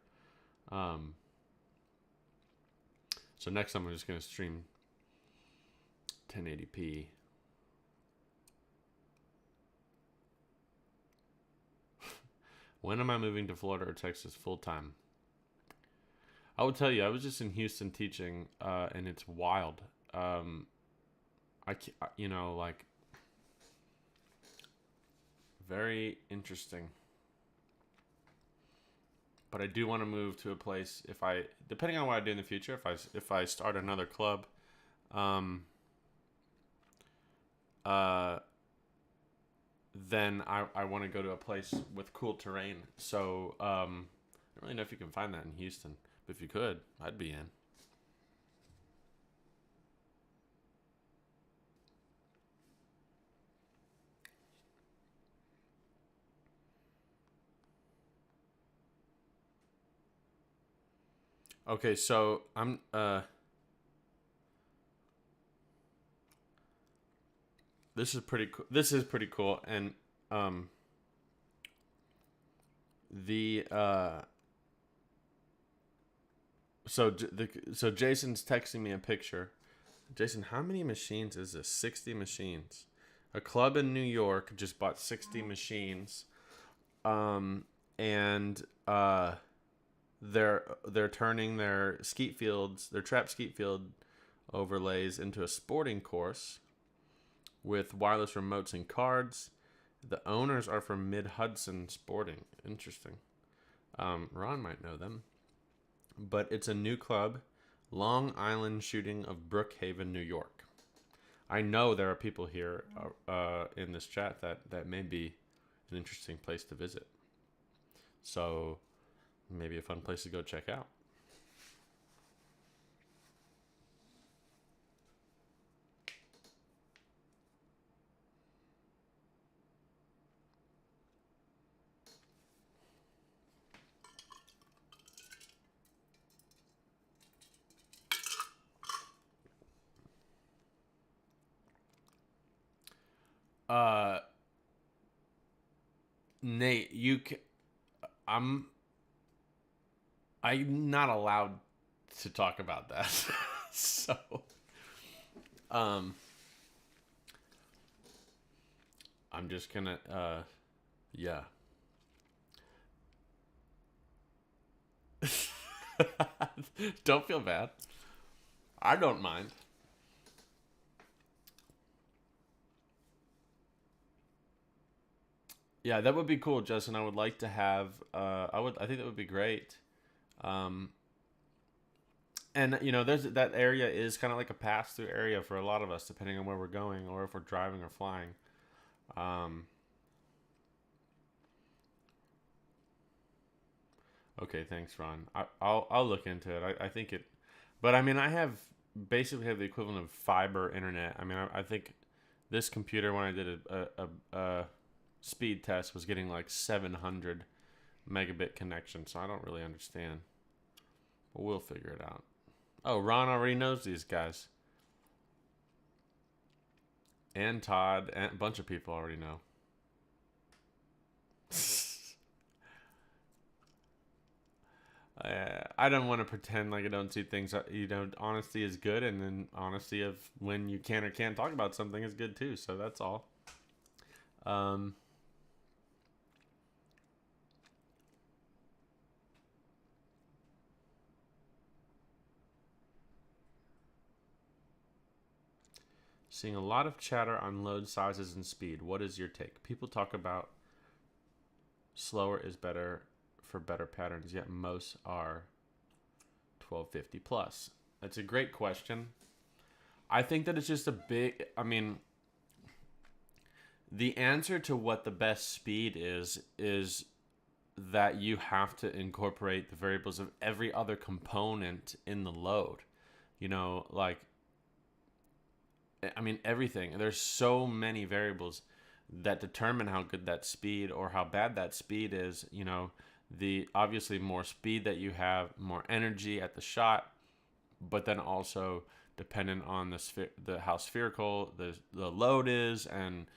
So next time I'm just going to stream 1080p. When am I moving to Florida or Texas full time? I will tell you, I was just in Houston teaching, and it's wild. Like, very interesting. But I do want to move to a place depending on what I do in the future, if I start another club, then I want to go to a place with cool terrain. So I don't really know if you can find that in Houston, but if you could, I'd be in. Okay, so I'm this is pretty cool. This is pretty cool, and so Jason's texting me a picture. Jason, how many machines is this? 60 machines. A club in New York just bought 60 machines, and they're turning their skeet fields, their trap skeet field overlays into a sporting course with wireless remotes and cards. The owners are from Mid Hudson Sporting. Interesting. Ron might know them. But it's a new club, Long Island Shooting of Brookhaven, New York. I know there are people here in this chat that may be an interesting place to visit. So maybe a fun place to go check out. Nate, I'm not allowed to talk about that. So, I'm just gonna, yeah. Don't feel bad. I don't mind. Yeah, that would be cool, Justin. I would like to have. I think that would be great. And there's that area is kind of like a pass-through area for a lot of us, depending on where we're going or if we're driving or flying. Okay, thanks, Ron. I'll look into it. I think it, but I mean, I basically have the equivalent of fiber internet. I mean, I think this computer, when I did a speed test, was getting like 700 megabit connection, so I don't really understand. But we'll figure it out. Oh, Ron already knows these guys. And Todd, and a bunch of people already know. I don't want to pretend like I don't see things. Honesty is good, and then honesty of when you can or can't talk about something is good too. So that's all. Seeing a lot of chatter on load sizes and speed. What is your take? People talk about slower is better for better patterns, yet most are 1250 plus. That's a great question. I think that it's just the answer to what the best speed is that you have to incorporate the variables of every other component in the load. Everything. There's so many variables that determine how good that speed or how bad that speed is. The obviously more speed that you have, more energy at the shot, but then also dependent on how spherical the load is, and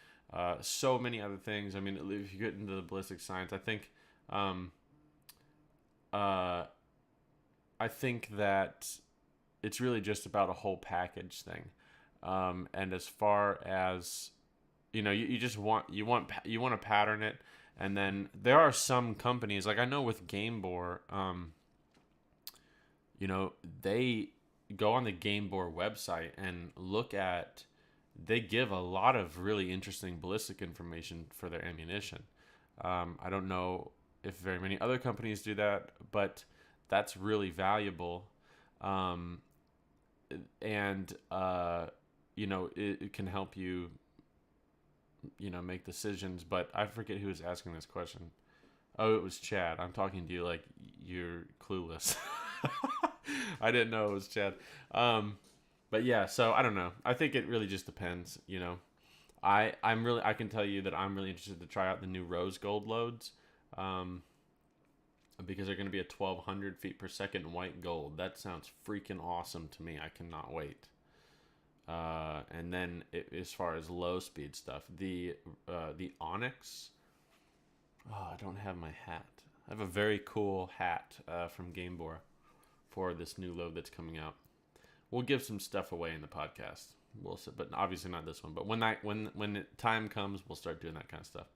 so many other things. I mean, if you get into the ballistic science, I think that it's really just about a whole package thing. And as far as you just want to pattern it, and then there are some companies, like I know with Game Bore, they go on the Game Bore website and they give a lot of really interesting ballistic information for their ammunition. I don't know if very many other companies do that, but that's really valuable. And it can help you, make decisions. But I forget who was asking this question. Oh, it was Chad. I'm talking to you like you're clueless. I didn't know it was Chad. But yeah, so I don't know. I think it really just depends, I can tell you that I'm really interested to try out the new rose gold loads. Because they're going to be a 1,200 feet per second white gold. That sounds freaking awesome to me. I cannot wait. And then as far as low speed stuff, the Onyx. Oh, I don't have my hat. I have a very cool hat from Game Bore for this new load that's coming out. We'll give some stuff away in the podcast. But obviously not this one. But when the time comes, we'll start doing that kind of stuff.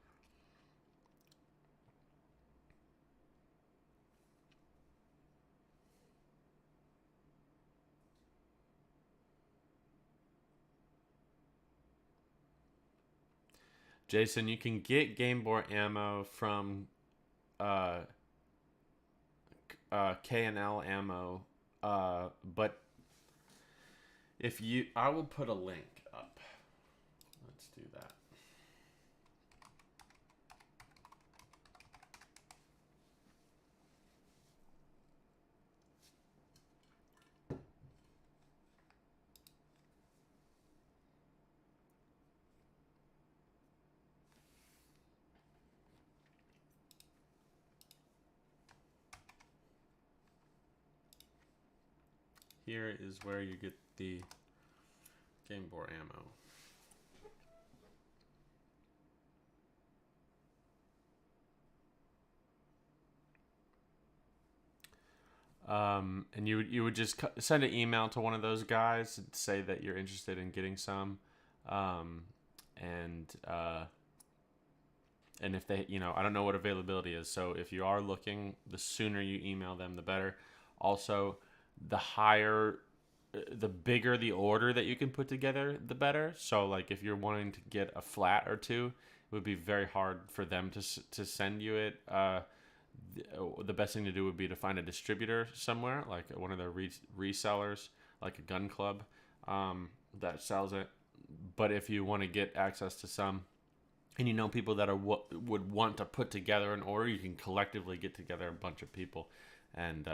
Jason, you can get Game Bore ammo from K&L ammo, but I will put a link up. Let's do that. Here is where you get the Game Bore ammo. And you would just send an email to one of those guys and say that you're interested in getting some, and if they, I don't know what availability is. So if you are looking, the sooner you email them, the better. Also, the bigger the order that you can put together, the better. So like if you're wanting to get a flat or two, it would be very hard for them to send you it. The best thing to do would be to find a distributor somewhere, like one of their resellers, like a gun club that sells it. But if you want to get access to some, and people that would want to put together an order, you can collectively get together a bunch of people and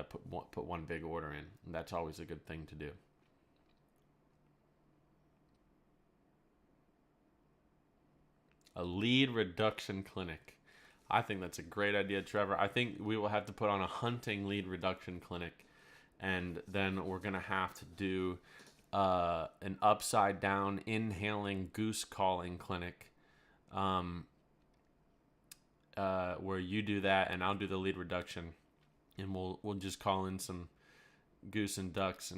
put one big order in. And that's always a good thing to do. A lead reduction clinic. I think that's a great idea, Trevor. I think we will have to put on a hunting lead reduction clinic, and then we're going to have to do an upside down inhaling goose calling clinic, where you do that and I'll do the lead reduction, and we'll just call in some goose and ducks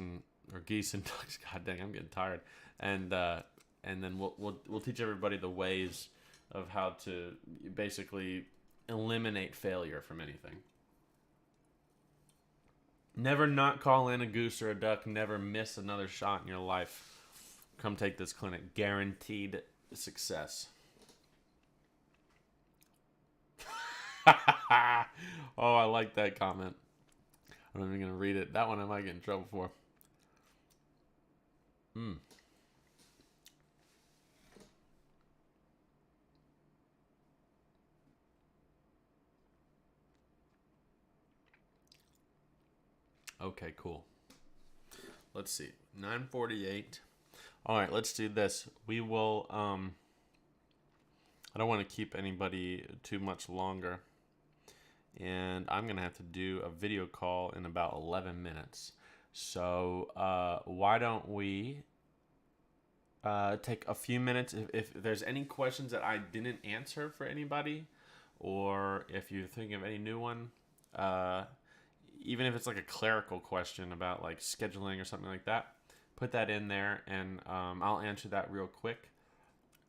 or geese and ducks. God dang, I'm getting tired. And then we'll teach everybody the ways of how to basically eliminate failure from anything. Never not call in a goose or a duck. Never miss another shot in your life. Come take this clinic. Guaranteed success. Oh, I like that comment. I'm not even going to read it. That one I might get in trouble for. Okay, cool. Let's see. 9:48. All right, let's do this. We will I don't want to keep anybody too much longer. And I'm going to have to do a video call in about 11 minutes. So why don't we take a few minutes. If there's any questions that I didn't answer for anybody, or if you're thinking of any new one, uh, even if it's like a clerical question about like scheduling or something like that, put that in there, and I'll answer that real quick,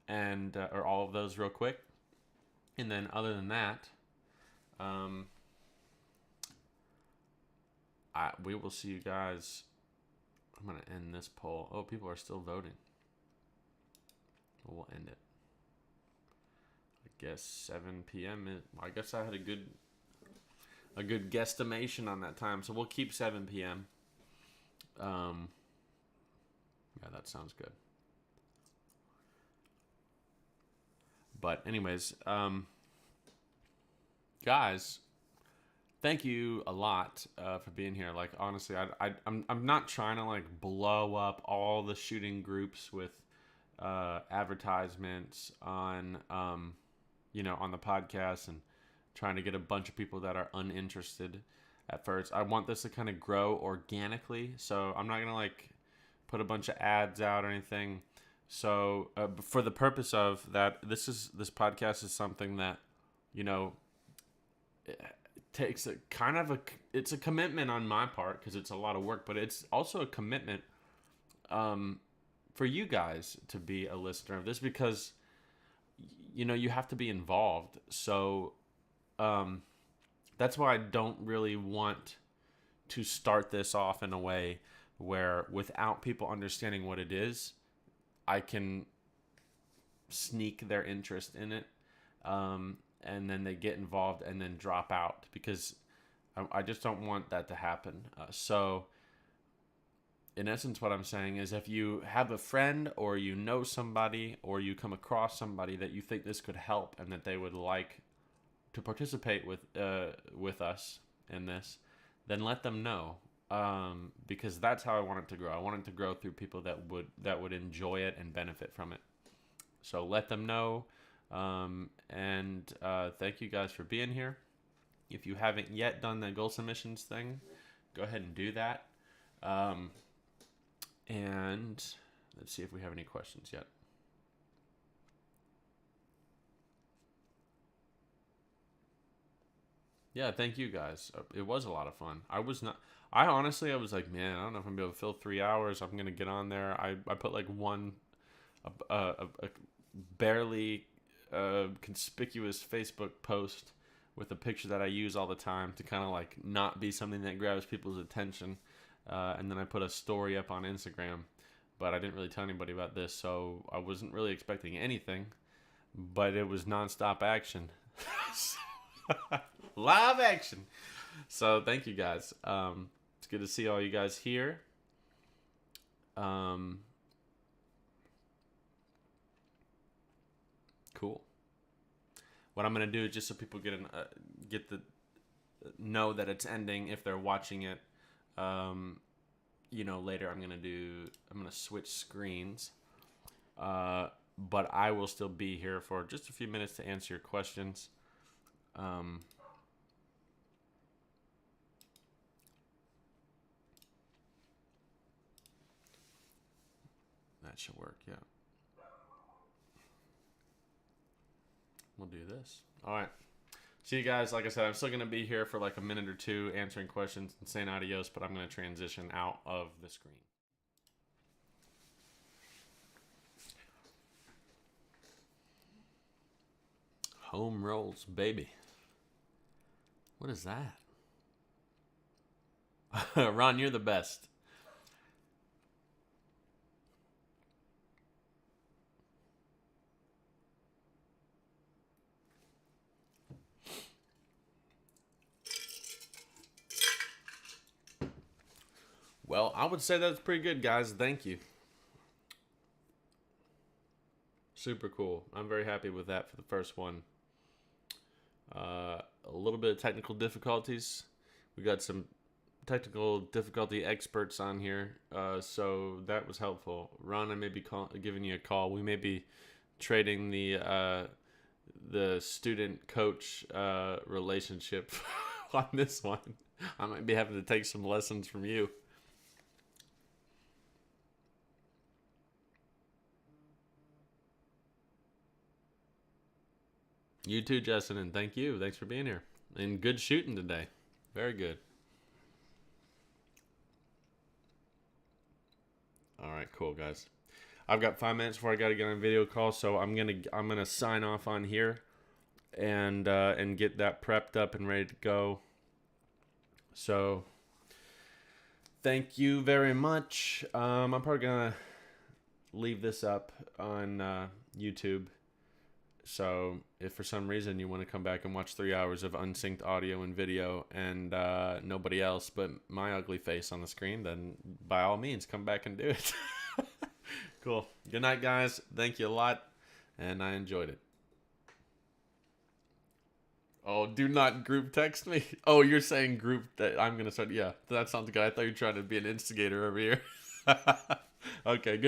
and or all of those real quick. And then other than that, we will see you guys. I'm gonna end this poll. Oh, people are still voting. We'll end it. I guess 7 p.m. I guess I had a good guesstimation on that time, so we'll keep 7 p.m. Yeah, that sounds good. But anyways, guys, thank you a lot for being here. Like honestly, I'm not trying to like blow up all the shooting groups with advertisements on on the podcast and trying to get a bunch of people that are uninterested at first. I want this to kind of grow organically, so I'm not gonna like put a bunch of ads out or anything. So for the purpose of that, this podcast is something that it takes it's a commitment on my part because it's a lot of work, but it's also a commitment for you guys to be a listener of this because you have to be involved. So that's why I don't really want to start this off in a way where without people understanding what it is, I can sneak their interest in it, and then they get involved and then drop out because I just don't want that to happen. So in essence, what I'm saying is if you have a friend or you know somebody or you come across somebody that you think this could help and that they would like to participate with us in this, then let them know, because that's how I want it to grow. I want it to grow through people that would enjoy it and benefit from it. So let them know, and thank you guys for being here. If you haven't yet done the goal submissions thing, go ahead and do that. And let's see if we have any questions yet. Yeah, thank you guys. It was a lot of fun. I was like, man, I don't know if I'm gonna be able to fill 3 hours. I'm gonna get on there. I put like one a barely conspicuous Facebook post with a picture that I use all the time to kind of like not be something that grabs people's attention. And then I put a story up on Instagram, but I didn't really tell anybody about this, so I wasn't really expecting anything, but it was nonstop action. Live action. So thank you guys. It's good to see all you guys here. Cool. What I'm gonna do is just so people know that it's ending if they're watching it. Later I'm gonna switch screens. But I will still be here for just a few minutes to answer your questions. That should work, yeah. We'll do this. All right. See you guys. Like I said, I'm still going to be here for like a minute or two answering questions and saying adios, but I'm going to transition out of the screen. Home rolls, baby. What is that? Ron, you're the best. Well, I would say that's pretty good, guys. Thank you. Super cool. I'm very happy with that for the first one. A little bit of technical difficulties. We got some technical difficulty experts on here, so that was helpful. Ron, I may be giving you a call. We may be trading the student coach relationship on this one. I might be having to take some lessons from you. You too, Justin, and thank you. Thanks for being here. And good shooting today. Very good. All right, cool, guys. I've got 5 minutes before I got to get on a video call, so I'm gonna sign off on here and get that prepped up and ready to go. So thank you very much. I'm probably gonna leave this up on YouTube. So if for some reason you want to come back and watch 3 hours of unsynced audio and video and nobody else but my ugly face on the screen, then by all means come back and do it. Cool. Good night, guys. Thank you a lot, and I enjoyed it. Oh, do not group text me. Oh, you're saying group that I'm going to start. Yeah, that sounds good. I thought you were trying to be an instigator over here. Okay, good.